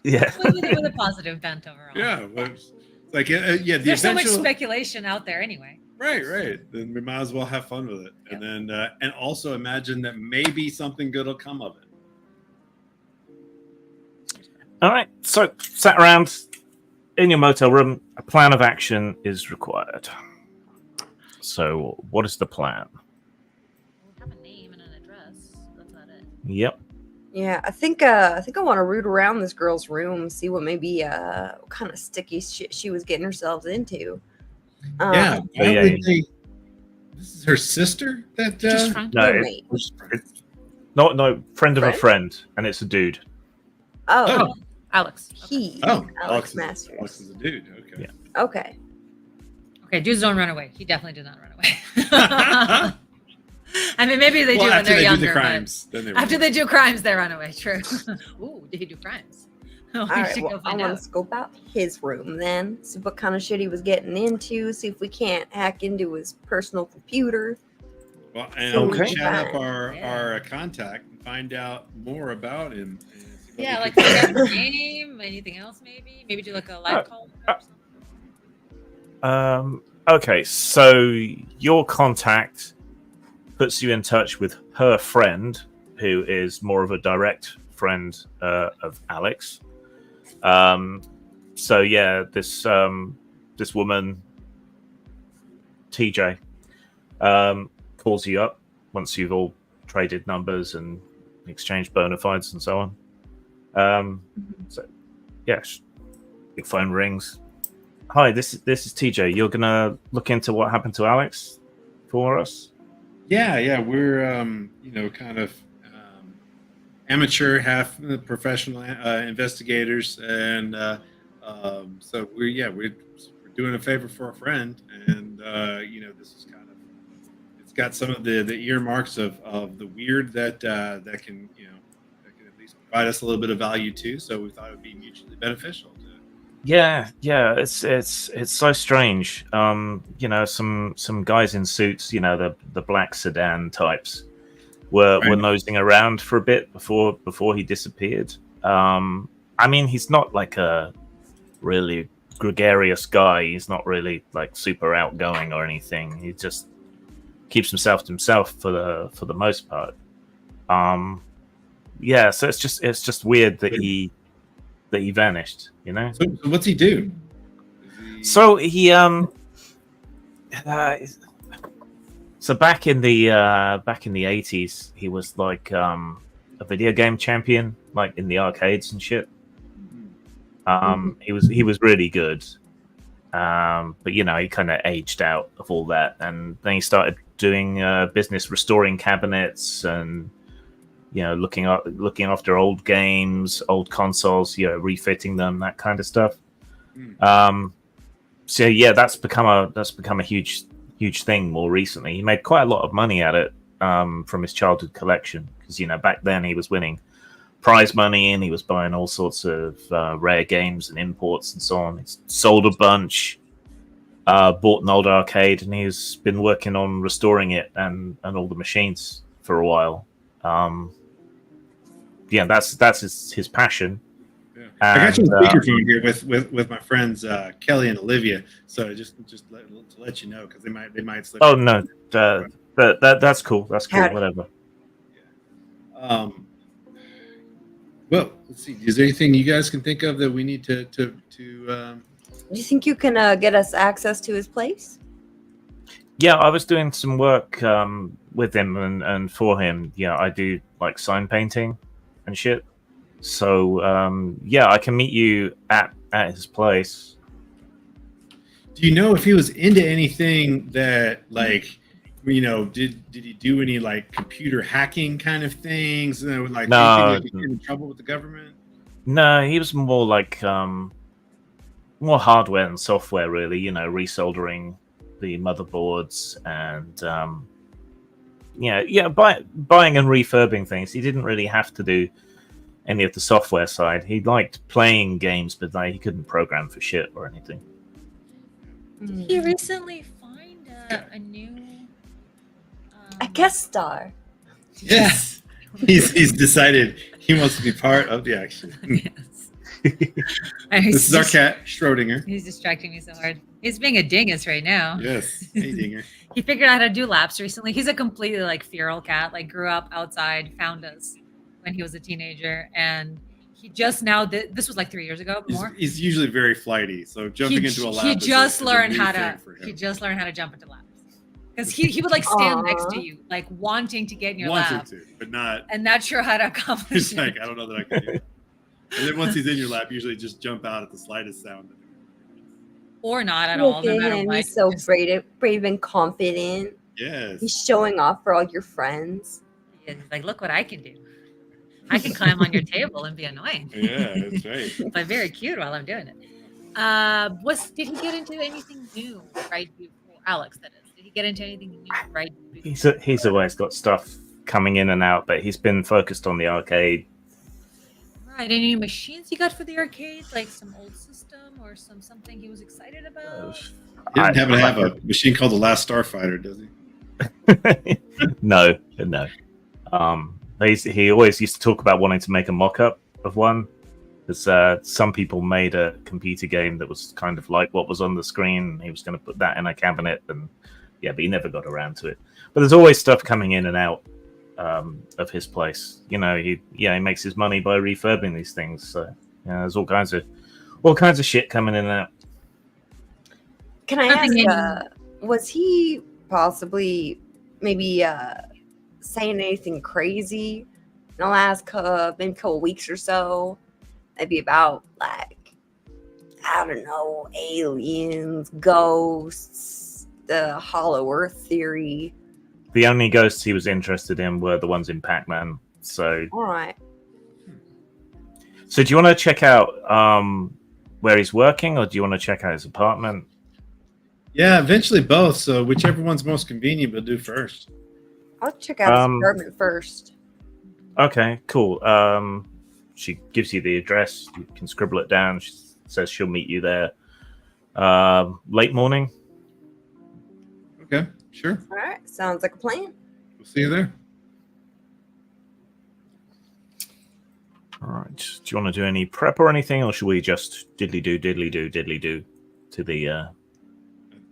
Yeah. with a positive bent overall. Yeah, but it's like yeah, the There's so much eventual- speculation out there anyway. Right. Then we might as well have fun with it, and then and also imagine that maybe something good will come of it. All right, so sat around in your motel room, a plan of action is required. So, what is the plan? We'll have a name and an address. That's about it. Yep. Yeah, I think I want to root around this girl's room, see what maybe what kind of sticky shit she was getting herself into. Yeah, Oh, yeah, would this is her sister. That Just front. No, roommate. no, friend of a Friend? friend, and it's a dude. Oh, Alex. Okay. he. Oh, Alex Alex Masters. is a dude. Okay. Yeah. Okay. Okay, dudes don't run away. He definitely did not run away. I mean, maybe they do when after they're they younger. do the but crimes, then they After they do crimes, they run away. True. Ooh, did he do crimes? We All right. should Well, go I find want out. to scope out his room then, see what kind of shit he was getting into, see if we can't hack into his personal computer. Well, and Okay. we'll chat up our Yeah. contact and find out more about him. And see what Yeah, we like can- find out his name, anything else maybe? Maybe do like a live call or something. Okay, so your contact puts you in touch with her friend, who is more of a direct friend of Alex. So yeah, this woman, TJ, calls you up once you've all traded numbers and exchanged bona fides and so on. So yes, your phone rings. Hi, this is TJ. You're gonna look into what happened to Alex for us? Yeah, we're kind of amateur, half professional investigators, and so we're doing a favor for a friend, and this is kind of it's got some of the earmarks of the weird that that can that can at least provide us a little bit of value too. So we thought it would be mutually beneficial. Yeah, it's so strange. Some guys in suits, the black sedan types, were Right. nosing around for a bit before he disappeared. I mean, he's not like a really gregarious guy. He's not really like super outgoing or anything. He just keeps himself to himself for the most part. Yeah, so it's just weird that he vanished. So what's he do? So he so back in the 80s, he was like a video game champion, like in the arcades and shit. He was really good. But he kind of aged out of all that, and then he started doing business restoring cabinets and looking after old games, old consoles, refitting them, that kind of stuff. So yeah, that's become a huge thing more recently. He made quite a lot of money at it from his childhood collection, because back then he was winning prize money and he was buying all sorts of rare games and imports and so on. He's sold a bunch, bought an old arcade, and he's been working on restoring it and all the machines for a while. Yeah, that's his passion. Yeah. I got you And, on speakerphone here with my friends Kelly and Olivia. So just to let you know, because they might slip. Oh no, that's cool. That's cool. Howdy. Whatever. Well, let's see. Is there anything you guys can think of that we need to Do you think you can get us access to his place? Yeah, I was doing some work with him and for him. Yeah, I do like sign painting and shit. So yeah, I can meet you at his place. Do you know if he was into anything that, like, did he do any like computer hacking kind of things? Like, No. anything that get in trouble with the government? No, he was more like more hardware and software, really. Resoldering the motherboards and buying and refurbing things. He didn't really have to do any of the software side. He liked playing games, but he couldn't program for shit or anything. Did he recently find a new A guest star. Yes. He's decided he wants to be part of the action. Yes. And This is our cat, Schrodinger. He's distracting me so hard. He's being a dingus right now. Yes. Hey, Dinger. He figured out how to do laps recently. He's a completely like feral cat. Like grew up outside, found us when he was a teenager, and he just now. This was like 3 years ago. More. He's usually very flighty, so jumping into a lap. He is just a learned new how thing to. for him. He just learned how to jump into laps. Because he would like stand next Aw. to you, like wanting to get in your Wanted lap, to, but not. and not sure how to accomplish He's it. like, I don't know that I can do it. And then once he's in your lap, usually just jump out at the slightest sound. Or not at all. Look No at matter him. what. He's so Just- brave and confident. Yes. He's showing off for all your friends. He's like, look what I can do. I can climb on your table and be annoying. Yeah, that's right. But very cute while I'm doing it. Did he get into anything new right before Alex? That is, did he get into anything new right before? He's always got stuff coming in and out, but he's been focused on the arcade. Right. Any machines he got for the arcade, like some old system or something he was excited about? He didn't happen to have a machine called the Last Starfighter, does he? No. He always used to talk about wanting to make a mock-up of one, because some people made a computer game that was kind of like what was on the screen. He was going to put that in a cabinet, and but he never got around to it. But there's always stuff coming in and out of his place. He makes his money by refurbing these things. So there's all kinds of shit coming in and out. Can I Nothing ask, was he possibly maybe saying anything crazy in the last maybe couple weeks or so? Maybe about, like, I don't know, aliens, ghosts, the Hollow Earth theory. The only ghosts he was interested in were the ones in Pac-Man. So All right. do you want to check out where he's working, or do you want to check out his apartment? Yeah, eventually both. So whichever one's most convenient, we'll do first. I'll check out his apartment first. Okay, cool. She gives you the address. You can scribble it down. She says she'll meet you there. Late morning. Okay, sure. All right, sounds like a plan. We'll see you there. All right. Do you want to do any prep or anything, or should we just diddly do to the?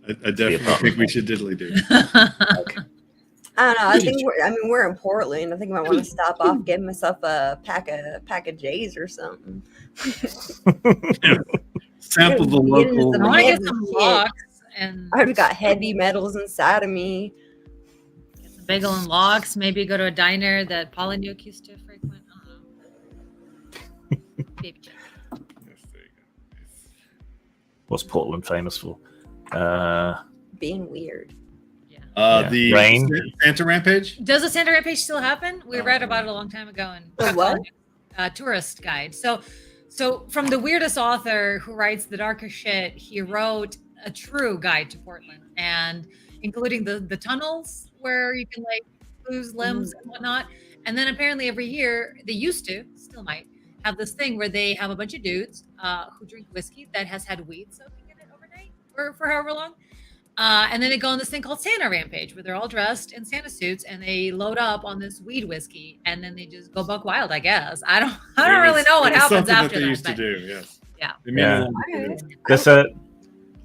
I definitely think we should diddly do. Okay. I don't know. I think we're in Portland. I think I might want to stop off, get myself a pack of J's or something. Sample the local. I want to get some locks and I've got heavy metals inside of me. get some bagel and locks. Maybe go to a diner that Polynuk used to frequent. I don't know. Baby chick. What's Portland famous for? Being weird. The Rain. Santa Rampage. Does the Santa Rampage still happen? We read about it a long time ago in The what? Tourist Guide. So from the weirdest author who writes the darkest shit, he wrote a true guide to Portland, and including the tunnels where you can like lose limbs and whatnot. And then apparently every year they used to, still might, have this thing where they have a bunch of dudes who drink whiskey that has had weed soaking in it overnight or for however long. And then they go on this thing called Santa Rampage, where they're all dressed in Santa suits and they load up on this weed whiskey, and then they just go buck wild. I guess I don't really know what happens after they that. used to do. Yes. Yeah. There's a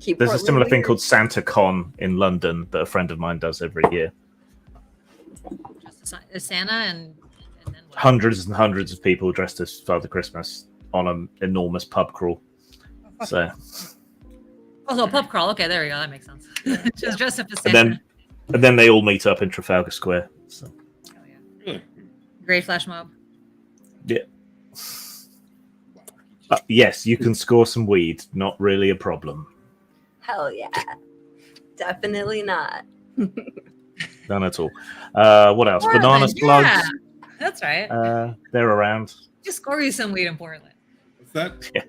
Keep there's a Portland similar thing weird. called Santa Con in London that a friend of mine does every year. Just a Santa and then what? Hundreds and hundreds of people dressed as Father Christmas on an enormous pub crawl. So, Also, a pub crawl. Okay, there we go. That makes sense. Just dress up as Santa. and then they all meet up in Trafalgar Square. So, Oh, yeah. Really? Great flash mob. yeah. Yes, you can score some weed. Not really a problem. Hell yeah. Definitely not. None at all. What else? Portland, Banana slugs. yeah. That's right. They're around. Just score you some weed in Portland. What's that? Yeah.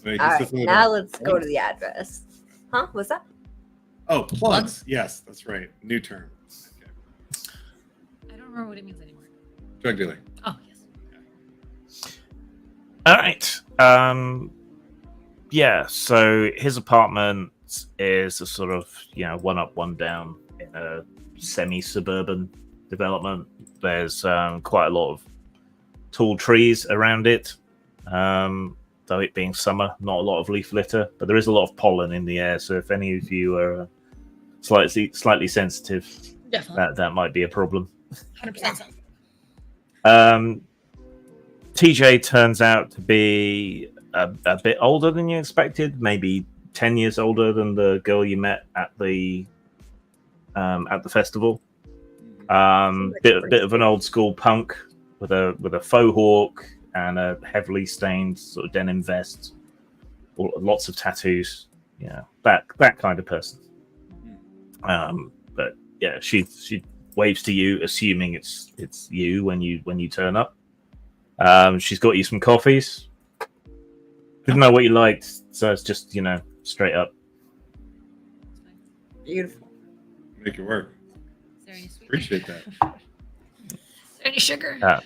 Wait, All is right, this now another- let's go to the address. Huh? What's that? Oh, plugs. Yes, that's right. New term. Okay. I don't remember what it means anymore. Drug dealer. Oh, yes. All right. Yeah. So his apartment is a sort of one up, one down in a semi-suburban development. There's quite a lot of tall trees around it. Though it being summer, not a lot of leaf litter, but there is a lot of pollen in the air. So if any of you are slightly sensitive, Definitely. that might be a problem. 100% sense. TJ turns out to be a bit older than you expected, maybe 10 years older than the girl you met at the festival. Bit of an old school punk with a faux hawk and a heavily stained sort of denim vest, lots of tattoos. That kind of person. But yeah, she waves to you, assuming it's you when you turn up. She's got you some coffees. Didn't know what you liked, so it's just straight up. Beautiful. Make it work. Is there any sweet? Appreciate that. Is there any sugar?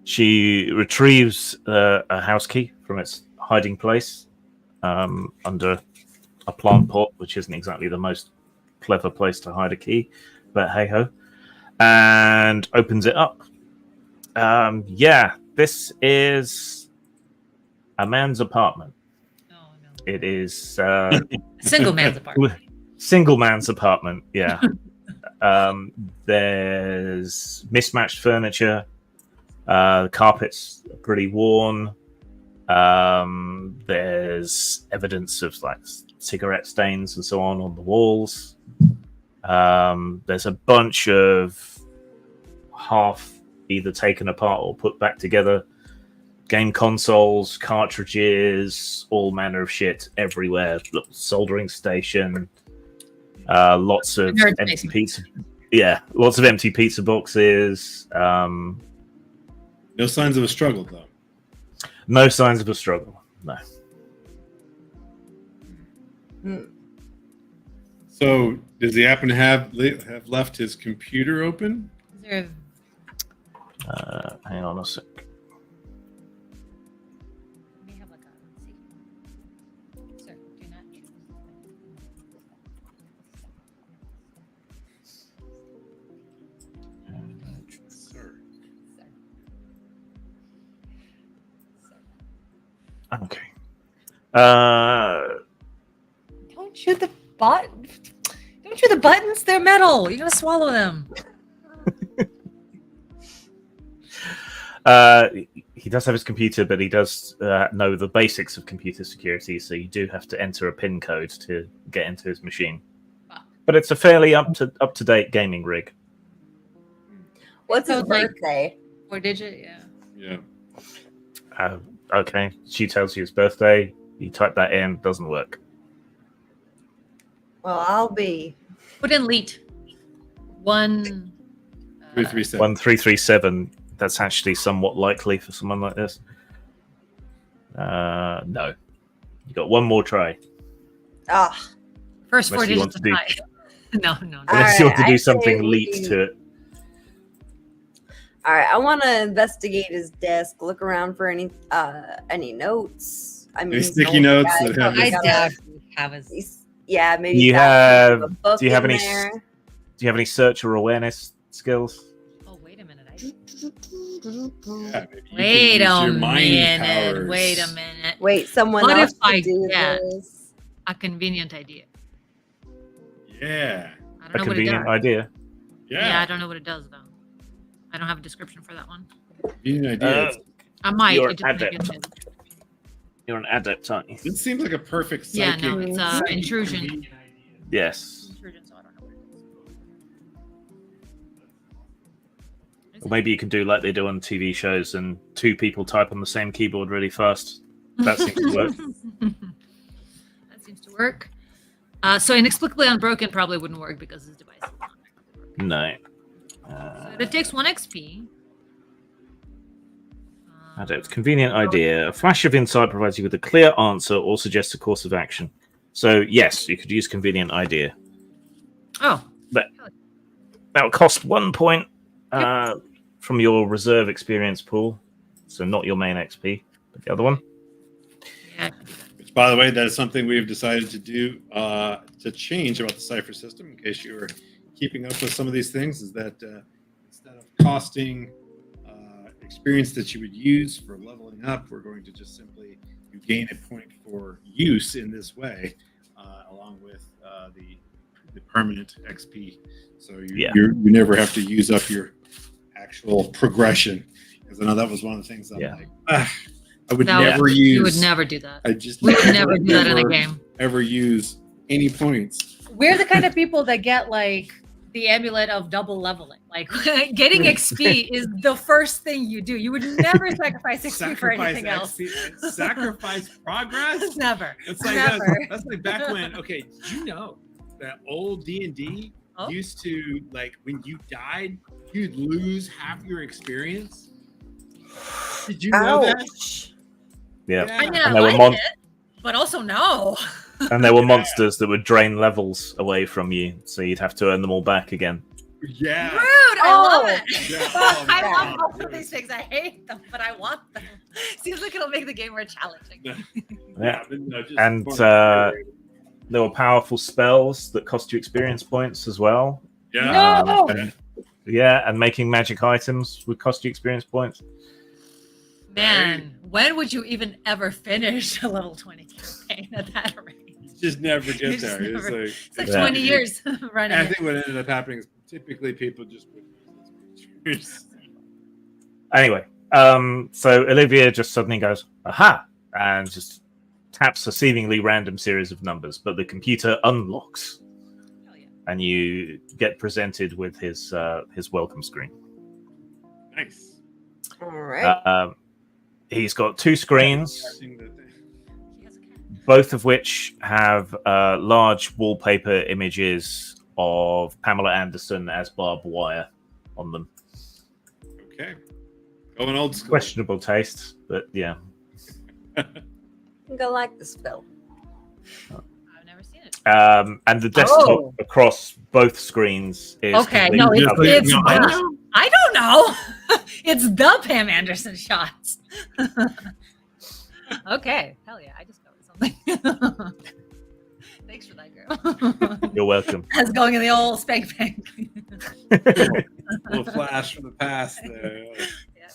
She retrieves a house key from its hiding place under a plant pot, which isn't exactly the most clever place to hide a key, but hey ho, and opens it up. This is a man's apartment. Oh, no. It is Single man's apartment. single man's apartment. Yeah. There's mismatched furniture. The carpets are pretty worn. There's evidence of like cigarette stains and so on the walls. There's a bunch of half either taken apart or put back together game consoles, cartridges, all manner of shit everywhere. Soldering station, lots of Nerd empty basement. pizza. Yeah, lots of empty pizza boxes. No signs of a struggle, though. No signs of a struggle. No. So, does he happen to have left his computer open? Is there Hang on a sec. we have like a let's see. Sir, do not choose. Sir. Okay. Don't shoot the Don't shoot the buttons. They're metal. You're gonna swallow them. He does have his computer, but he does know the basics of computer security, so you do have to enter a PIN code to get into his machine. Fuck. But it's a fairly up to date gaming rig. What's his Sounds like- birthday? 4-digit, yeah. Yeah. Okay, she tells you his birthday. You type that in, doesn't work. Well, I'll be. Put in leet. 1 337. 1337. That's actually somewhat likely for someone like this. No. You got one more try. Ah, First 4 Unless you want digits to of do- high. No. Unless you want to I do say something we leet do- to it. all right. I want to investigate his desk. Look around for any notes. I mean, Any he's an sticky old notes guy, that have probably I this- got definitely have his. yeah, maybe. You got have- a book do you have in any there. Do you have any search or awareness skills? Oh, wait a minute. Yeah, maybe you Wait can use a your mining minute. powers. Wait a minute. Wait, someone What else if I could do get- this. A convenient idea. Yeah. I A don't know what it convenient does. idea. Yeah, I don't know what it does though. I don't have a description for that one. Convenient idea. I might. You're It an just didn't adept. get it. You're an adept, aren't you? It seems like a perfect Yeah, psychic. no, it's Psychic intrusion. convenient idea. Yes. Intrusion, so I don't know what it is. Or maybe you can do like they do on TV shows and two people type on the same keyboard really fast. That seems to work. That seems to work. So inexplicably unbroken probably wouldn't work because his device is not broken. No. So it takes 1 XP. Adept. Convenient idea. A flash of insight provides you with a clear answer or suggests a course of action. So yes, you could use convenient idea. Oh, That would cost 1 point from your reserve experience pool. So not your main XP, but the other one. yeah. Which, by the way, that is something we've decided to do to change about the cipher system. In case you were keeping up with some of these things, is that instead of costing experience that you would use for leveling up, we're going to just simply you gain a point for use in this way, along with the permanent XP. So you never have to use up your actual progression. Because I know that was one of the things I'm like, I would never use. You would never do that. I just We would never do that in a game. ever use any points. We're the kind of people that get like the amulet of double leveling. Like getting XP is the first thing you do. You would never sacrifice XP for anything else. XP, sacrifice progress. Never. It's like Never. that's like back when. Okay, did you know that old D&D used to, like, when you died, you'd lose half your experience? Did you know that? Ouch. Yeah. I mean, And I there were like it, but also no. And there were monsters that would drain levels away from you, so you'd have to earn them all back again. Yeah. Rude. I love Oh. it. Yeah. Oh, I my love God. both of these things. I hate them, but I want them. Seems like it'll make the game more challenging. Yeah. but no, just And, fun. There were powerful spells that cost you experience points as well. Yeah. No. And making magic items would cost you experience points. Man, when would you even ever finish a level 20 campaign at that rate? You just never You get just there. never- It's It's like Yeah. 20 years running. I it. think what ended up happening is typically people just wouldn't use those creatures. Anyway, so Olivia just suddenly goes, aha, and just taps a seemingly random series of numbers, but the computer unlocks, Hell yeah. and you get presented with his welcome screen. Nice. All right. He's got two screens, Pressing the thing. He has a cat. both of which have large wallpaper images of Pamela Anderson as barbed wire on them. Okay. Going old school. Questionable taste, but yeah. I think I like this film. I've never seen And the desktop Oh. across both screens is Okay, completely no, it's, covered. it's No, I the- know. I don't know. It's the Pam Anderson shots. Okay, hell yeah, I just covered something. Thanks for that, girl. You're welcome. That's going in the old spank bank. little flash from the past there. Yeah,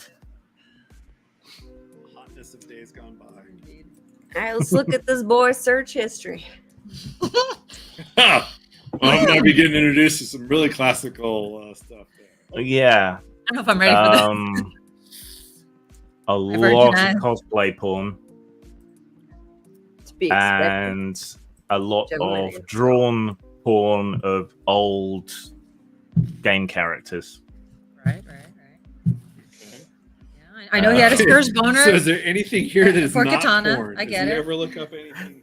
Hotness of days gone by. indeed. All right, let's look at this boy's search history. Well, I'm going to be getting introduced to some really classical stuff there. Yeah. I don't know if I'm ready for this. A heard lot that. of cosplay porn To be expected. and a lot Generally. of drawn porn of old game characters. Right. Yeah, I know he had a Scourge boner. So is there anything here that is For not Katana, porn? I Does get he it. ever look up anything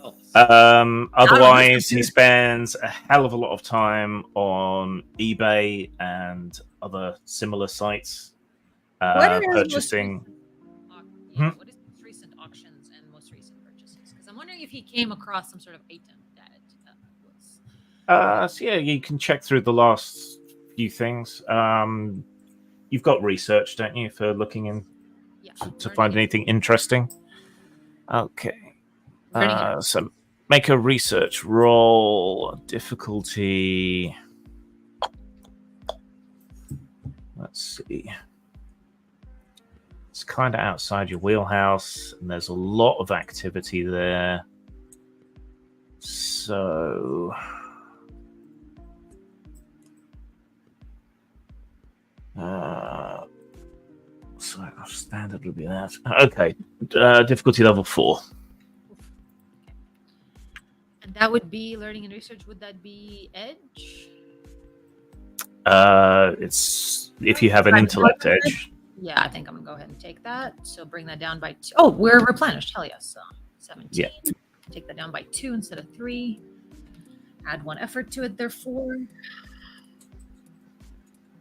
else? Otherwise, he spends a hell of a lot of time on eBay and other similar sites What are his most purchasing. recent Hmm? what is most recent auctions and most recent purchases? Because I'm wondering if he came across some sort of item that was. So yeah, you can check through the last few things. You've got research, don't you, for looking in Yeah, to find anything interesting? Okay. Learning it. So make a research roll. Difficulty. Let's see. It's kind of outside your wheelhouse, and there's a lot of activity there. So. So our standard would be that. Okay. Difficulty level 4. And that would be learning and research. Would that be Edge? It's if you have an intellect edge. Yeah, I think I'm gonna go ahead and take that. So bring that down by 2. Oh, we're replenished. Hell yes. So 17. Yeah. Take that down by 2 instead of 3. Add 1 effort to it, therefore.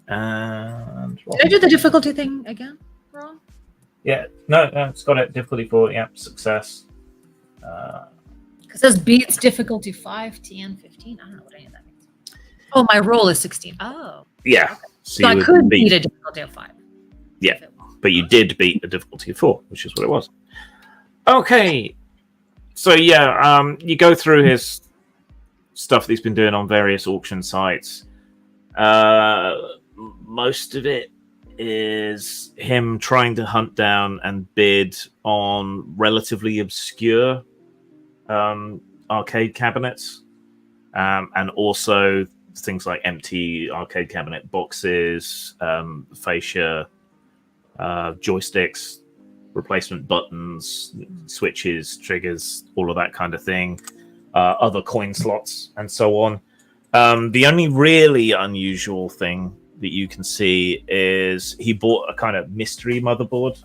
And Did I do the difficulty thing again wrong? yeah, no, it's got it. Difficulty 4. Yeah, success. It says beats difficulty 5, TN 15. I don't know what any of that means. Oh, my roll is 16. Oh. Yeah. So I you would could beat a difficulty of 5. Yeah. if it was. But you did beat a difficulty of 4, which is what it was. Okay. So yeah, you go through his stuff that he's been doing on various auction sites. Most of it is him trying to hunt down and bid on relatively obscure arcade cabinets, and also things like empty arcade cabinet boxes, fascia, joysticks, replacement buttons, switches, triggers, all of that kind of thing, other coin slots, and so on. The only really unusual thing that you can see is he bought a kind of mystery motherboard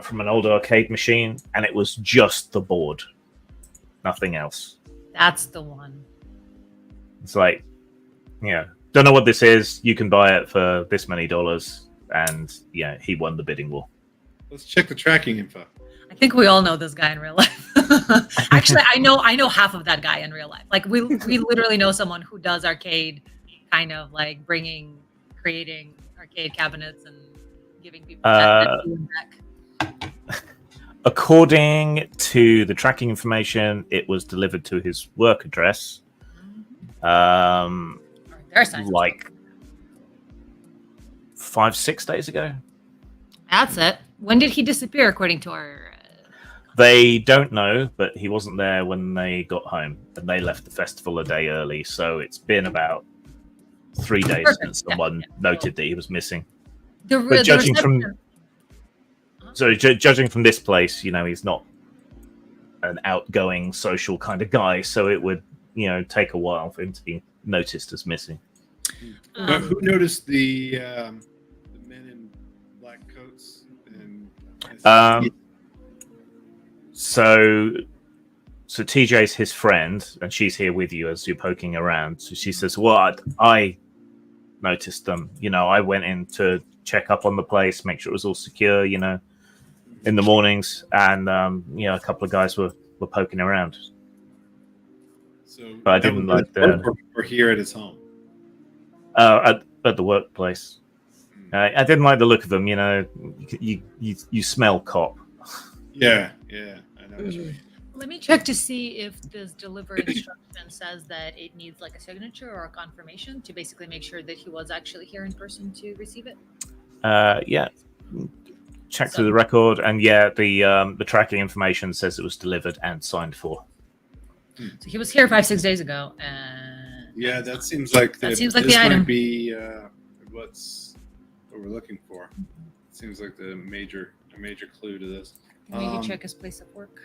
from an old arcade machine, and it was just the board, nothing else. That's the one. It's like, yeah, don't know what this is. You can buy it for this many dollars, and yeah, he won the bidding war. Let's check the tracking info. I think we all know this guy in real life. Actually, I know half of that guy in real life. Like we literally know someone who does arcade, kind of like creating arcade cabinets and giving people that back. According to the tracking information, it was delivered to his work address. Their side. Like 5-6 days ago. That's it. When did he disappear? According to our. They don't know, but he wasn't there when they got home, and they left the festival a day early. So it's been about 3 days Perfect. since someone noted that he was missing. The judging from- reception- So judging from this place, he's not an outgoing social kind of guy. So it would, take a while for him to be noticed as missing. Who noticed the men in black coats? So TJ's his friend, and she's here with you as you're poking around. So she says, "Well, I noticed them. I went in to check up on the place, make sure it was all secure. In the mornings, and a couple of guys were poking around." So But I that didn't was like the or here at his home. at the workplace. I didn't like the look of them. You know, you smell cop. Yeah, I know what you Mhm. mean. Let me check to see if this delivery instruction says that it needs like a signature or a confirmation to basically make sure that he was actually here in person to receive it. Yeah. Check through the record, and the tracking information says it was delivered and signed for. So he was here 5-6 days ago, and Yeah, that seems like That the, seems like this the might item. be what we're looking for. Seems like a major clue to this. maybe check his place of work.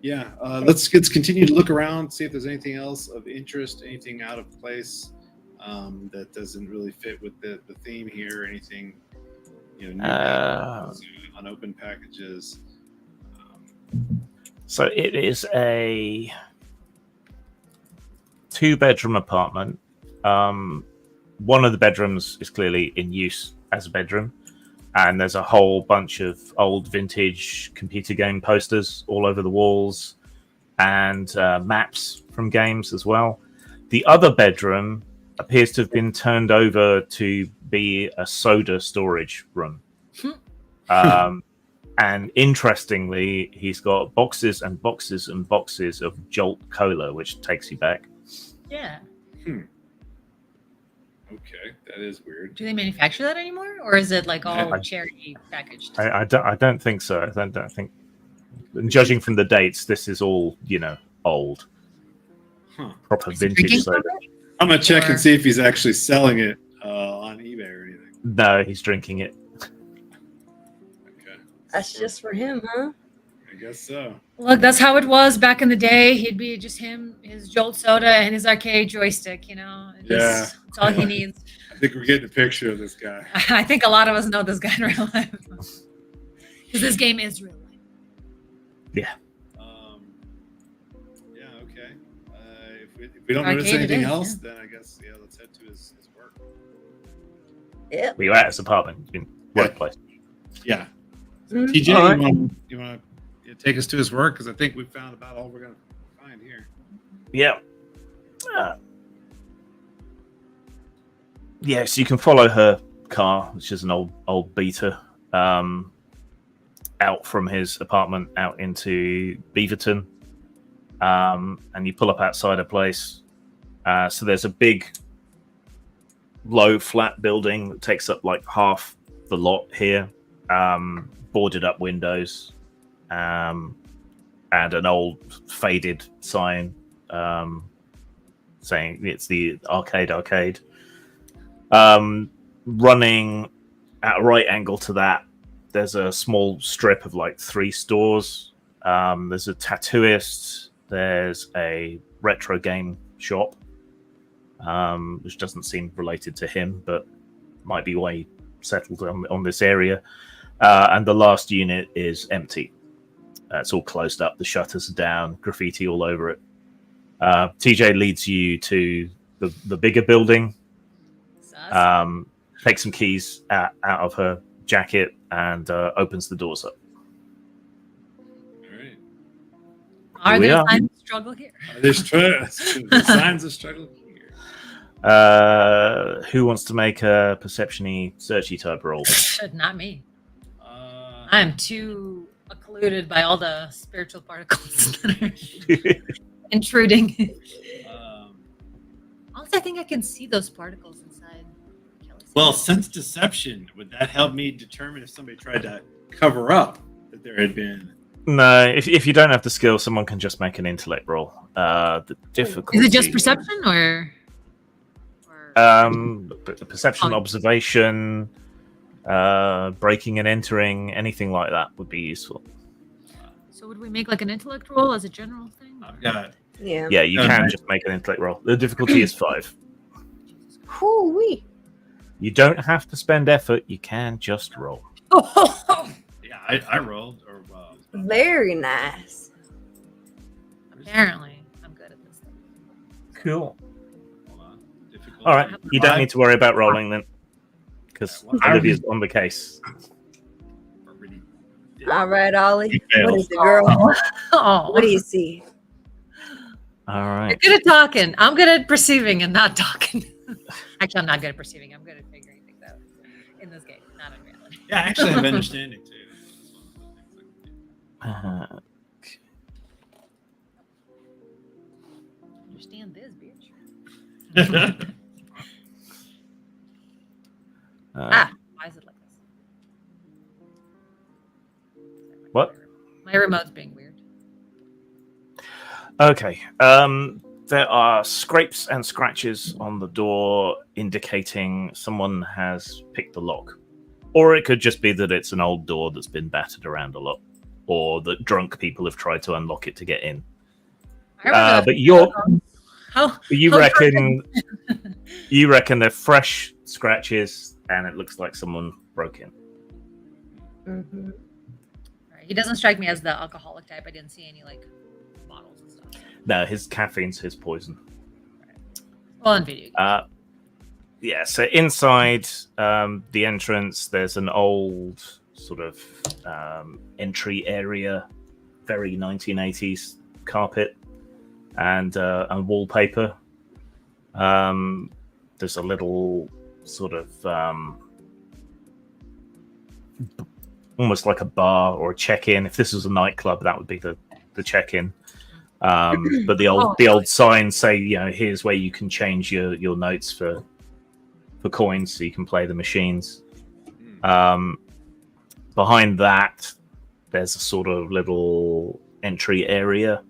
Yeah, let's continue to look around, see if there's anything else of interest, anything out of place that doesn't really fit with the theme here. Anything, new packages, unopened packages. So it is a 2-bedroom apartment. One of the bedrooms is clearly in use as a bedroom, and there's a whole bunch of old vintage computer game posters all over the walls, and maps from games as well. The other bedroom appears to have been turned over to be a soda storage room. And interestingly, he's got boxes and boxes and boxes of Jolt Cola, which takes you back. Yeah. Okay, that is weird. Do they manufacture that anymore, or is it like all I- charity packaged? I don't think so. I don't think. Judging from the dates, this is all old, proper Is he vintage drinking soda. from it? I'm gonna check Or- and see if he's actually selling it on eBay or anything. No, he's drinking it. Okay, That's just for him, huh? I guess so. Look, that's how it was back in the day. He'd be just him, his Jolt soda, and his arcade joystick. That's all he needs. I think we're getting a picture of this guy. I think a lot of us know this guy in real life because this game is real life. Okay. If we don't notice Arcade it anything is, else, then I guess let's head to his work. Yep. We were at his apartment, workplace. Yeah. Mhm. TJ, All right. you want to take us to his work, because I think we found about all we're gonna find here. Yeah. Yes, you can follow her car, which is an old beater, out from his apartment out into Beaverton, and you pull up outside a place. So there's a big, low, flat building that takes up like half the lot here, boarded up windows, and an old faded sign saying it's the arcade. Running at a right angle to that, there's a small strip of like 3 stores. There's a tattooist, there's a retro game shop, which doesn't seem related to him, but might be way settled on this area. And the last unit is empty. It's all closed up, the shutters are down, graffiti all over it. TJ leads you to the bigger building, Sus. takes some keys out of her jacket, and opens the doors up. All right. Are we there are. signs of struggle here? There's signs of struggle here. Who wants to make a perception-y, searchy type roll? Not me. Uh, I'm too occluded by all the spiritual particles that are intruding. Also, I think I can see those particles inside Kelly's well, head. sense deception, would that help me determine if somebody tried to cover up that there had been? No, if you don't have the skill, someone can just make an intellect roll. The difficulty Is it just perception or perception, observation, breaking and entering, anything like that would be useful. So would we make like an intellect roll as a general thing? I've got Yeah. Yeah, you can Okay. just make an intellect roll. The difficulty is 5. Whoo-wee. You don't have to spend effort. You can just roll. yeah, I rolled or Very nice. Apparently, I'm good at this stuff. Cool. hold on. Difficulty. All right, you don't need to worry about rolling then, because I- Olivia's on the case. Already All right, Ollie. failed. What is it, girl? Oh, What do you see? All right. You're good at talking. I'm good at perceiving and not talking. Actually, I'm not good at perceiving. I'm good at figuring things out in this game, not in reality. Yeah, I actually have understanding too. Understand this, bitch. Why is it like this? What? My remote's being weird. Okay. There are scrapes and scratches on the door indicating someone has picked the lock. Or it could just be that it's an old door that's been battered around a lot. Or that drunk people have tried to unlock it to get in. But you reckon they're fresh scratches and it looks like someone broke in. Mm-hmm. Right. He doesn't strike me as the alcoholic type. I didn't see any like bottles and stuff. No, his caffeine's his poison. Right. Well, in video games. Yeah, so inside the entrance, there's an old sort of entry area, very 1980s carpet and wallpaper. There's a little sort of almost like a bar or a check-in. If this was a nightclub, that would be the check-in. But the old signs say, here's where you can change your notes for coins, so you can play the machines. Behind that, there's a sort of little entry area,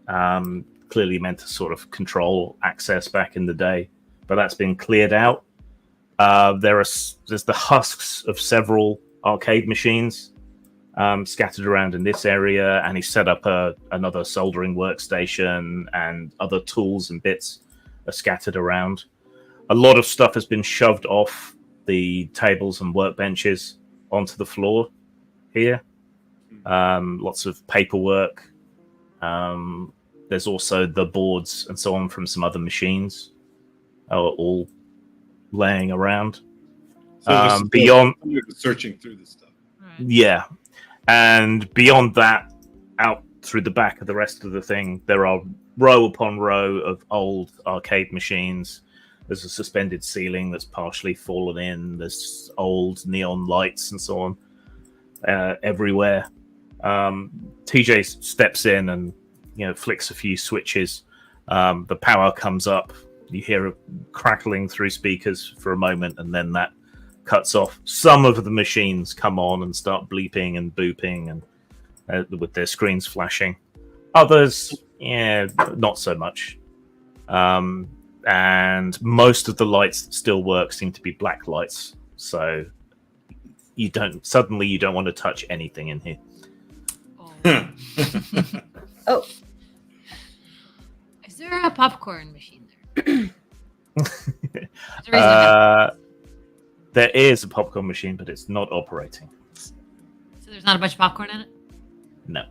clearly meant to sort of control access back in the day, but that's been cleared out. There's the husks of several arcade machines scattered around in this area, and he set up another soldering workstation, and other tools and bits are scattered around. A lot of stuff has been shoved off the tables and workbenches onto the floor here. Lots of paperwork. There's also the boards and so on from some other machines are all laying around. So Beyond searching through this stuff. Right. Yeah. And beyond that, out through the back of the rest of the thing, there are row upon row of old arcade machines. There's a suspended ceiling that's partially fallen in. There's old neon lights and so on everywhere. TJ steps in and flicks a few switches. The power comes up. You hear it crackling through speakers for a moment, and then that cuts off. Some of the machines come on and start bleeping and booping, and with their screens flashing. Others, not so much. And most of the lights that still work seem to be black lights. So you don't want to touch anything in here. Oh. Is there a popcorn machine there? There is a popcorn machine, but it's not operating. So there's not a bunch of popcorn in it? No.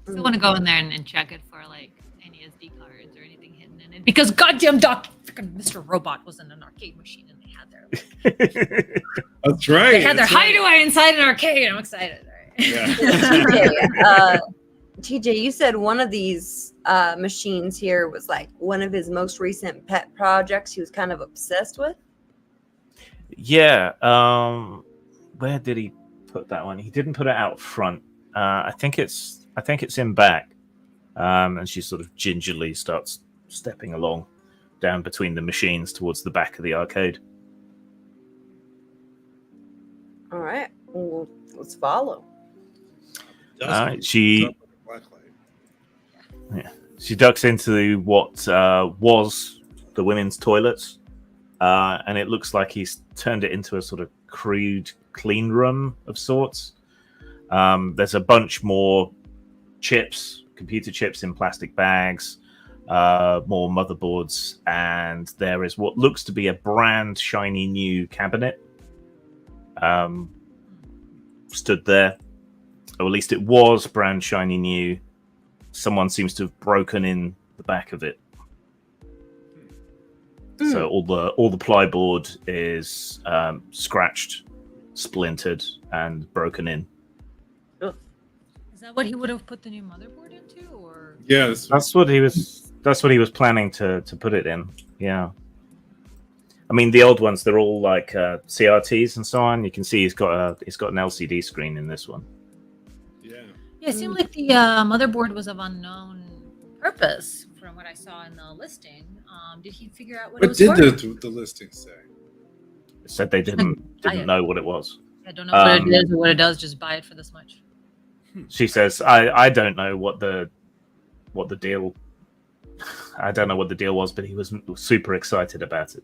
So I want to go in there and check it for like any SD cards or anything hidden in it. Because goddamn freaking Mr. Robot was in an arcade machine and they had their That's right. They had their hideaway inside an arcade. I'm excited. All right. Yeah. TJ, you said one of these machines here was like one of his most recent pet projects he was kind of obsessed with. Yeah. Where did he put that one? He didn't put it out front. I think it's in back. And she sort of gingerly starts stepping along down between the machines towards the back of the arcade. All right. Well, let's follow. She ducks into what was the women's toilets, and it looks like he's turned it into a sort of crude clean room of sorts. There's a bunch more computer chips in plastic bags, more motherboards, and there is what looks to be a brand shiny new cabinet stood there. Or at least it was brand shiny new. Someone seems to have broken in the back of it. So all the plyboard is scratched, splintered, and broken in. Is that what he would have put the new motherboard into, or? Yeah, That's what he was planning to put it in. Yeah. I mean, the old ones, they're all like CRTs and so on. You can see he's got an LCD screen in this one. yeah. Yeah, it seemed like the motherboard was of unknown purpose from what I saw in the listing. Did he figure out what it What was did for? the listing say? It said they didn't know what it was. I don't know what it is or what it does. Just buy it for this much. She says, I don't know what the deal. I don't know what the deal was, but he was super excited about it.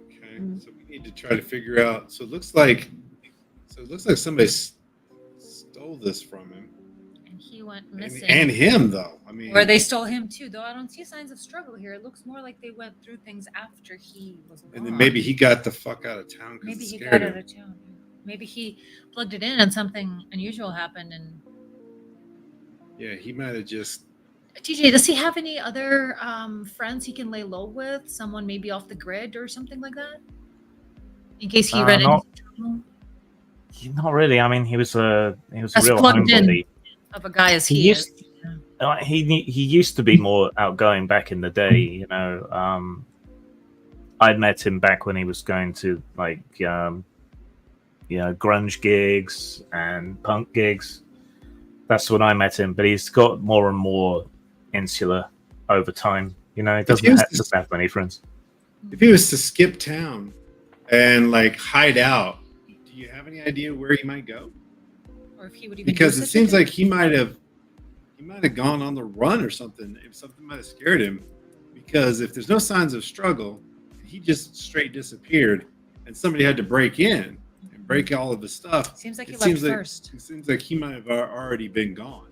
Okay, so we need to try to figure out. So it looks like somebody stole this from him, And he went missing. and him though. I mean, Or they stole him too, though I don't see signs of struggle here. It looks more like they went through things after he was gone. and then maybe he got the fuck out of town because Maybe it he scared got out him. of town. Maybe he plugged it in and something unusual happened. And Yeah, he might have just. TJ, does he have any other friends he can lay low with? Someone maybe off the grid or something like that? In case he ran into trouble? Not really. I mean, he was a As real plugged in homebody. of a guy as He he is. used- He used to be more outgoing back in the day. You know, I met him back when he was going to like grunge gigs and punk gigs. That's when I met him. But he's got more and more insular over time. You know, he doesn't have many friends. If he was to skip town and like hide out, do you have any idea where he might go? Or if he would even Because do it such a seems thing? like he might have gone on the run or something. If something might have scared him, because if there's no signs of struggle, he just straight disappeared, and somebody had to break in and break all of his stuff. Seems like he It left seems like first. it seems like he might have already been gone.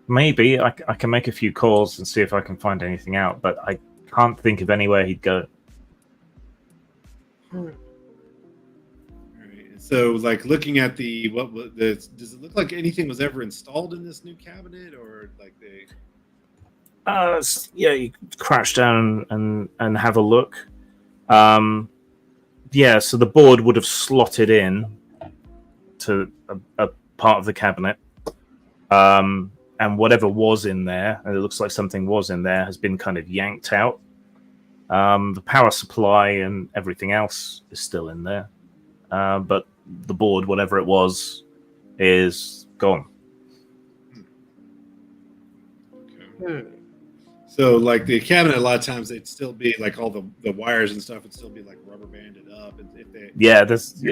Maybe I can make a few calls and see if I can find anything out, but I can't think of anywhere he'd go. All right. So, like looking at does it look like anything was ever installed in this new cabinet, or like they? Yeah, you crouch down and have a look. Yeah, so the board would have slotted in to a part of the cabinet. And whatever was in there, and it looks like something was in there, has been kind of yanked out. The power supply and everything else is still in there. But the board, whatever it was, is gone. Okay. So, like the cabinet, a lot of times it'd still be like all the wires and stuff would still be like rubber banded up, and if they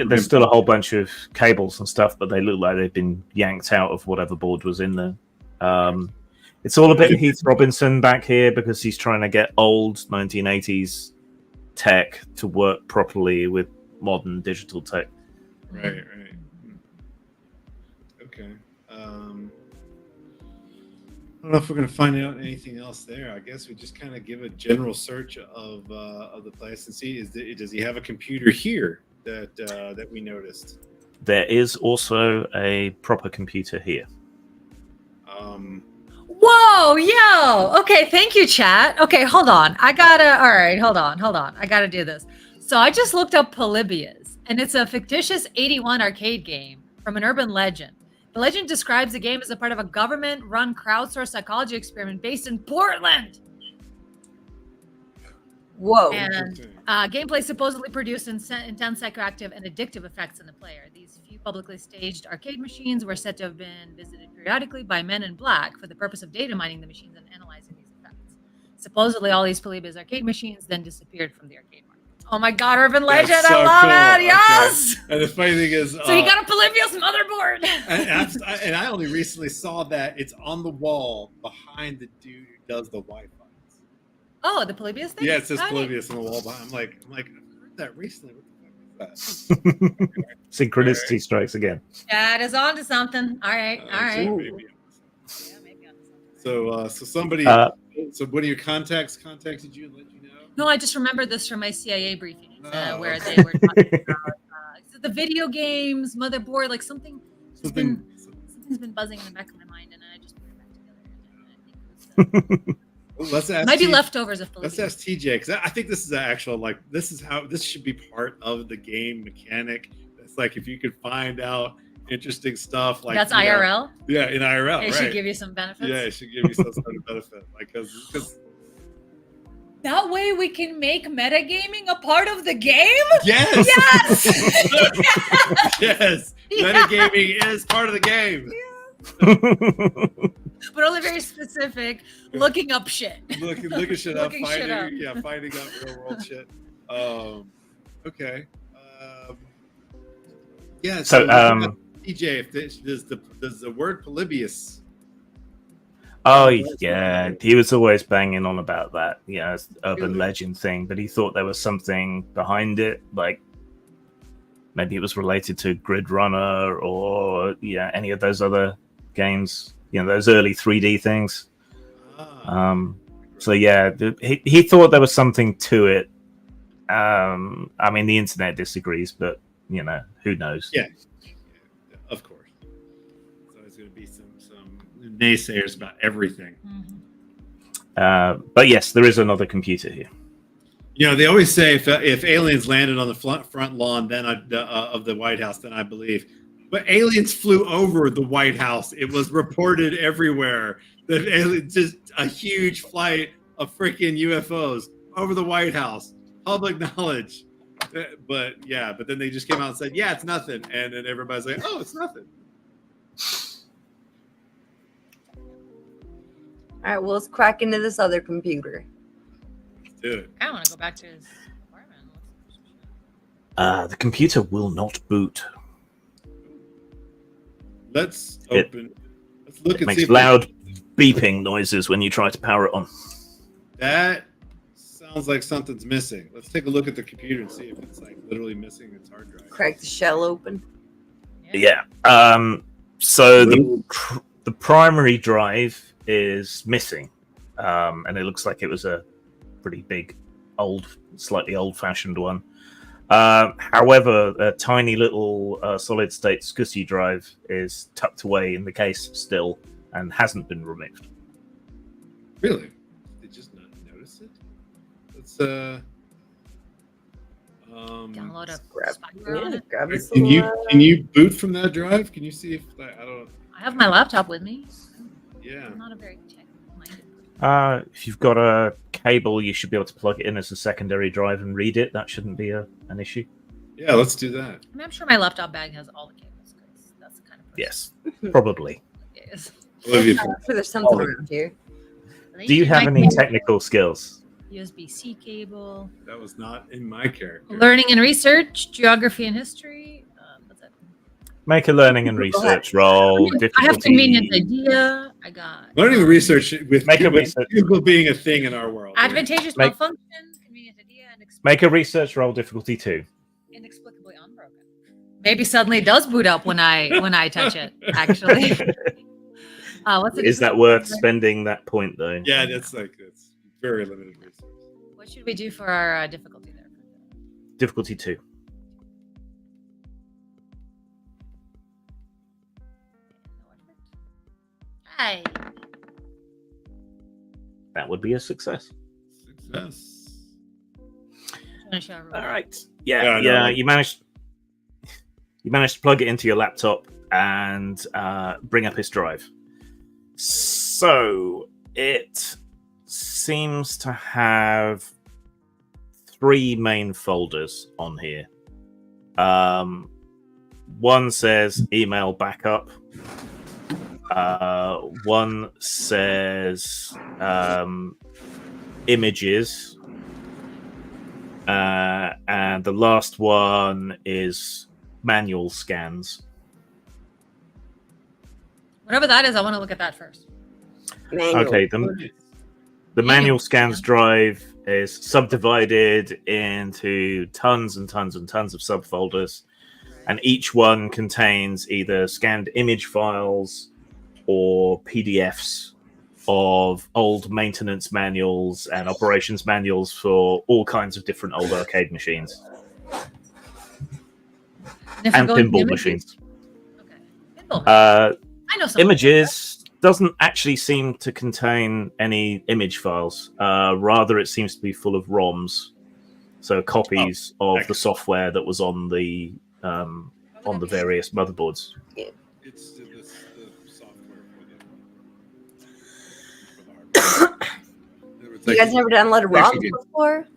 There's still a whole bunch of cables and stuff, but they look like they've been yanked out of whatever board was in there. It's all a bit Heath Robinson back here because he's trying to get old 1980s tech to work properly with modern digital tech. right. Okay. I don't know if we're going to find out anything else there. I guess we just kind of give a general search of the place and see does he have a computer here that we noticed. There is also a proper computer here. Whoa, yo. Okay, thank you, chat. Okay, hold on. All right, hold on. I gotta do this. So I just looked up Polybius, and it's a fictitious 81 arcade game from an urban legend. The legend describes the game as a part of a government-run crowdsourced psychology experiment based in Portland. Whoa. And gameplay supposedly produced intense psychoactive and addictive effects in the player. These few publicly staged arcade machines were said to have been visited periodically by men in black for the purpose of data mining the machines and analyzing these effects. Supposedly, all these Polybius arcade machines then disappeared from the arcade market. Oh my God, urban legend! That's so I love cool. it. Okay. Yes. And the funny thing is, So he got a Polybius motherboard. and I only recently saw that it's on the wall behind the dude who does the Wi-Fi. Oh, the Polybius thing. Yeah, it says Oh, neat. Polybius on the wall behind. I'm like, I've heard that recently. What the fuck is that? Synchronicity strikes again. That is on to something. All right. All right. So maybe. Yeah, maybe on to something. So somebody. So one of your contacts contacted you and let you know. No, I just remember this from my CIA briefings Oh, where okay. they were talking about the video games, motherboard, like something's been buzzing in the back of my mind, and I just put it back together. And I think it was, Let's ask. might be TJ leftovers of Let's Polybius. ask TJ because I think this is an actual this is how this should be part of the game mechanic. That It's like if you could find out interesting stuff like That's you know, IRL. yeah, in IRL, It right? should give you some benefits. Yeah, it should give you some sort of benefit, like because That way we can make metagaming a part of the game. yes, Yes. yes, metagaming is part of the game. But only very specific. Looking up shit. Looking shit up, Looking shit up. finding out real world shit. Okay. Yeah. So, DJ, if does the word Polybius? oh yeah, he was always banging on about that, it's urban legend thing, but he thought there was something behind it, like maybe it was related to Grid Runner or any of those other games, those early 3D things. So he thought there was something to it. I mean, the internet disagrees, but who knows? Yeah, of course. So there's going to be some naysayers about everything. But yes, there is another computer here. They always say if aliens landed on the front lawn then of the White House, then I believe. But aliens flew over the White House. It was reported everywhere that just a huge flight of freaking UFOs over the White House. Public knowledge. But then they just came out and said, yeah, it's nothing. And then everybody's like, oh, it's nothing. All right, well, let's crack into this other computer. Let's do it. I want to go back to his apartment. The computer will not boot. Let's open. Let's look It and makes see. loud beeping noises when you try to power it on. That sounds like something's missing. Let's take a look at the computer and see if it's like literally missing its hard drive. Crack the shell open. Yeah. So the primary drive is missing, and it looks like it was a pretty big, slightly old-fashioned one. However, a tiny little solid-state SCSI drive is tucked away in the case still and hasn't been removed. Really? Did they just not notice it? Let's Download a Grab, spyware on it. grab us can you boot from that drive? Can you see if I don't? I have my laptop with me. Yeah. I'm not a very tech-minded person. If you've got a cable, you should be able to plug it in as a secondary drive and read it. That shouldn't be an issue. Yeah, let's do that. I mean, I'm sure my laptop bag has all the cables because that's the kind of person Yes, probably. it is. Olivia, I'm sure there's something around here. Do you have any technical skills? USB-C cable, that was not in my character. learning and research, geography and history. What's that? Make a learning and research roll. I have convenient idea. I got Learning and research with Make a with research. Google being a thing in our world. advantageous Make- malfunction, convenient idea, and Make a research roll difficulty 2. inexplicably unbroken. Maybe suddenly it does boot up when I touch it. Actually, what's it? Is that worth spending that point though? Yeah, that's very limited resource. What should we do for our difficulty there? Difficulty 2. Hi. That would be a success. Success. Trying to show everyone. All right. Yeah, Yeah. no. You managed to plug it into your laptop and bring up his drive. So it seems to have 3 main folders on here. One says email backup. One says images. And the last one is manual scans. Whatever that is, I want to look at that first. Manual. Okay, the manual scans drive is subdivided into tons and tons and tons of subfolders, and each one contains either scanned image files or PDFs of old maintenance manuals and operations manuals for all kinds of different old arcade machines if we and go into pinball images- machines. Okay. Pinball. Uh, I know some Images doesn't actually seem to contain any image files. Rather, it seems to be full of ROMs, so copies of the software that was on the on the various motherboards. It's the software for the hardware. You guys never downloaded Actually ROMs did. before?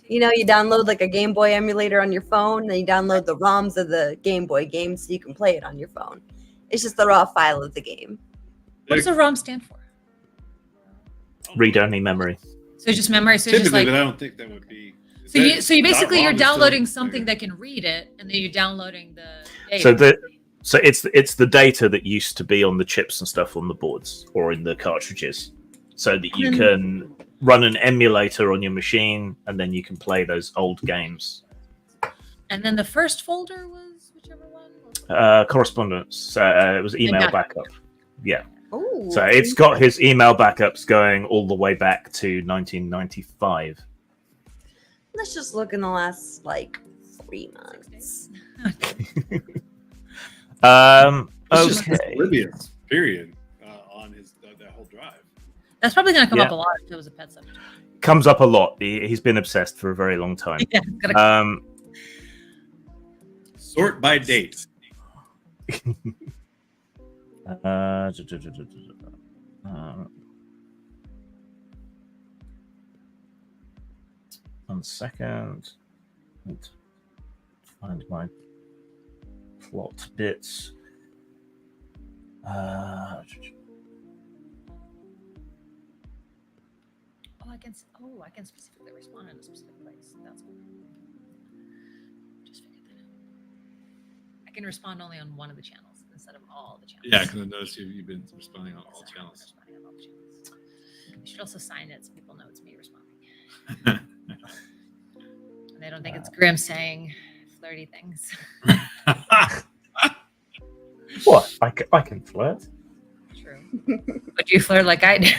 You know, you download like a Game Boy emulator on your phone, and you download the ROMs of the Game Boy game so you can play it on your phone. It's just the raw file of the game. What does a ROM stand for? Read-only memory. So it's just memory. So it's just Typically, like but I don't think that would be. so you basically you're .ROM is still downloading something there. that can read it, and then you're downloading the data. So it's the data that used to be on the chips and stuff on the boards or in the cartridges, so that you can run an emulator on your machine, and then you can play those old games. And then the first folder was whichever one. Correspondence. It was email got- backup. Yeah. Ooh. So it's got his email backups going all the way back to 1995. Let's just look in the last like 3 months. It's just Okay. oblivious. Period. On his that whole drive. That's probably going to come Yeah. up a lot if it was a pet subject. Comes up a lot. He's been obsessed for a very long time. Yeah, it's gonna- Sort by date. One second. Need to find my plot bits. I can specifically respond in a specific place. That's cool. Just figured that out. I can respond only on one of the channels instead of all the channels. Yeah, because I noticed you've been responding on all Sorry, I'm channels. responding on all the channels. You should also sign it so people know it's me responding. And they don't think it's Grim saying flirty things. What? I can flirt. True. But you flirt like I do.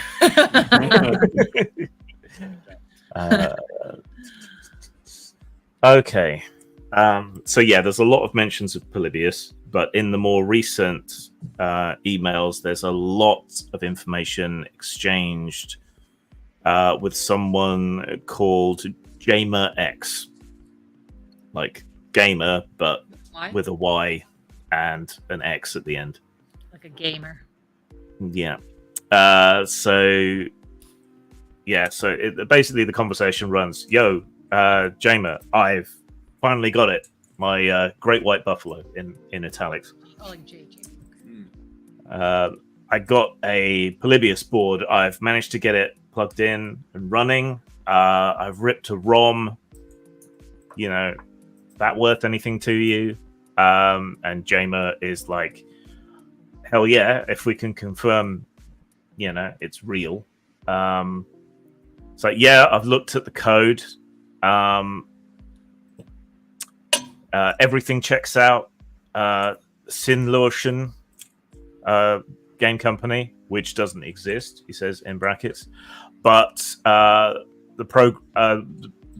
Okay. So yeah, there's a lot of mentions of Polybius, but in the more recent emails, there's a lot of information exchanged with someone called Jamer X, like gamer, but Why? with a Y and an X at the end. Like a gamer. Yeah. So basically the conversation runs, yo, Jamer, I've finally got it. My great white buffalo in italics. Oh, like JJ. I got a Polybius board. I've managed to get it plugged in and running. I've ripped a ROM. You know, that worth anything to you? And Jamer is like, hell yeah, if we can confirm, it's real. It's like, yeah, I've looked at the code. Everything checks out. Sinlotion game company, which doesn't exist, he says in brackets, but the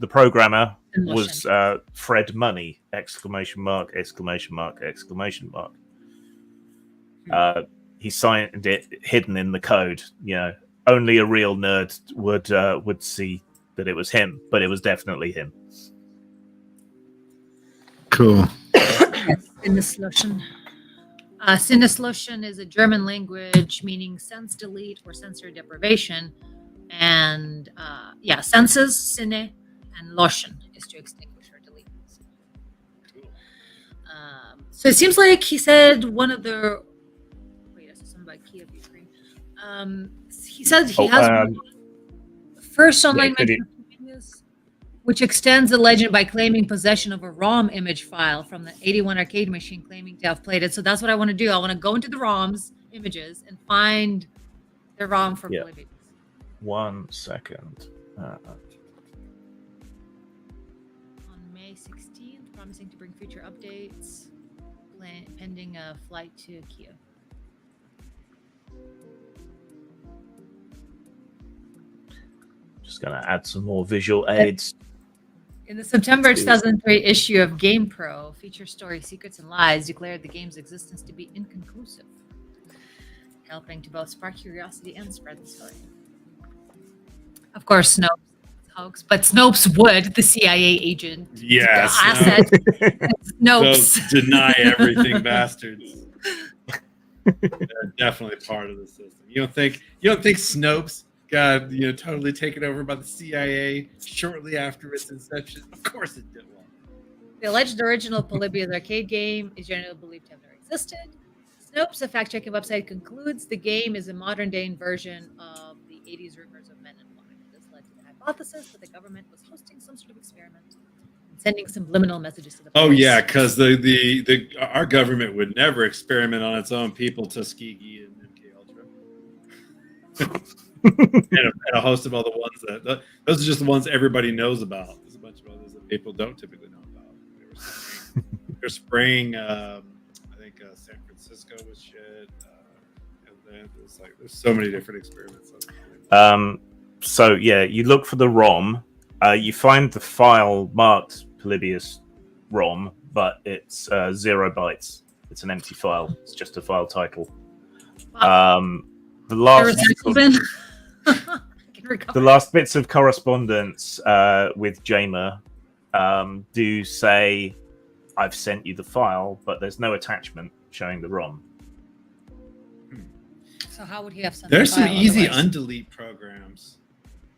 programmer was Fred Money! ! He signed it hidden in the code. Only a real nerd would see that it was him, but it was definitely him. Cool. Sinneslotion. Sinneslotion is a German language meaning sense delete or sensory deprivation. And senses, sinne, and lotion is to extinguish or delete. So it seems like he said one of the. Wait, I saw something about Kiev, Ukraine. He said he has first online mention of Polybius, which extends the legend by claiming possession of a ROM image file from the 81 arcade machine, claiming to have played it. So that's what I want to do. I want to go into the ROMs images and find the ROM for Polybius. 1 second. On May 16th, promising to bring future updates, pending a flight to Kiev. Just gonna add some more visual aids. In the September 2003 issue of GamePro, feature story Secrets and Lies declared the game's existence to be inconclusive, helping to both spark curiosity and spread the story. Of course, no. hoax, but Snopes would, the CIA agent. Yeah, The asset. those Snopes. deny everything bastards. They're definitely part of the system. You don't think Snopes got totally taken over by the CIA shortly after its inception? Of course it did. The alleged original Polybius arcade game is generally believed to have never existed. Snopes, a fact-checking website, concludes the game is a modern-day version of the 80s rumors of Men in Black. This led to the hypothesis that the government was hosting some sort of experiment and sending subliminal messages to the Oh players. yeah, because our government would never experiment on its own people, Tuskegee and MK Ultra, and a host of other ones those are just the ones everybody knows about. There's a bunch of others that people don't typically know about. They're spraying. I think San Francisco was shit. And then there's so many different experiments. So yeah, you look for the ROM. You find the file marked Polybius ROM, but it's 0 bytes. It's an empty file. It's just a file title. Wow. The last bits of correspondence with Jamer do say, "I've sent you the file," but there's no attachment showing the ROM. So how would he have sent There's the some file easy otherwise? undelete programs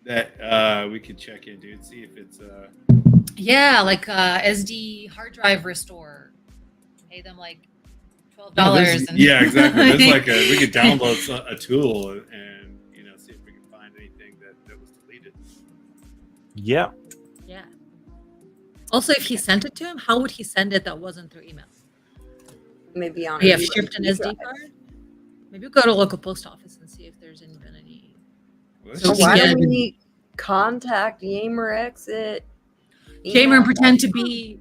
that we could check into and see if it's Yeah, like SD hard drive restore. Pay them like $12. yeah, exactly. There's we could download a tool and see if we can find anything that was deleted. Yeah. Yeah. Also, if he sent it to him, how would he send it that wasn't through email? Maybe on. Would he have shipped an SD card? Maybe we'll go to a local post office and see if there's been any. Well, So Why Yeah. don't we contact Yamer exit? Jamer and pretend to be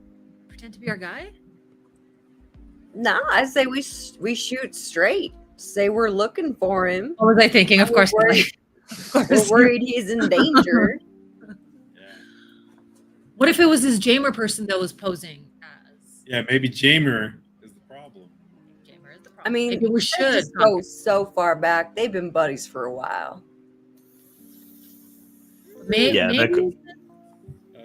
our guy? No, I say we shoot straight. Say we're looking for him. What was I thinking? Of course. We're worried, Of course. we're worried he's in danger. What if it was this Jamer person that was posing as? Yeah, maybe Jamer is the problem. Jamer is the problem. I mean, maybe we let's should just go so far back. They've been buddies for a while. Yeah, maybe.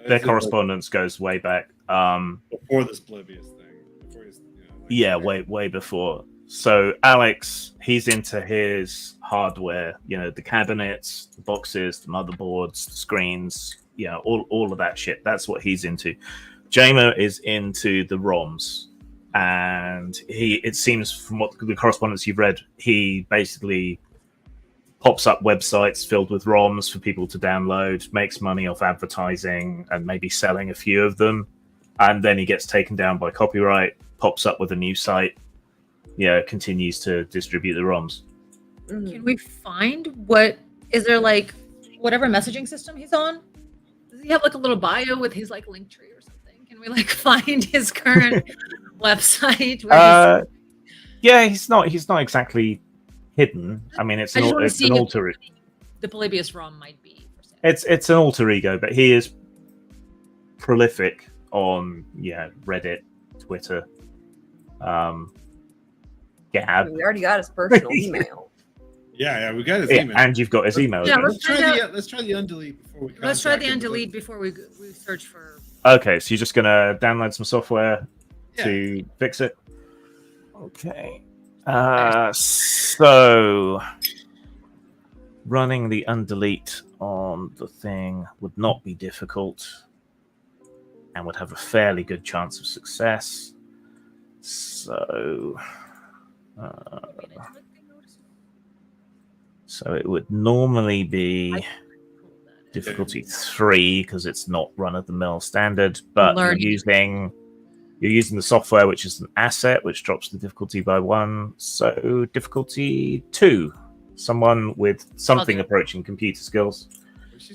Their correspondence goes way back. Before this Polybius thing. Before his, Yeah, way before. So Alex, he's into his hardware, the cabinets, the boxes, the motherboards, the screens, all of that shit. That's what he's into. Jamer is into the ROMs. And it seems from what the correspondence you've read, he basically pops up websites filled with ROMs for people to download, makes money off advertising and maybe selling a few of them. And then he gets taken down by copyright, pops up with a new site, continues to distribute the ROMs. Can we find is there whatever messaging system he's on? Does he have a little bio with his link tree or something? Can we find his current website? Yeah, he's not exactly hidden. I mean, it's an alter. The Polybius ROM might be. It's an alter ego, but he is prolific on Reddit, Twitter, Gab. We already got his personal email. Yeah, we got his email. And you've got his email. Yeah, address. let's try the undelete before we. Let's try the contact him. undelete before we search for. Okay, so you're just gonna download some software to fix it. Okay. So running the undelete on the thing would not be difficult and would have a fairly good chance of success. So it would normally be difficulty 3 because it's not run-of-the-mill standard, but you're using the software, which is an asset, which drops the difficulty by 1. So difficulty 2, someone with something approaching computer skills.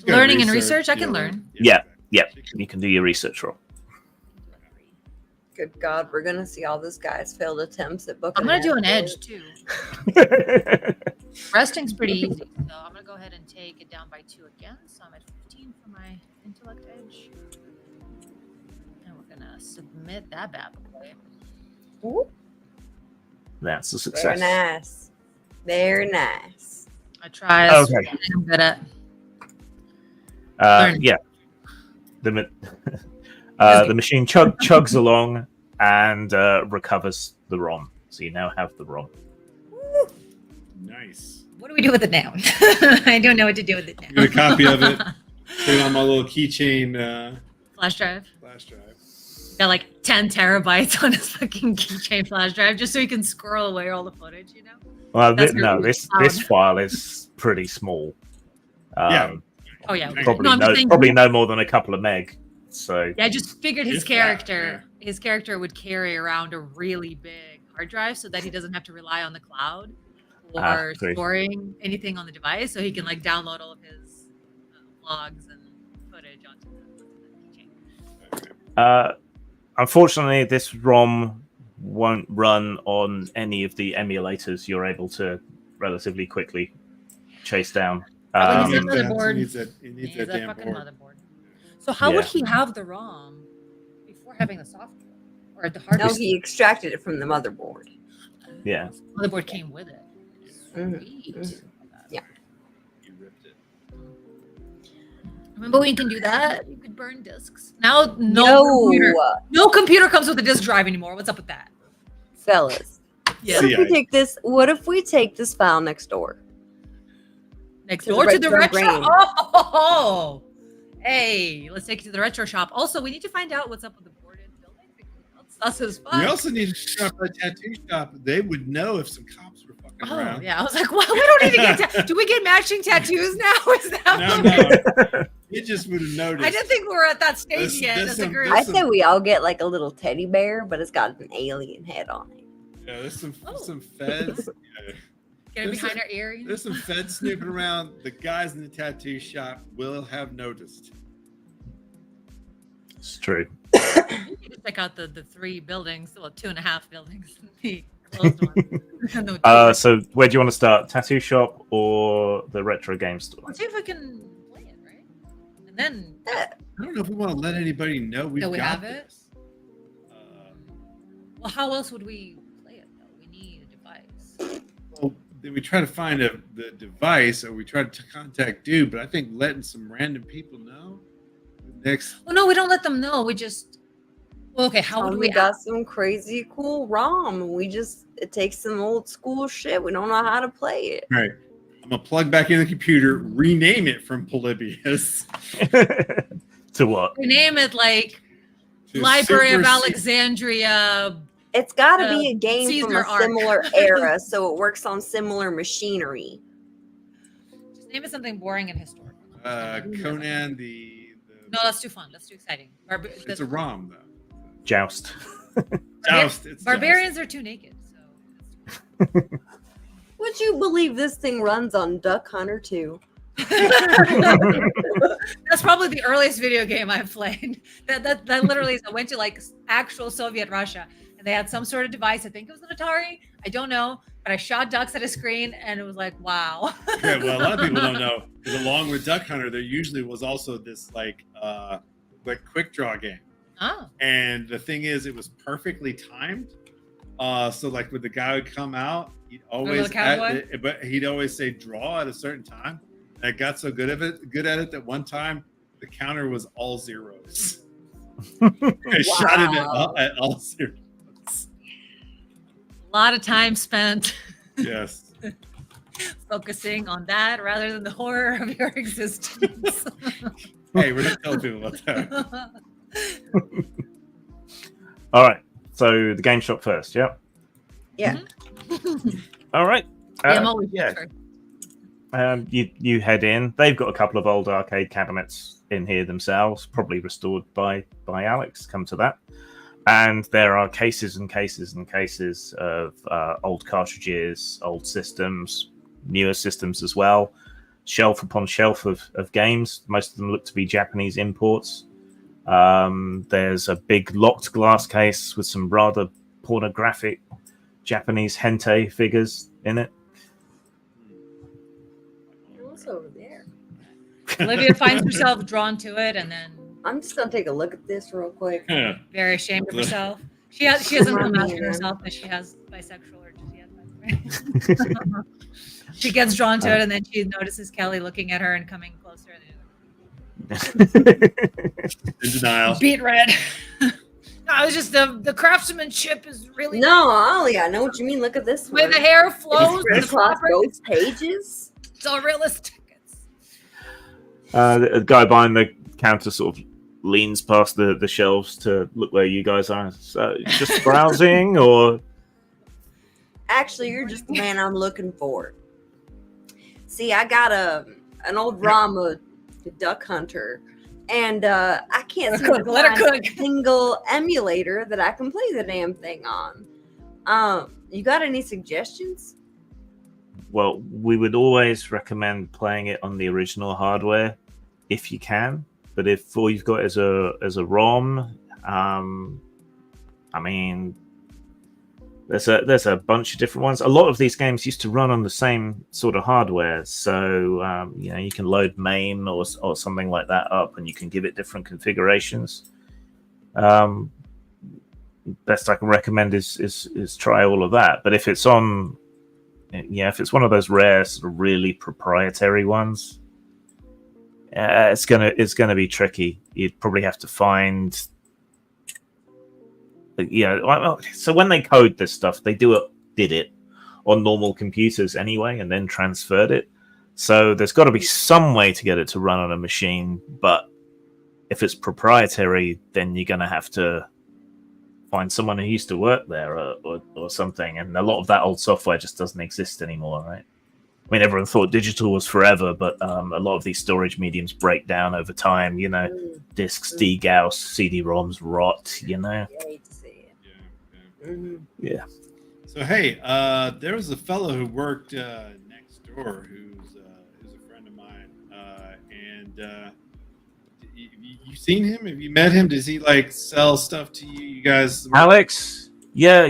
Learning and research, I can learn. Yeah, you can do your research roll. Good God, we're gonna see all this guy's failed attempts at booking. I'm gonna do an edge too. Resting's pretty easy, so I'm gonna go ahead and take it down by 2 again. So I'm at 15 for my intellect edge. Gonna submit that bad boy. Ooh. That's a success. Very nice. I try. Okay. I'm good at. Yeah. the machine chugs along and recovers the ROM. So you now have the ROM. Nice. What do we do with it now? I don't know what to do with it now. Get a copy of it. Put it on my little keychain Flash drive. flash drive. Got like 10 terabytes on his fucking keychain flash drive just so he can squirrel away all the footage, you know? Well, That's no, really this file is pretty small. Yeah. Oh, yeah. Okay. Probably No, I'm just saying- probably no more than a couple of meg. So Yeah, I just figured his If that, character, his character would carry around a really big hard drive so that he doesn't have to rely on the cloud or true. storing anything on the device, so he can like download all of his logs and footage onto the keychain. Unfortunately, this ROM won't run on any of the emulators you're able to relatively quickly chase down. Probably It needs a needs motherboard. it needs He's that a damn fucking board. motherboard. So how would Yeah. he have the ROM before having the software or the hard No, disk? he extracted it from the motherboard. Yeah. Motherboard came with it. Mhm, Sweet. mhm. Yeah. You ripped it. Remember when you can do that? You could burn discs. Now no computer comes with a disk drive anymore. What's up with that? Fellas. Yeah. See, What if we take this file next door? Next To the door to the retro retro. brain. Oh, hey, let's take it to the retro shop. Also, we need to find out what's up with the boarded building because that's as fun. We also need to shop at a tattoo shop. They would know if some cops were fucking Oh around. yeah, I was like, well, we don't need to get. Do we get matching tattoos now? Is that No, what no. It just would have noticed. I didn't think we were at that stage This- yet this as a some- group. this I some- say we all get like a little teddy bear, but it's got an alien head on it. Yeah, there's some Oh. feds. Yeah. Get it there's behind a- our ear. There's some feds snooping around. The guys in the tattoo shop will have noticed. It's true. You can just check out the 3 buildings, well, 2.5 buildings, the closed one. And the- So where do you want to start? Tattoo shop or the retro game store? Let's see if we can play it, right? And then I don't know if we want to let anybody know we've That we got have it? this. well, how else would we play it though? We need a device. Well, then we try to find the device, or we try to contact Dude. But I think letting some random people know next. Well, no, we don't let them know. We just well, okay. How would we? got some crazy cool ROM. It takes some old school shit. We don't know how to play it. All right, I'm gonna plug back in the computer, rename it from Polybius To what? We name it like to Library of Super Alexandria. It's got to be a game from Caesar a arc. similar era, so it works on similar machinery. Just name it something boring and historical. Conan the. No, that's too fun. That's too exciting. It's a ROM though. Joust. Joust. It's Barbarians are too naked. So Would you believe this thing runs on Duck Hunter 2? that's probably the earliest video game I've played. That literally is. I went to like actual Soviet Russia, and they had some sort of device. I think it was an Atari. I don't know, but I shot ducks at a screen, and it was like, wow. Yeah, well, a lot of people don't know because along with Duck Hunter, there usually was also this like quick draw game. Oh, And the thing is, it was perfectly timed. So like when the guy would come out, he'd always cowboy? but he'd always say draw at a certain time. And I got so good at it that one time the counter was all zeros. I shot it at all zeros. a lot of time spent Yes. focusing on that rather than the horror of your existence. Hey, we're not telling people about that. All right. So the game shop first. Yeah. Yeah. All right. I'm always yeah. sure. You head in. They've got a couple of old arcade cabinets in here themselves, probably restored by Alex. Come to that. And there are cases and cases and cases of old cartridges, old systems, newer systems as well. Shelf upon shelf of games. Most of them look to be Japanese imports. There's a big locked glass case with some rather pornographic Japanese hentai figures in it. What's over there? Olivia finds herself drawn to it, and then I'm just gonna take a look at this real quick. Yeah. very ashamed of herself. She hasn't come out to herself that she has bisexual or she has bisexual. She gets drawn to it, and then she notices Kelly looking at her and coming closer. In denial. Beat red. No, it's just the craftsmanship is really No, Ollie, I know what you mean. Look at this the way one. the hair It's flows, spread the across fabric, both pages. it's all realistic. The guy behind the counter sort of leans past the shelves to look where you guys are. So, just browsing, or Actually, you're just the man I'm looking for. See, I got an old ROM of the Duck Hunter, and I can't Let seem her to cook, let her find cook. a single emulator that I can play the damn thing on. You got any suggestions? well, we would always recommend playing it on the original hardware if you can. But if all you've got is a ROM, I mean, there's a bunch of different ones. A lot of these games used to run on the same sort of hardware, so you can load MAME or something like that up, and you can give it different configurations. Best I can recommend is try all of that. But if it's on, if it's one of those rare sort of really proprietary ones, it's gonna be tricky. You'd probably have to find. So when they code this stuff, they did it on normal computers anyway, and then transferred it. So there's got to be some way to get it to run on a machine. But if it's proprietary, then you're going to have to find someone who used to work there or something. And a lot of that old software just doesn't exist anymore, right? I mean, everyone thought digital was forever, but a lot of these storage mediums break down over time. Discs degauss, CD-ROMs rot. I hate to see it. Yeah. So hey, there was a fellow who worked next door who's a friend of mine, and you seen him? Have you met him? Does he like sell stuff to you? You guys, Alex? Yeah.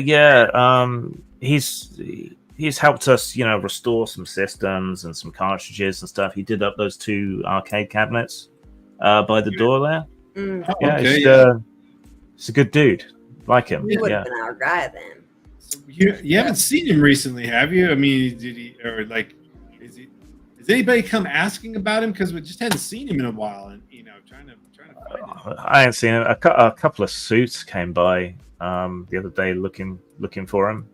He's helped us, restore some systems and some cartridges and stuff. He did up those 2 arcade cabinets by the door there. Mm. Oh, Yeah, okay, he's a good dude. Like him. He would Yeah. have been our guy then. So you haven't seen him recently, have you? I mean, did he or like? Has anybody come asking about him? Because we just hadn't seen him in a while, and trying to find him. I ain't seen him. A couple of suits came by the other day looking for him.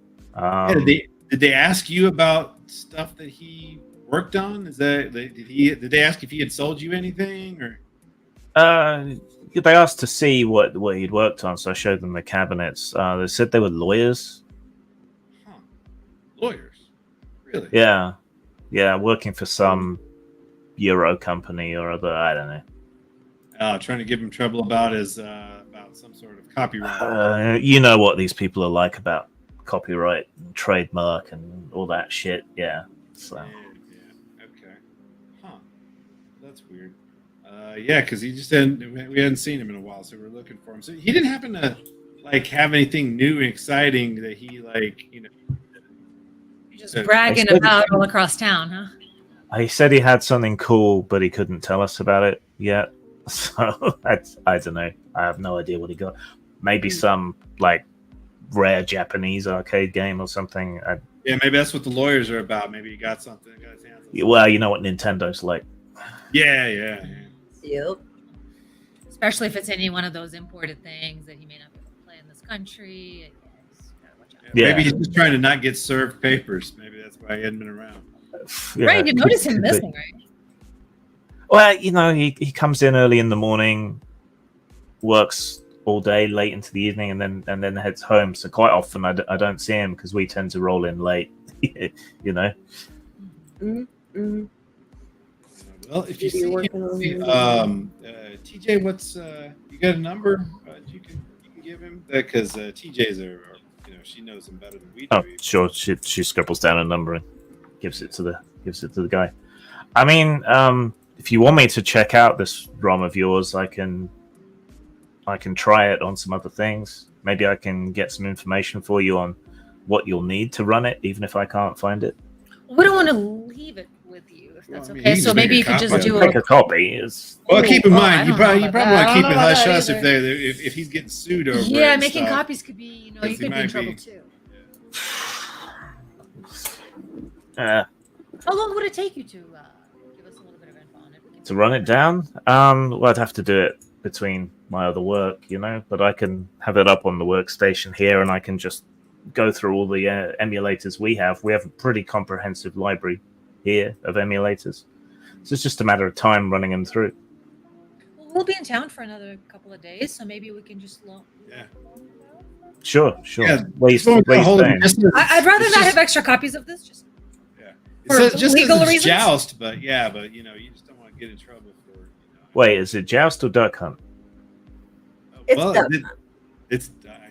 Did they ask you about stuff that he worked on? Did they ask if he had sold you anything or? They asked to see what he'd worked on, so I showed them the cabinets. They said they were lawyers. Huh. Lawyers, really? Yeah, working for some Euro company or other. I don't know. Trying to give him trouble about some sort of copyright. You know what these people are like about copyright and trademark and all that shit. Yeah. So. Yeah. Okay. Huh. That's weird. Because we hadn't seen him in a while, so we're looking for him. So he didn't happen to have anything new and exciting that he You're just bragging about all across town, huh? He said he had something cool, but he couldn't tell us about it yet. So I don't know. I have no idea what he got. Maybe some rare Japanese arcade game or something. Yeah, maybe that's what the lawyers are about. Maybe he got something. Got his hands on well, you know what Nintendo's like. Yeah. Yep. Especially if it's any one of those imported things that he may not be able to play in this country. Gotta watch out. Yeah. Maybe he's just trying to not get served papers. Maybe that's why he hadn't been around. Yeah, Right, you notice him missing, right? Well, he comes in early in the morning, works all day, late into the evening, and then heads home. So quite often I don't see him because we tend to roll in late. Mm-hmm. Well, if you Maybe see working on TJ, what's you got a number you can give him? Because TJ's are she knows him better than we do. Oh, sure. She scribbles down a number and gives it to the guy. I mean, if you want me to check out this ROM of yours, I can try it on some other things. Maybe I can get some information for you on what you'll need to run it, even if I can't find it. We don't want to leave it with you, if that's okay. So maybe you could just do Make a copy. Well, keep in mind, you I probably don't want know to keep it about hush that hush either. if he's getting sued over it. Yeah, and making stuff. copies could be, you Because he could be in might trouble be- too. How How long would it take you to give us a little bit of info on it? To run it down, well, I'd have to do it between my other work, but I can have it up on the workstation here, and I can just go through all the emulators we have. We have a pretty comprehensive library here of emulators, so it's just a matter of time running them through. Well, we'll be in town for another couple of days, so maybe we can just Yeah. Sure. Yeah, Where you staying? I'd rather not have extra copies of this. Just It says for just legal legal reasons? joust, but you just don't want to get in trouble for. Wait, is it Joust or Duck Hunt? It's well, Duck it's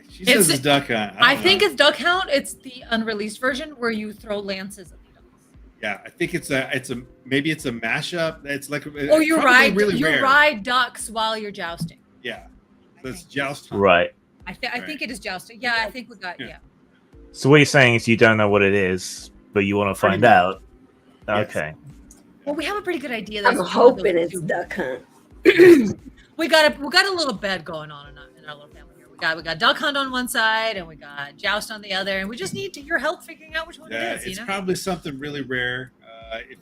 she says it's Duck Hunt. I think it's Duck Hunt. It's the unreleased version where you throw lances at the ducks. Yeah, I think maybe it's a mashup. It's like Or you probably really rare. ride ducks while you're jousting. Yeah, so it's joust hunt. Right. I think it is jousting. Yeah, I think we got Yeah. So what you're saying is you don't know what it is, but you want to find out. Yes. Okay. Well, we have a pretty good idea. I'm There's hoping it's two. Duck Hunt. We got a little bed going on in our little family here. We got Duck Hunt on one side and we got Joust on the other, and we just need your help figuring out which one Yeah, it is. it's probably something really rare. If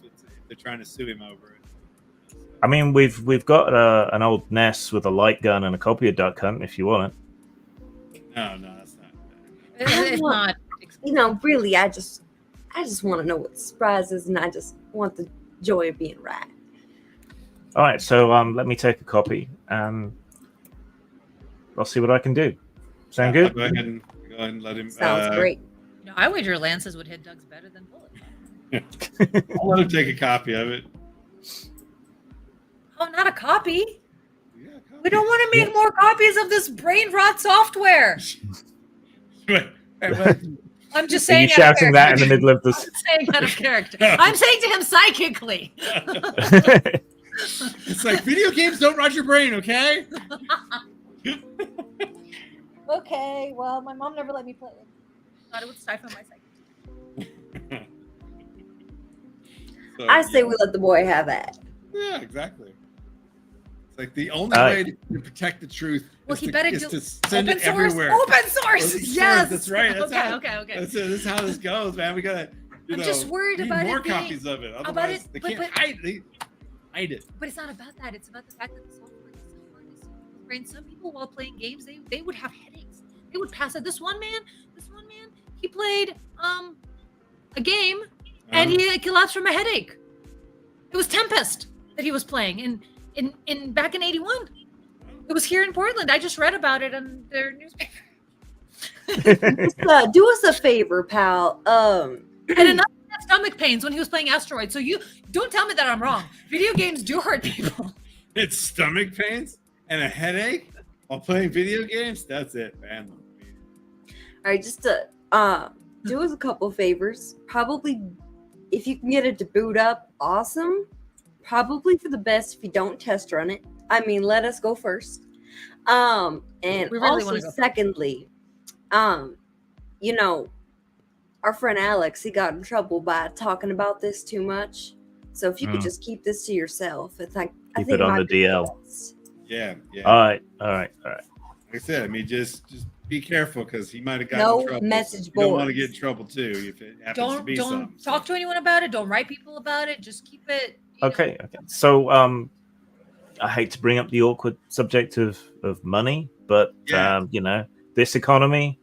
they're trying to sue him over it. I mean, we've got an old NES with a light gun and a copy of Duck Hunt if you want it. No, that's not. It's not. Really, I just want to know what the surprise is, and I just want the joy of being right. All right, so let me take a copy and I'll see what I can do. Sound I'll good? go ahead and let him. Sounds great. I wager lances would hit ducks better than bullets. I'll let him take a copy of it. Oh, not a copy. Yeah, copy. We don't want to make more copies of this brain rot software. Wait. I'm just Are you saying. shouting that in the middle of I'm this? saying out of character. I'm saying to him psychically. It's like video games don't rot your brain, okay? Okay, well, my mom never let me play it. Thought it would stifle my psyche. So, I say we let the boy have that. Yeah, exactly. It's like the only All way right. to protect the truth Well, is, he to, better is do to send open it source. everywhere. Open source. Open source, Yes. that's right. That's how, Okay. That's how this goes, man. We gotta. I'm just worried need about more it being- copies of it. about Otherwise, it- they but- can't but- hide it. But it's not about that. It's about the fact that the software is so hard to see. Brain. Some people, while playing games, they would have headaches. They would pass out. This one man, he played a game and he collapsed from a headache. It was Tempest that he was playing in back in '81. It was here in Portland. I just read about it in their newspaper. Do us a favor, pal. And another had stomach pains when he was playing Asteroid. So you don't tell me that I'm wrong. Video games do hurt people. It's stomach pains and a headache while playing video games. That's it, man. All right, just to do us a couple favors. Probably, if you can get it to boot up, awesome. Probably for the best if you don't test run it. I mean, let us go first. And We really also, wanna go first. secondly, our friend Alex, he got in trouble by talking about this too much. So if you could just keep this to yourself, it's like I Keep think it on might the be DL. best. Yeah. All right. Like I said, I mean, just be careful because he might have gotten No in trouble. message You don't want to boards. get in trouble too if it happens to be Don't something. talk to anyone about it. Don't write people about it. Just keep it. you know. Okay. So I hate to bring up the awkward subject of money, but Yeah. this economy,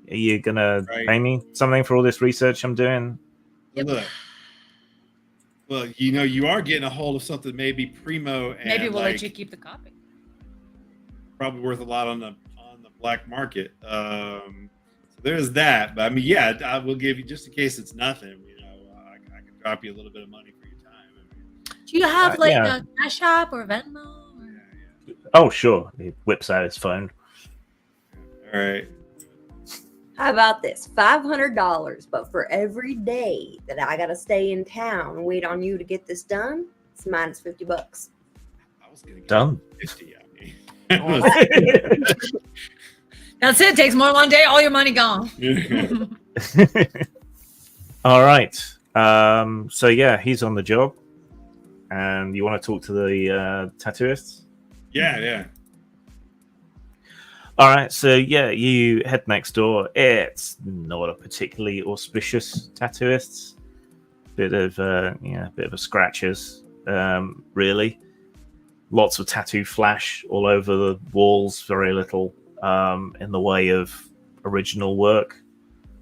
are you gonna Right. pay me something for all this research I'm doing? Yep. Look. Well, you are getting a hold of something maybe primo and Maybe we'll like, let you keep the copy. probably worth a lot on the black market. So there's that. But I mean, yeah, I will give you, just in case it's nothing. I can drop you a little bit of money for your time. I mean, Do you have like yeah. a Cash App or Venmo? Or... yeah. Oh, sure. He whips out his phone. All right. How about this? $500, but for every day that I gotta stay in town and wait on you to get this done, it's minus $50. I was gonna get Done. 50. I mean. That's it. Takes more than one day. All your money gone. All right. So yeah, he's on the job, and you want to talk to the tattooists? Yeah. All right. So yeah, you head next door. It's not a particularly auspicious tattooist. Bit of a scratches. really. Lots of tattoo flash all over the walls, very little in the way of original work.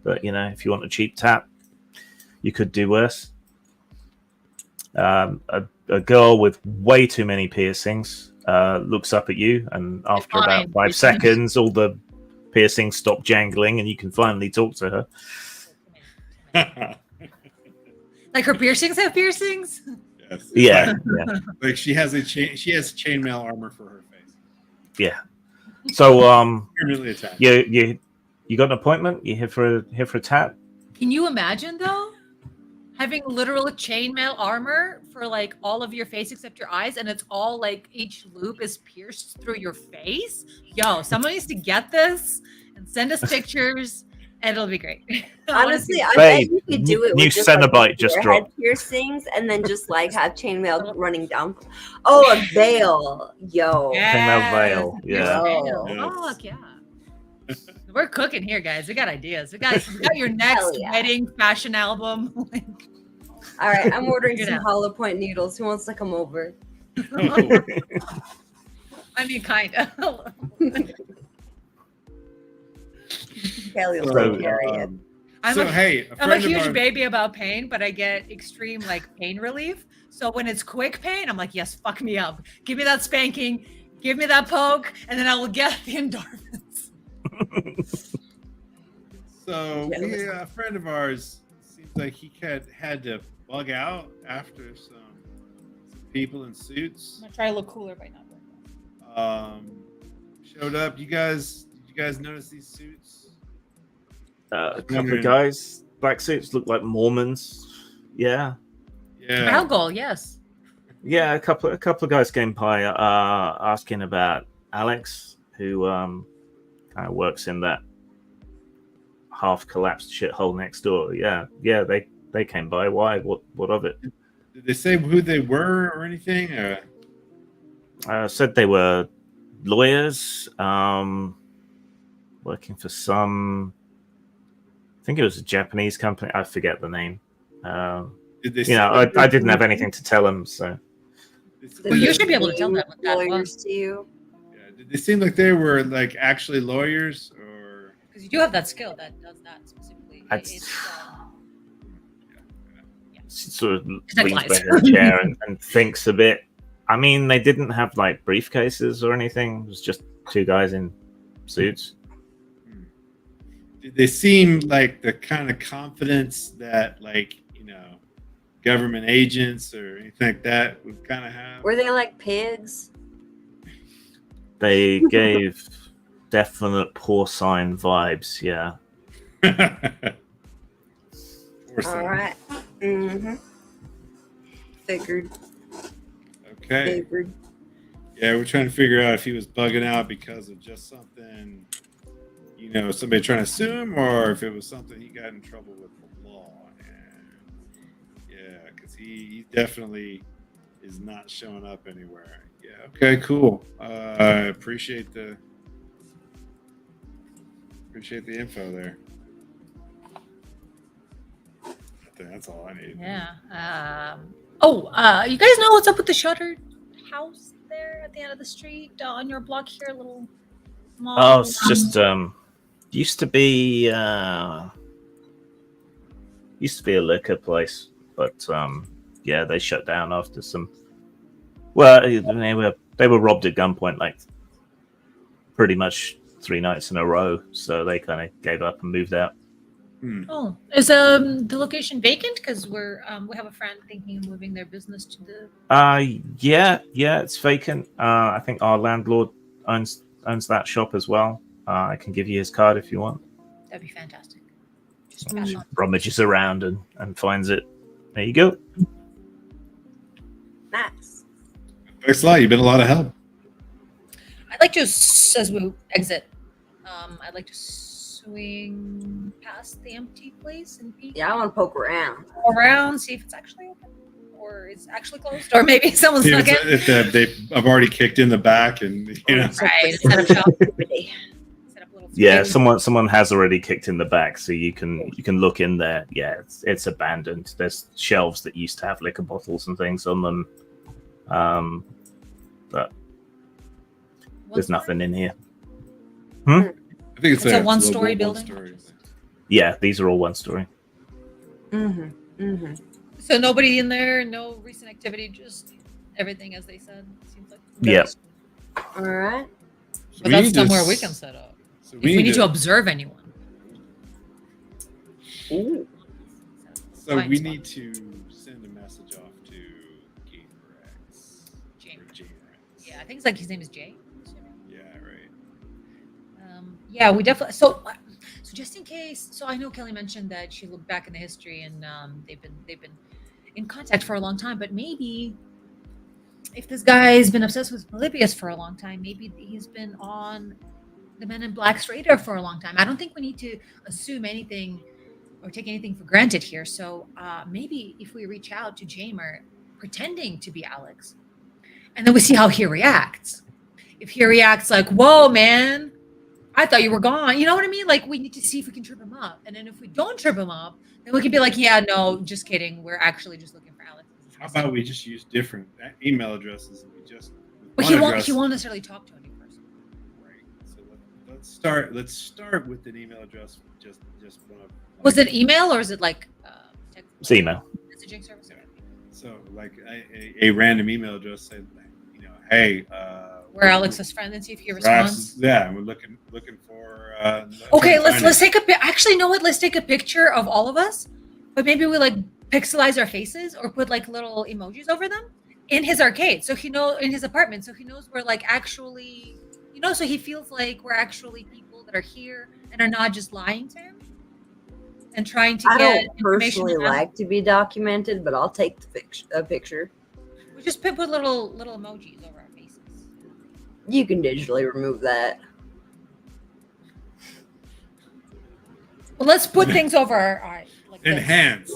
But, you know, if you want a cheap tap, you could do worse. A girl with way too many piercings looks up at you, and after about 5 seconds, all the piercings stop jangling, and you can finally talk to her. Like her piercings have piercings? Yes. Yeah, Like she has chainmail armor for her face. yeah. So, Permanently attached. you got an appointment? You here for a tap? Can you imagine though? Having literal chainmail armor for like all of your face except your eyes, and it's all like each loop is pierced through your face. Yo, someone needs to get this and send us pictures, and it'll be great. Honestly, I bet Babe, you could do it. new with just, Cenobite like, just forehead dropped. piercings, and then just like have chainmail running down. Oh, a veil, yo. Chainmail veil, yeah. Oh, fuck yeah. We're cooking here, guys. We got ideas. We got your next yeah. wedding fashion album. All right, I'm ordering Figure it some out. hollow point needles. Who wants to come over? I mean, kind of. Kelly will So, take care of it. I'm a friend of huge ours- baby about pain, but I get extreme like pain relief. So when it's quick pain, I'm like, yes, fuck me up. Give me that spanking, give me that poke, and then I will get the endorphins. So a friend of ours seems like he had to bug out after some people in suits I'm gonna try to look cooler right now. showed up. Did you guys notice these suits? A couple of guys, black suits, look like Mormons. Yeah, Yeah. Algol, yes. yeah. A couple of guys came by asking about Alex, who kind of works in that half collapsed shithole next door. Yeah. They came by. Why? What of it? Did they say who they were or anything? Said they were lawyers, working for some. I think it was a Japanese company. I forget the name. Did they? You know, I didn't have anything to tell them, so. Well, you should be able to tell that what that lawyers was. to you. Yeah, did they seem like they were like actually lawyers or? Because you do have that skill that does that specifically. It's- Yeah. Sort of That leans lies. back in the chair and thinks a bit. I mean, they didn't have like briefcases or anything. It was just two guys in suits. Did they seem like the kind of confidence that government agents or anything like that would kind of have? Were they like pigs? They gave definite porcine vibes. Yeah. All right. Mm-hmm. Figured. Okay. Figured. Yeah, we're trying to figure out if he was bugging out because of just something, somebody trying to sue him, or if it was something he got in trouble with the law. And yeah, because he definitely is not showing up anywhere. Yeah. Okay. Cool. I appreciate the info there. I think that's all I need. Yeah. You guys know what's up with the shuttered house there at the end of the street on your block here? A little small. Oh, it's just used to be a liquor place, but yeah, they shut down after some. Well, they were robbed at gunpoint like pretty much 3 nights in a row, so they kind of gave up and moved out. Oh, is the location vacant? Because we have a friend thinking of moving their business to the. Yeah, it's vacant. I think our landlord owns that shop as well. I can give you his card if you want. That'd be fantastic. Just He pass on. rummages around and finds it. There you go. Nice. Thanks a lot. You've been a lot of help. I'd like to, as we exit, I'd like to swing past the empty place and peek Yeah, I want to poke around. around, see if it's actually open or it's actually closed, or maybe someone's See snuck in. if they've already kicked in the back, and Right, set up shop, set up a little. Yeah, swing. someone has already kicked in the back, so you can look in there. Yeah, it's abandoned. There's shelves that used to have liquor bottles and things on them. But One there's story? nothing in here. I think It's a one-story building? Yeah, these are all one story. So nobody in there, no recent activity, just everything as they said. Seems like. Yeah. All right. But that's somewhere we can set up. So If we need to observe anyone. Ooh. So Fine we spot. need to send a message off to GamerX. Jamer. Or GamerX. Yeah, I think it's like his name is Jay. Yeah, right. Yeah, we definitely. So just in case. So I know Kelly mentioned that she looked back in the history, and they've been in contact for a long time. But maybe if this guy's been obsessed with Polybius for a long time, maybe he's been on the Men in Black's radar for a long time. I don't think we need to assume anything or take anything for granted here. So maybe if we reach out to Jamer pretending to be Alex, and then we see how he reacts. If he reacts like, "Whoa, man, I thought you were gone," you know what I mean? Like, we need to see if we can trip him up. And then if we don't trip him up, then we can be like, "Yeah, no, just kidding. We're actually just looking for Alex." How about we just use different email addresses and we just. But he won't necessarily talk to any person. Right. So let's start with an email address. Just one of. Was it email or is it like text? It's email. Messaging service? So like a random email address saying, hey, we're Alex's friend, and see if he responds. Yeah, we're looking for. Okay, let's take actually, you know what? Let's take a picture of all of us, but maybe we like pixelize our faces or put like little emojis over them in his arcade, so in his apartment, so he knows we're like actually, so he feels like we're actually people that are here and are not just lying to him and trying to I get don't information. personally like to be documented, but I'll take a picture. We just put little emojis over our faces. You can digitally remove that. Well, let's put things over our eyes. Like this. Enhance.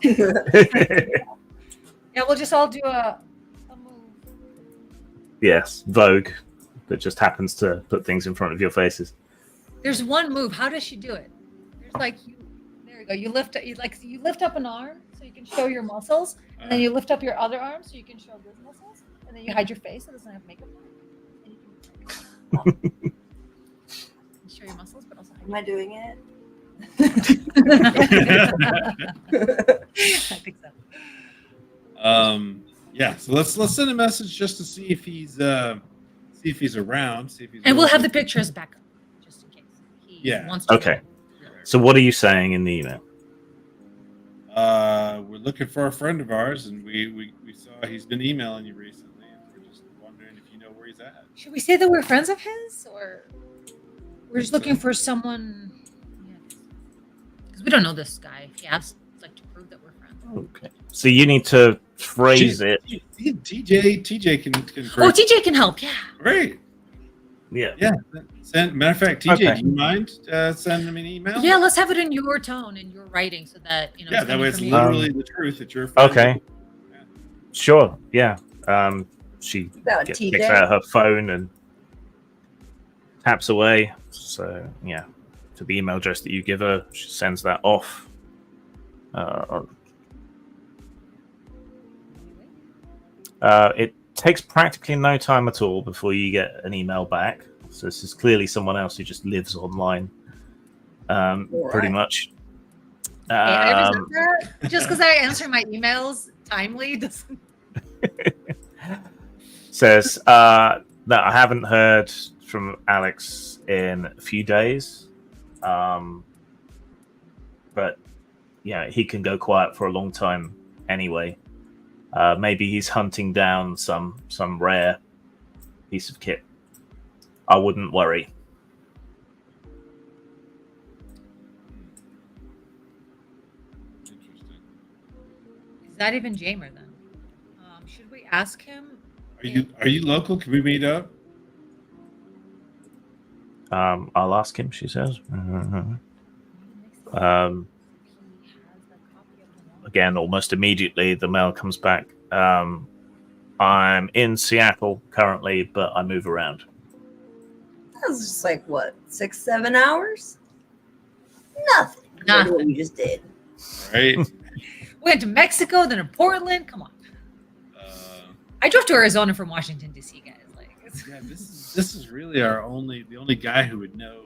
Yeah, we'll just all do a move. Yes, Vogue, that just happens to put things in front of your faces. There's one move. How does she do it? There's like there you go. You lift up an arm so you can show your muscles, and then you lift up your other arm so you can show those muscles, and then you hide your face so it doesn't have makeup on it. And you can show your muscles, but also hide. Am I doing it? I think so. Yeah. So let's send a message just to see if he's around. And we'll have the pictures back up just in case he wants to. Okay. So what are you saying in the email? We're looking for a friend of ours, and we saw he's been emailing you recently, and we're just wondering if you know where he's at. Should we say that we're friends of his, or we're just looking for someone? Because we don't know this guy. He has like to prove that we're friends. Okay. So you need to phrase it. TJ can. Oh, TJ can help. Yeah. Great. Yeah. Yeah. Matter of fact, TJ, Okay. do you mind sending him an email? Yeah. Let's have it in your tone and your writing, so that Yeah, it's that way it's coming from you. literally the truth that you're. a friend. Okay. Sure. Yeah. She About picks TJ. out her phone and taps away. So yeah, to the email address that you give her, she sends that off. It takes practically no time at all before you get an email back. So this is clearly someone else who just lives online, pretty much. Hey, I resent that. Just because I answer my emails timely doesn't. Says that I haven't heard from Alex in a few days, but yeah, he can go quiet for a long time anyway. Maybe he's hunting down some rare piece of kit. I wouldn't worry. Interesting. Is that even Jamer then? Should we ask him? Are you local? Can we meet up? I'll ask him, she says. Again, almost immediately, the mail comes back. I'm in Seattle currently, but I move around. That was just like, what, 6-7 hours? Nothing. Nothing. What we just did. Right. We went to Mexico, then to Portland. Come on. I drove to Arizona from Washington D.C., guys. Like, Yeah, this is really the only guy who would know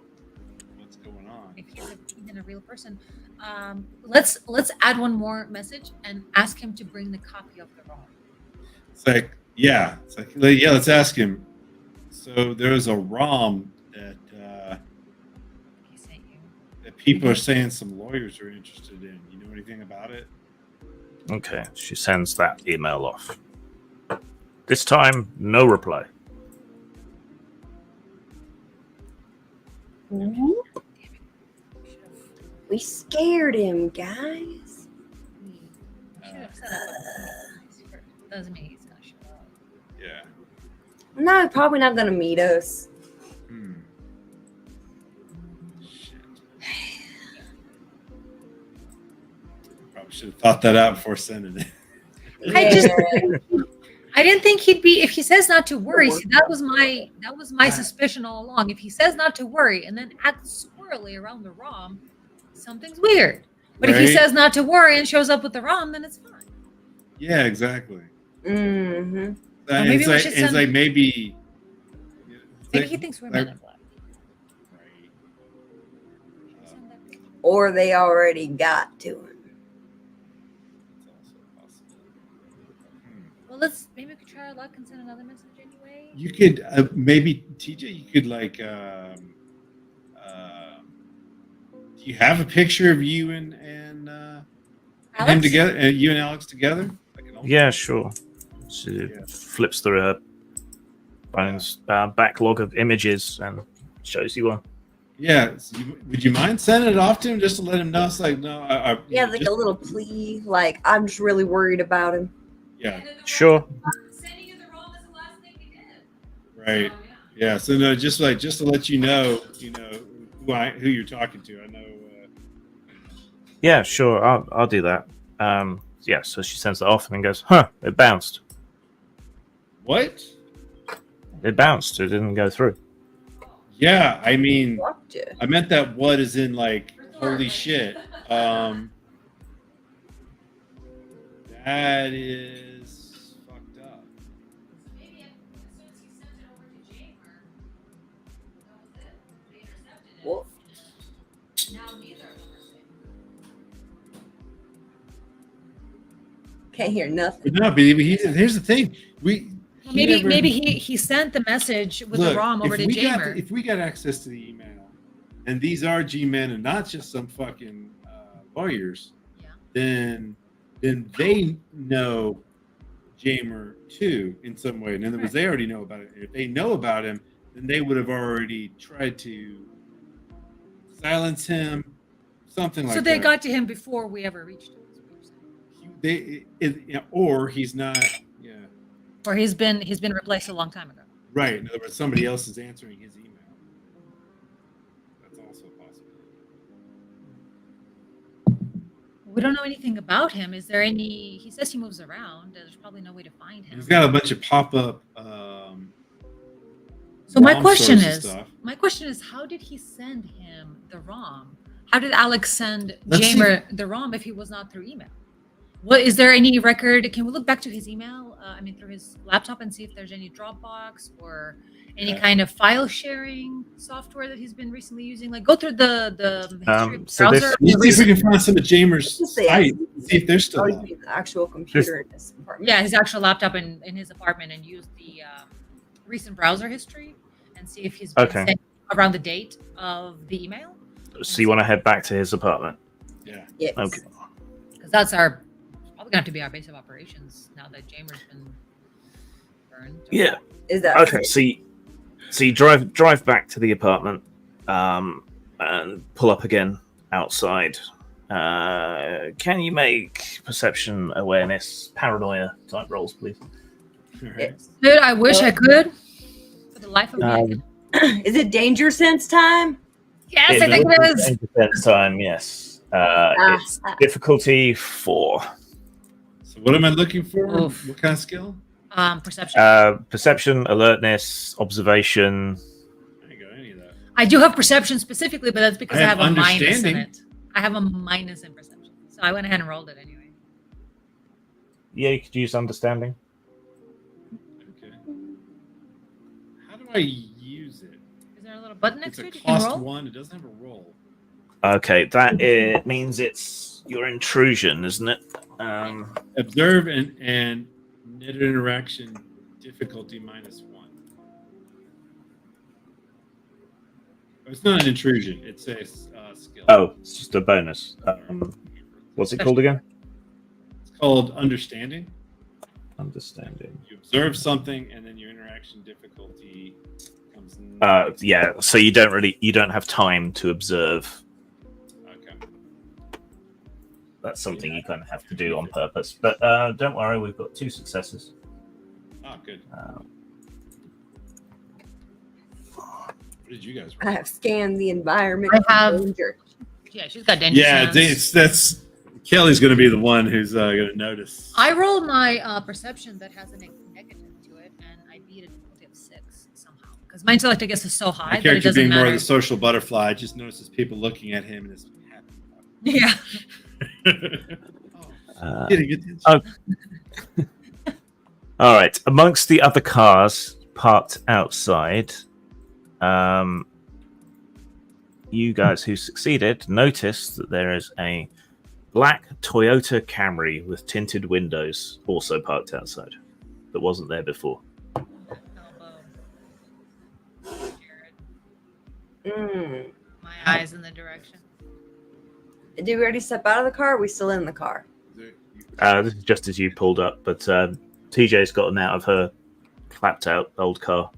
what's going on. if he's even a real person. Let's add one more message and ask him to bring the copy of the ROM. It's like, yeah, let's ask him. So there's a ROM that He sent you. that people are saying some lawyers are interested in. You know anything about it? Okay, she sends that email off. This time, no reply. We scared him, guys. We should have set up a first. Doesn't mean he's gonna show up. Yeah. No, probably not gonna meet us. Shit. Probably should have thought that out before sending it. I didn't think he'd be. If he says not to worry, see, that was my suspicion all along. If he says not to worry and then acts squirrely around the ROM, something's weird. But if he Right? says not to worry and shows up with the ROM, then it's fine. Yeah, exactly. Mm-hmm. And maybe it's we like, should it's send- like maybe. Maybe he thinks we're men in black. Right. Or they already got to him. That's also possible. Well, maybe we could try our luck and send another message anyway. You could maybe TJ. You could like. Do you have a picture of you and him Alex? together? You and Alex together? Like an old- Yeah, sure. She flips through her phone's backlog of images and shows you one. Yeah. So would you mind sending it off to him just to let him know? It's like no. Yeah, like just- a little plea. Like, I'm just really worried about him. Yeah. Sure. Sending you the ROM is the last thing we did. Right. So, Yeah. So no, just to let you know who you're talking to. I know. Yeah, sure. I'll do that. Yeah. So she sends it off and then goes, "Huh? It bounced. What? It bounced. It didn't go through." Yeah. I mean, Blocked you. I meant that. What is in like? Holy shit. That is fucked up. maybe as soon as he sent it over to Jamer, that was it. They intercepted it. Well, Now neither of them are safe. can't hear nothing. But no, but here's the thing. Maybe he sent the message with the ROM over to Jamer. If we got access to the email, and these are G-men and not just some fucking lawyers, Yeah. then they know Jamer too in some way. In other words, they already know about it. If they know about him, then they would have already tried to silence him, something like So that. they got to him before we ever reached him. is what you're saying. Or he's not. Yeah. Or he's been replaced a long time ago. Right. In other words, somebody else is answering his email. That's also a possibility. We don't know anything about him. Is there any? He says he moves around. There's probably no way to find him. He's got a bunch of pop-up. So my ROM question source and is, stuff. how did he send him the ROM? How did Alex send Let's Jamer the ROM if he was not through email? What is there any record? Can we look back to his email? Through his laptop and see if there's any Dropbox or any Yeah. kind of file sharing software that he's been recently using. Like go through the history of so this- browser. Let's see if we can find some of Jamer's Just say site. See if they're still Always on. be the actual computer in this apartment. Yeah, his actual laptop in his apartment and use the recent browser history and see if he's been Okay. sent around the date of the email. So you want to head back to his apartment? Yeah. Yes. Okay. Because that's probably gonna have to be our base of operations now that Jamer's been burned. Yeah. Is that Okay. So you drive back to the apartment, and pull up again outside. Can you make perception, awareness, paranoia type rolls, please? All right. Yes. Dude, I wish I could. For the life of me. Is it danger sense time? Yes, I think it is. This time, yes. It's difficulty 4. So what am I looking for? Oof. What kind of skill? Perception. Perception, alertness, observation. I ain't got any of that. I do have perception specifically, but that's because I I have have a minus in understanding. it. I have a minus in perception. So I went ahead and rolled it anyway. Yeah, you could use understanding. I use it? Is there a little button next It's to a it? You can cost roll. one. It doesn't have a roll. Okay, that it means it's your intrusion, isn't it? Observe and net interaction difficulty -1. It's not an intrusion. It's a skill. Oh, it's just a bonus. What's it called again? It's called understanding. Understanding. You observe something, and then your interaction difficulty comes. Yeah. So you don't have time to observe. Okay. That's something you kind of have to do on purpose. But don't worry, we've got 2 successes. Oh, good. What did you guys I roll? have scanned the environment. I have- for danger. Yeah, she's got danger Yeah, sense. that's Kelly's going to be the one who's going to notice. I rolled my perception that has a negative to it, and I beat it with 6 somehow. Because my intellect, I guess, is so My high that it character doesn't being more of matter. the social butterfly just notices people looking at him and is happy. Yeah. Getting attention. All right. Amongst the other cars parked outside, you guys who succeeded notice that there is a black Toyota Camry with tinted windows also parked outside that wasn't there before. Mm. My eyes in the direction. Did we already step out of the car? Or are we still in the car? This is just as you pulled up, but TJ's gotten out of her clapped out old car.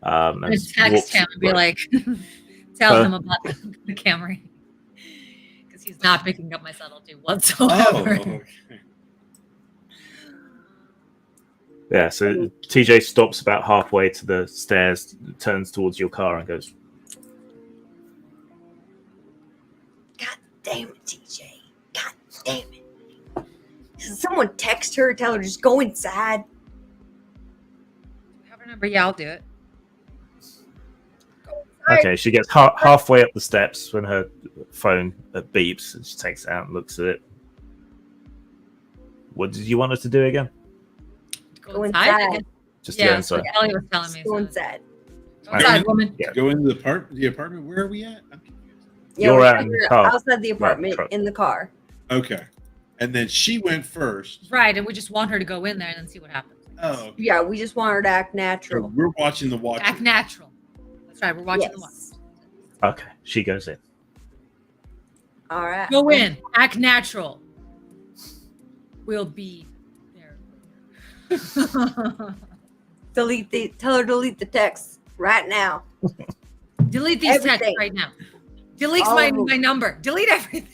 I'm and gonna text him and be like, tell him about the Camry. Because he's not picking up my subtlety whatsoever. okay. Yeah, so TJ stops about halfway to the stairs, turns towards your car, and goes, God damn it, TJ. God damn it. Does someone text her, tell her just go inside? Have her number? Yeah, I'll do it. okay. She gets halfway up the steps when her phone beeps, and she takes it out and looks at it. What did you want her to do again? Go I inside. guess. Just Yeah, go that's what inside. Ellie was telling me. Just go inside. Go inside, Okay. woman. Yeah. Go into the apartment. Where are we at? I'm confused. Yeah, You're we're out in the car. outside the apartment, truck. in the car. Okay. And then she went first. Right, and we just want her to go in there and then see what happens. Oh. Okay. Yeah, we just want her to act So natural. we're watching the watch. Act natural. That's right, we're watching the Yes. watch. Okay, she goes in. All right. Go in. Act natural. We'll be there. Tell her to delete the text right now. Delete these texts Everything. right now. Delete All my, of them. my number. Delete everything.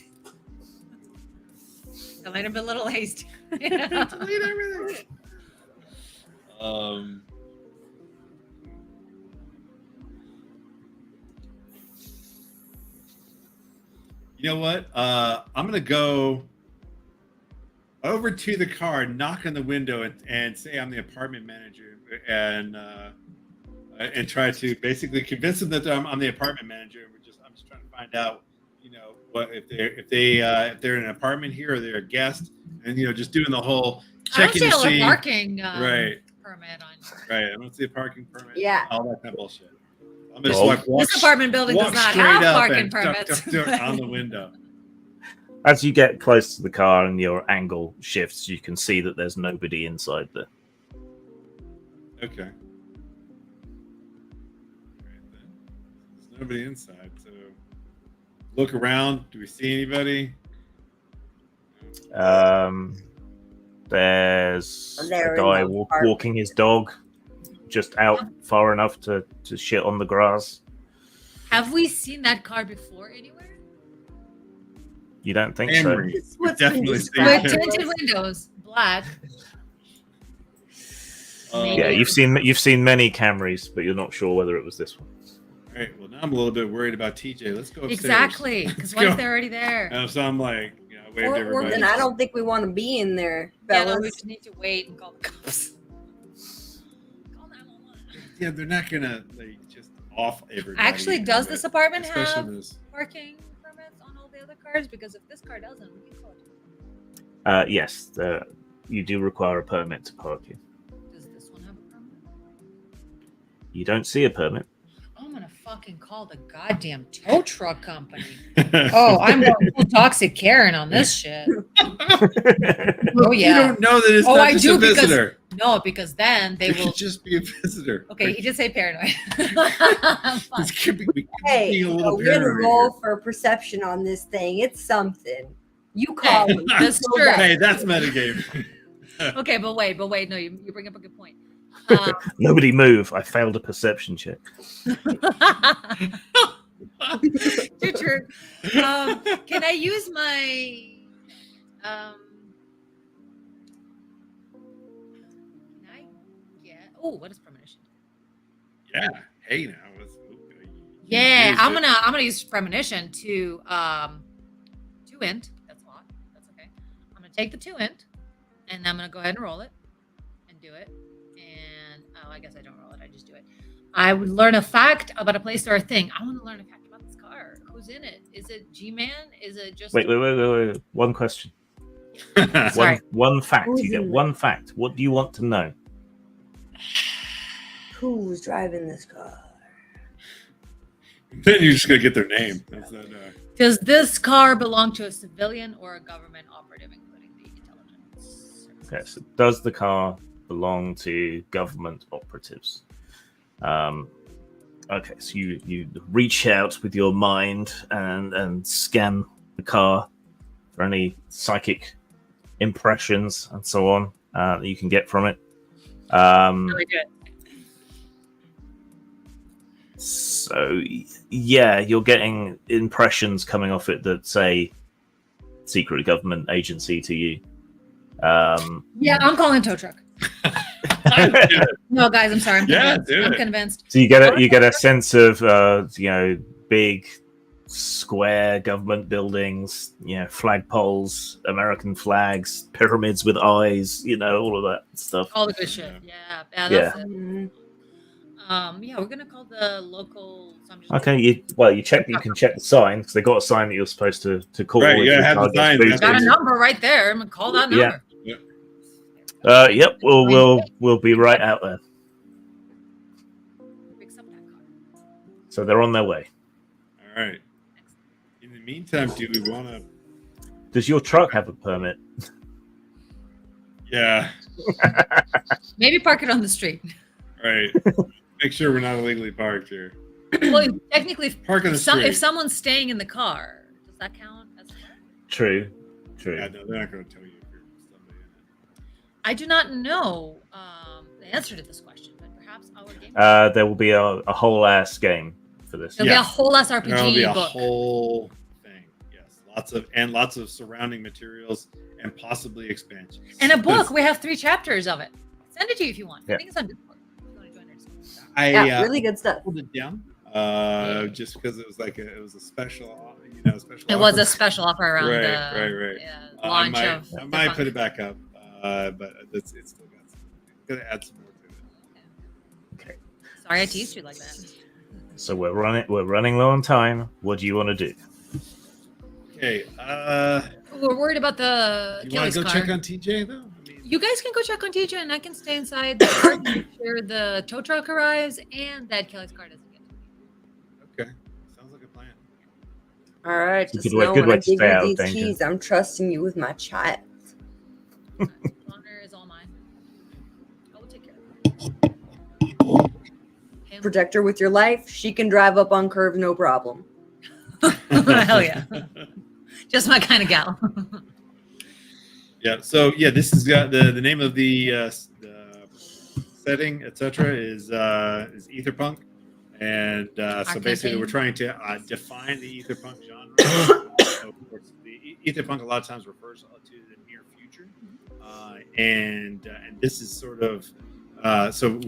I might have been a little hasty. Delete everything. You know what? I'm gonna go over to the car, knock on the window, and say I'm the apartment manager, and try to basically convince them that I'm the apartment manager. I'm just trying to find out, what if they're in an apartment here or they're a guest, and just doing the whole I don't checking to see a see. parking Right. permit on you. Right, I don't see a parking permit. Yeah. all that kind of bullshit. I'm just Well, like walk, This apartment building does walk not straight have up parking and permits. duck on the window. As you get close to the car and your angle shifts, you can see that there's nobody inside there. Okay. All right, then. There's nobody inside, so look around. Do we see anybody? There's They're a guy in the apartment. walking his dog just out far enough to shit on the grass. Have we seen that car before anywhere? You don't think Camry. It's We've what's been definitely seen described With Camry. tinted windows, black. so? Maybe. Yeah, you've seen many Camrys, but you're not sure whether it was this one. All right. Well, now I'm a little bit worried about TJ. Let's go upstairs. Exactly. Because Let's what if go. they're already there? And so I'm like, I waved to everybody. Then I don't think we want to be in there, Yeah, fellas. no, we just need to wait and call the cops. Call 911. Yeah, they're not gonna just off everybody. Actually, does this apartment Especially have this. parking permits on all the other cars? Because if this car doesn't, we can call it. Yes, you do require a permit to park here. Does this one have a permit? You don't see a permit. I'm gonna fucking call the goddamn tow truck company. Oh, I'm going full toxic Karen on this shit. Oh You yeah. don't know that it's Oh, not I just do a because visitor. no, because then they It will. could just be a visitor. Okay, he did say paranoid. Fine. This could be Hey, being a little we're gonna paranoid roll for perception on this thing. It's something. You call Hey, him. that's You true. go here. Hey, back. that's metagame. Okay, but wait, no, you bring up a good point. Nobody move. I failed a perception check. Too true. Can I use my can I get what is premonition? Yeah. Hey, now. Yeah, I'm gonna use premonition to 2 int. That's a lot. That's okay. I'm gonna take the 2 int and I'm gonna go ahead and roll it and do it. And I guess I don't roll it, I just do it. I would learn a fact about a place or a thing. I want to learn a fact about this car. Who's in it? Is it G-Man? Is it just Wait. One question. Sorry. One fact. Who's You get in one fact. What do you want to know? Who's driving this car? Then you're just gonna get their name. That's not, Does this car belong to a civilian or a government operative, including the intelligence? Okay, so does the car belong to government operatives? Okay, so you reach out with your mind and scan the car for any psychic impressions and so on that you can get from it. Really good. So yeah, you're getting impressions coming off it that say secret government agency to you. Yeah, I'm calling tow truck. No, guys, I'm sorry. I'm convinced. So you get a sense of big square government buildings, flagpoles, American flags, pyramids with eyes, all of that stuff. All the good shit. Yeah, that's it. Mm-hmm. We're gonna call the local. So I'm just Okay, you can check the sign because they got a sign that you're supposed to call. Right, if you your have car the gets sign. boosted. got a number right there. I'm gonna call that number. Yeah. Yep. We'll be right out there. Picks up that car. So they're on their way. All right. In the meantime, do we want to? Does your truck have a permit? Yeah. Maybe park it on the street. Right. Make sure we're not illegally parked here. Well, technically, Park on the street. if someone's staying in the car, does that count as a car? True. Yeah, no, they're not going to tell you if you're somebody in it. I do not know the answer to this question, but perhaps our game. There will be a whole ass game for this. There'll be a whole ass RPG There'll be a book. whole thing. Yes, lots of surrounding materials and possibly expansions. And a book. We have 3 chapters of it. Send it to you if you want. Yeah. I think it's on Discord. If you want to join our Discord. I Really good stuff. pulled it down just because it was a special, special. It was offer. a special offer around right. the launch of. I might put it back up, but it's still got some. Gonna add some more to it. Okay. Sorry, I teased you like that. So we're running low on time. What do you want to do? Okay. We're worried about the You want Kelly's to go car. check on TJ though? You guys can go check on TJ, and I can stay inside the car to make sure the tow truck arrives and that Kelly's car doesn't get to me. Okay. Sounds like a plan. All right, Good just way- know good when way I to give stay out you of these danger. keys, I'm trusting you with my child. Honor is all mine. I will take care of it. Him? Protect her with your life. She can drive up on curves, no problem. Hell yeah. Just my kind of gal. Yeah. So yeah, this has got the name of the setting, etc. is Aetherpunk, and so basically we're trying to define the Aetherpunk genre. So of course, the Aetherpunk a lot of times refers to the near future, and this is sort of so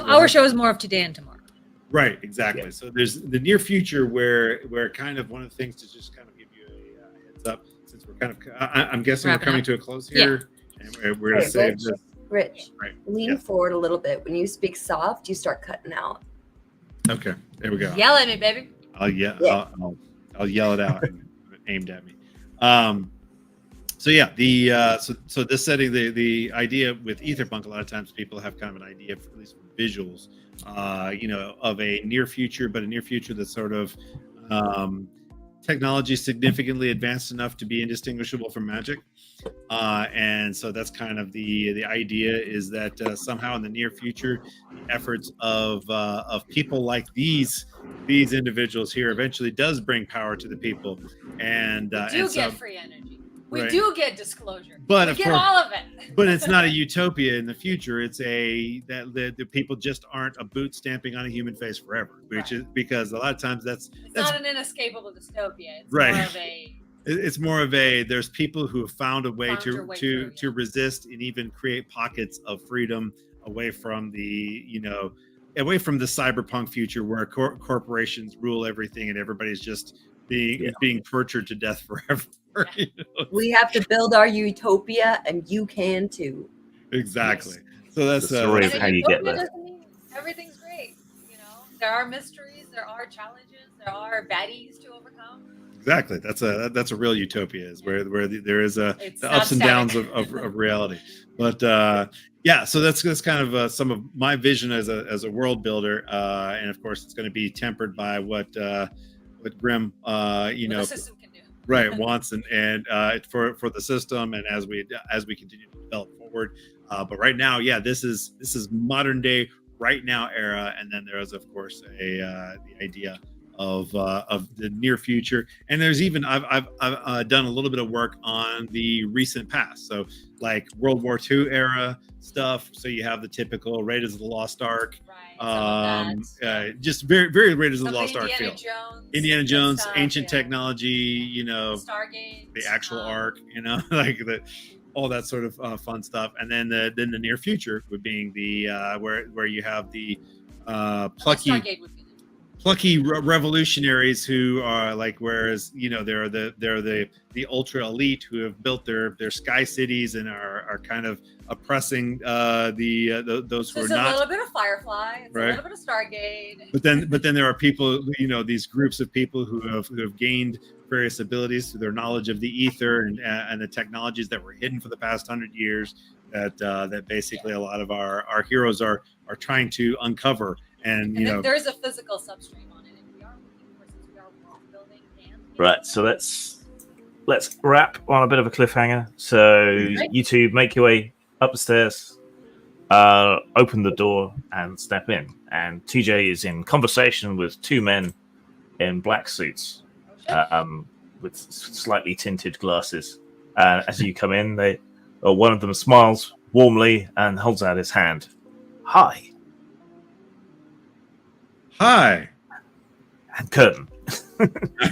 Our show is more of today and tomorrow. Right, exactly. Yeah. So there's the near future where kind of one of the things to just kind of give you a heads up, since we're kind of I'm guessing we're coming to a close here, and we're going to save this. Rich, right. lean forward a little bit. When you speak soft, you start cutting out. Okay, there we go. Yell at me, baby. I'll yell it out aimed at me. So yeah, the so this setting, the idea with Aetherpunk, a lot of times people have kind of an idea, for, at least for visuals, of a near future, but a near future that's sort of um, technology significantly advanced enough to be indistinguishable from magic. And so that's kind of the idea, is that somehow in the near future, the efforts of people like these individuals here eventually does bring power to the people, and We do and so get free energy. We right. do get disclosure. But we of get course, all of it. but it's not a utopia in the future. It's a that the people just aren't a boot stamping on a human face forever, which Right. is because a lot of times It's that's not an inescapable dystopia. It's Right. more of a it's more of a, there's people who have found a way Found to your way to through, to yeah. resist and even create pockets of freedom away from the away from the cyberpunk future where corporations rule everything and everybody's just being tortured to death forever. Yeah. We have to build our utopia, and you can too. Exactly. Yes. So that's The story of And how a you get utopia there. doesn't mean everything's great. You know, there are mysteries, there are challenges, there are baddies to overcome. exactly. That's a real utopia, is where there is It's the not ups and downs static. of reality. But yeah, so that's kind of some of my vision as a world builder, and of course it's going to be tempered by what Grim What the system can do. right wants and for the system, and as we continue to develop forward. But right now, yeah, this is modern day, right now era, and then there is of course the idea of the near future, and there's even I've done a little bit of work on the recent past, so like World War II era stuff. So you have the typical Raiders of the Lost Ark, Right. Some of that. just very Raiders of Some the of Lost Ark Indiana feel. Jones. Indiana good Jones, stuff, ancient yeah. technology, Stargate. the actual Ark, like the all that sort of fun stuff. And then the near future would being the where you have the plucky Stargate would be revolutionaries who are like, whereas they're the ultra elite who have built their sky cities and are kind of oppressing those who so are it's not. a little bit of Firefly, it's Right. a little bit of Stargate. But then there are people, these groups of people who have gained various abilities through their knowledge of the ether and the technologies that were hidden for the past 100 years, that basically a lot of our heroes are trying to uncover. And then there's a physical substrate on it, and we are looking for, since we are world building and Right, so let's wrap on a bit of a cliffhanger. So you two make your way up the stairs, open the door, and step in. And TJ is in conversation with two men in black suits, with slightly tinted glasses. As you come in, one of them smiles warmly and holds out his hand. Hi. Hi. And curtain. All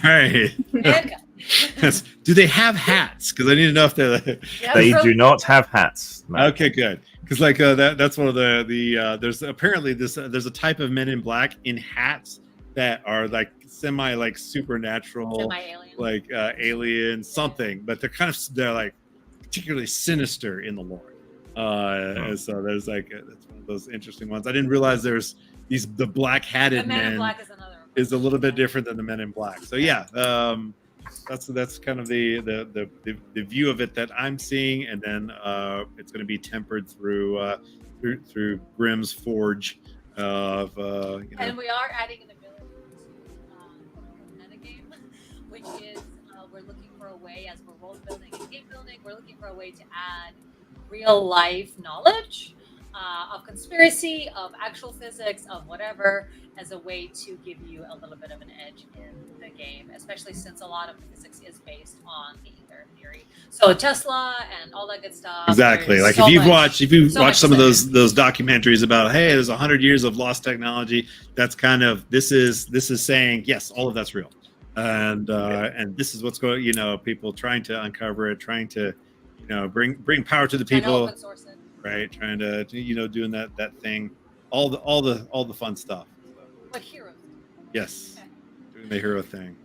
right. Do they have hats? Because I need to know if they're. They do not have hats. No. Okay, good. Because like that's one of the there's apparently there's a type of men in black in hats that are like semi like supernatural, semi-alien, like alien something, but they're like particularly sinister in the lore. And so there's like that's one of those interesting ones. I didn't realize there's the black hatted the men men in black is another one. is a little bit different than the men in black. So yeah, that's kind of the view of it that I'm seeing, and then it's going to be tempered through Grimm's forge of And we are adding an ability to metagame, which is we're looking for a way, as we're world building and game building, we're looking for a way to add real life knowledge of conspiracy, of actual physics, of whatever, as a way to give you a little bit of an edge in the game, especially since a lot of the physics is based on the ether theory. So Tesla and all that good stuff. Exactly. Like if you've watched some of those documentaries about, hey, there's 100 years of lost technology, that's kind of this is saying yes, all of that's real, and this is what's going. People trying to uncover it, trying to bring power to the people. Open source it. Right, trying to doing that thing, all the fun stuff. What heroes? Yes, okay. Doing the hero thing.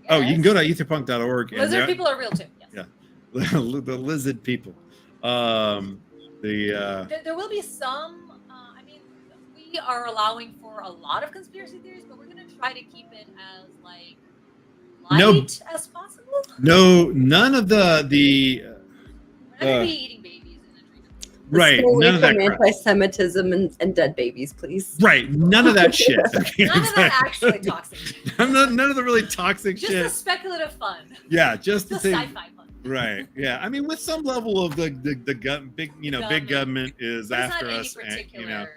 Oh, you can go to aetherpunk.org. Lizard people are real too. Yes. Yeah, the lizard people. There will be some. I mean, we are allowing for a lot of conspiracy theories, but we're going to try to keep it as light as possible. No, none of the We're not gonna be eating babies in a dream. right, Stay away none of that from crap. anti-Semitism and dead babies, please. Right, none of that shit. Okay, None of that exactly. actually toxic. none of the really toxic Just the shit. speculative fun. Yeah, just The the thing. sci-fi fun. Right. Yeah. I mean, with some level of the big big government is But it's after not any us, and, particular.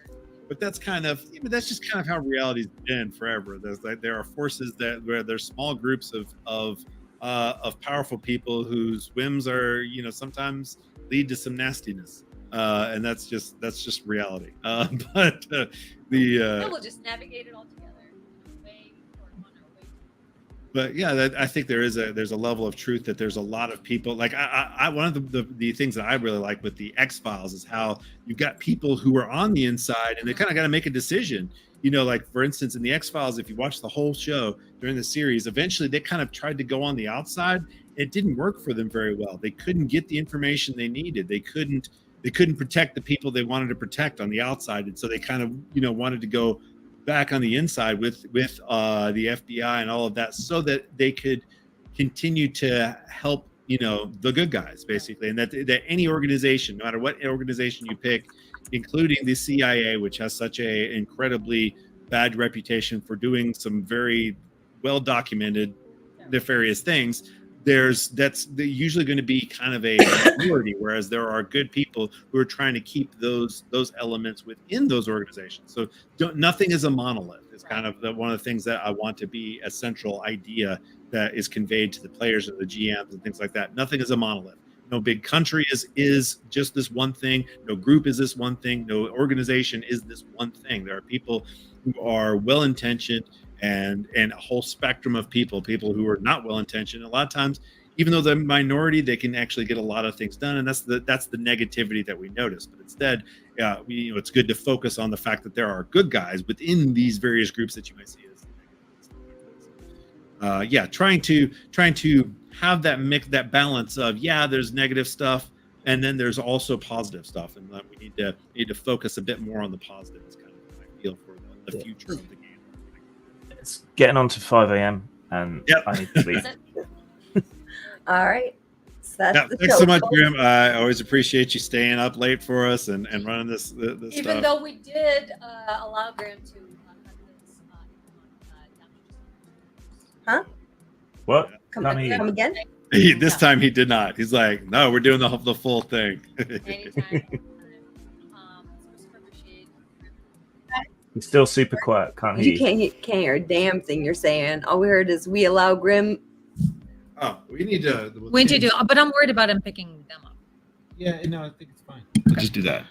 but that's kind of that's just kind of how reality's been forever. There's like there are forces where there's small groups of powerful people whose whims are sometimes lead to some nastiness, and that's just reality. But And we'll just navigate it all together. Way toward one or way. but yeah, I think there's a level of truth that there's a lot of people like I one of the things that I really like with the X-Files is how you've got people who are on the inside and they kind of got to make a decision. Like for instance, in the X-Files, if you watch the whole show during the series, eventually they kind of tried to go on the outside. It didn't work for them very well. They couldn't get the information they needed. They couldn't protect the people they wanted to protect on the outside. And so they kind of, wanted to go back on the inside with the FBI and all of that so that they could continue to help, the good guys basically. And that any organization, no matter what organization you pick, including the CIA, which has such a incredibly bad reputation for doing some very well documented nefarious things, that's usually going to be kind of a minority, whereas there are good people who are trying to keep those elements within those organizations. So nothing is a monolith. It's kind of one of the things that I want to be a central idea that is conveyed to the players and the GMs and things like that. Nothing is a monolith. No big country is just this one thing. No group is this one thing. No organization is this one thing. There are people who are well-intentioned and a whole spectrum of people who are not well-intentioned. A lot of times, even though they're minority, they can actually get a lot of things done. And that's the negativity that we notice. But instead, it's good to focus on the fact that there are good guys within these various groups that you might see as trying to have that mix, that balance of there's negative stuff and then there's also positive stuff, and we need to focus a bit more on the positive. Is kind of what I feel for the future of the game. It's getting on to 5 a.m. and I need to leave. All right. So that's the Thanks show, so much, folks. Grim. I always appreciate you staying up late for us and running this Even stuff. though we did allow Graham to cut this down to just What? Come Can't hear you. again? This time he did not. He's like, no, we're doing the full thing. anytime. Super appreciate. He's still super quiet. Can't hear You you. can't hear a damn thing you're saying. All we heard is we allow Grim. Oh, we need to. We need to do, but I'm worried about him picking them up. Yeah, no, I think it's fine. Just do that.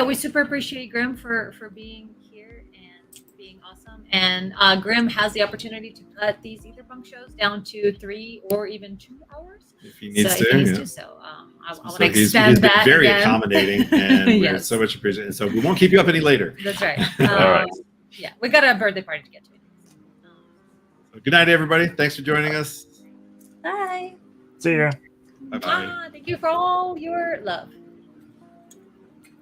We super appreciate Grim for being here and being awesome. And Grim has the opportunity to cut these Aetherpunk shows down to 3 or even 2 hours. If he needs If to. he needs Yeah. to. So I want So to he's extend been that. very again. accommodating, and we Yes. so much appreciate it. So we won't keep you up any later. That's right. All right. Yeah, we got a birthday party to get to. So good night, everybody. Thanks for joining us. Bye. See ya. Bye bye. Thank you for all your love.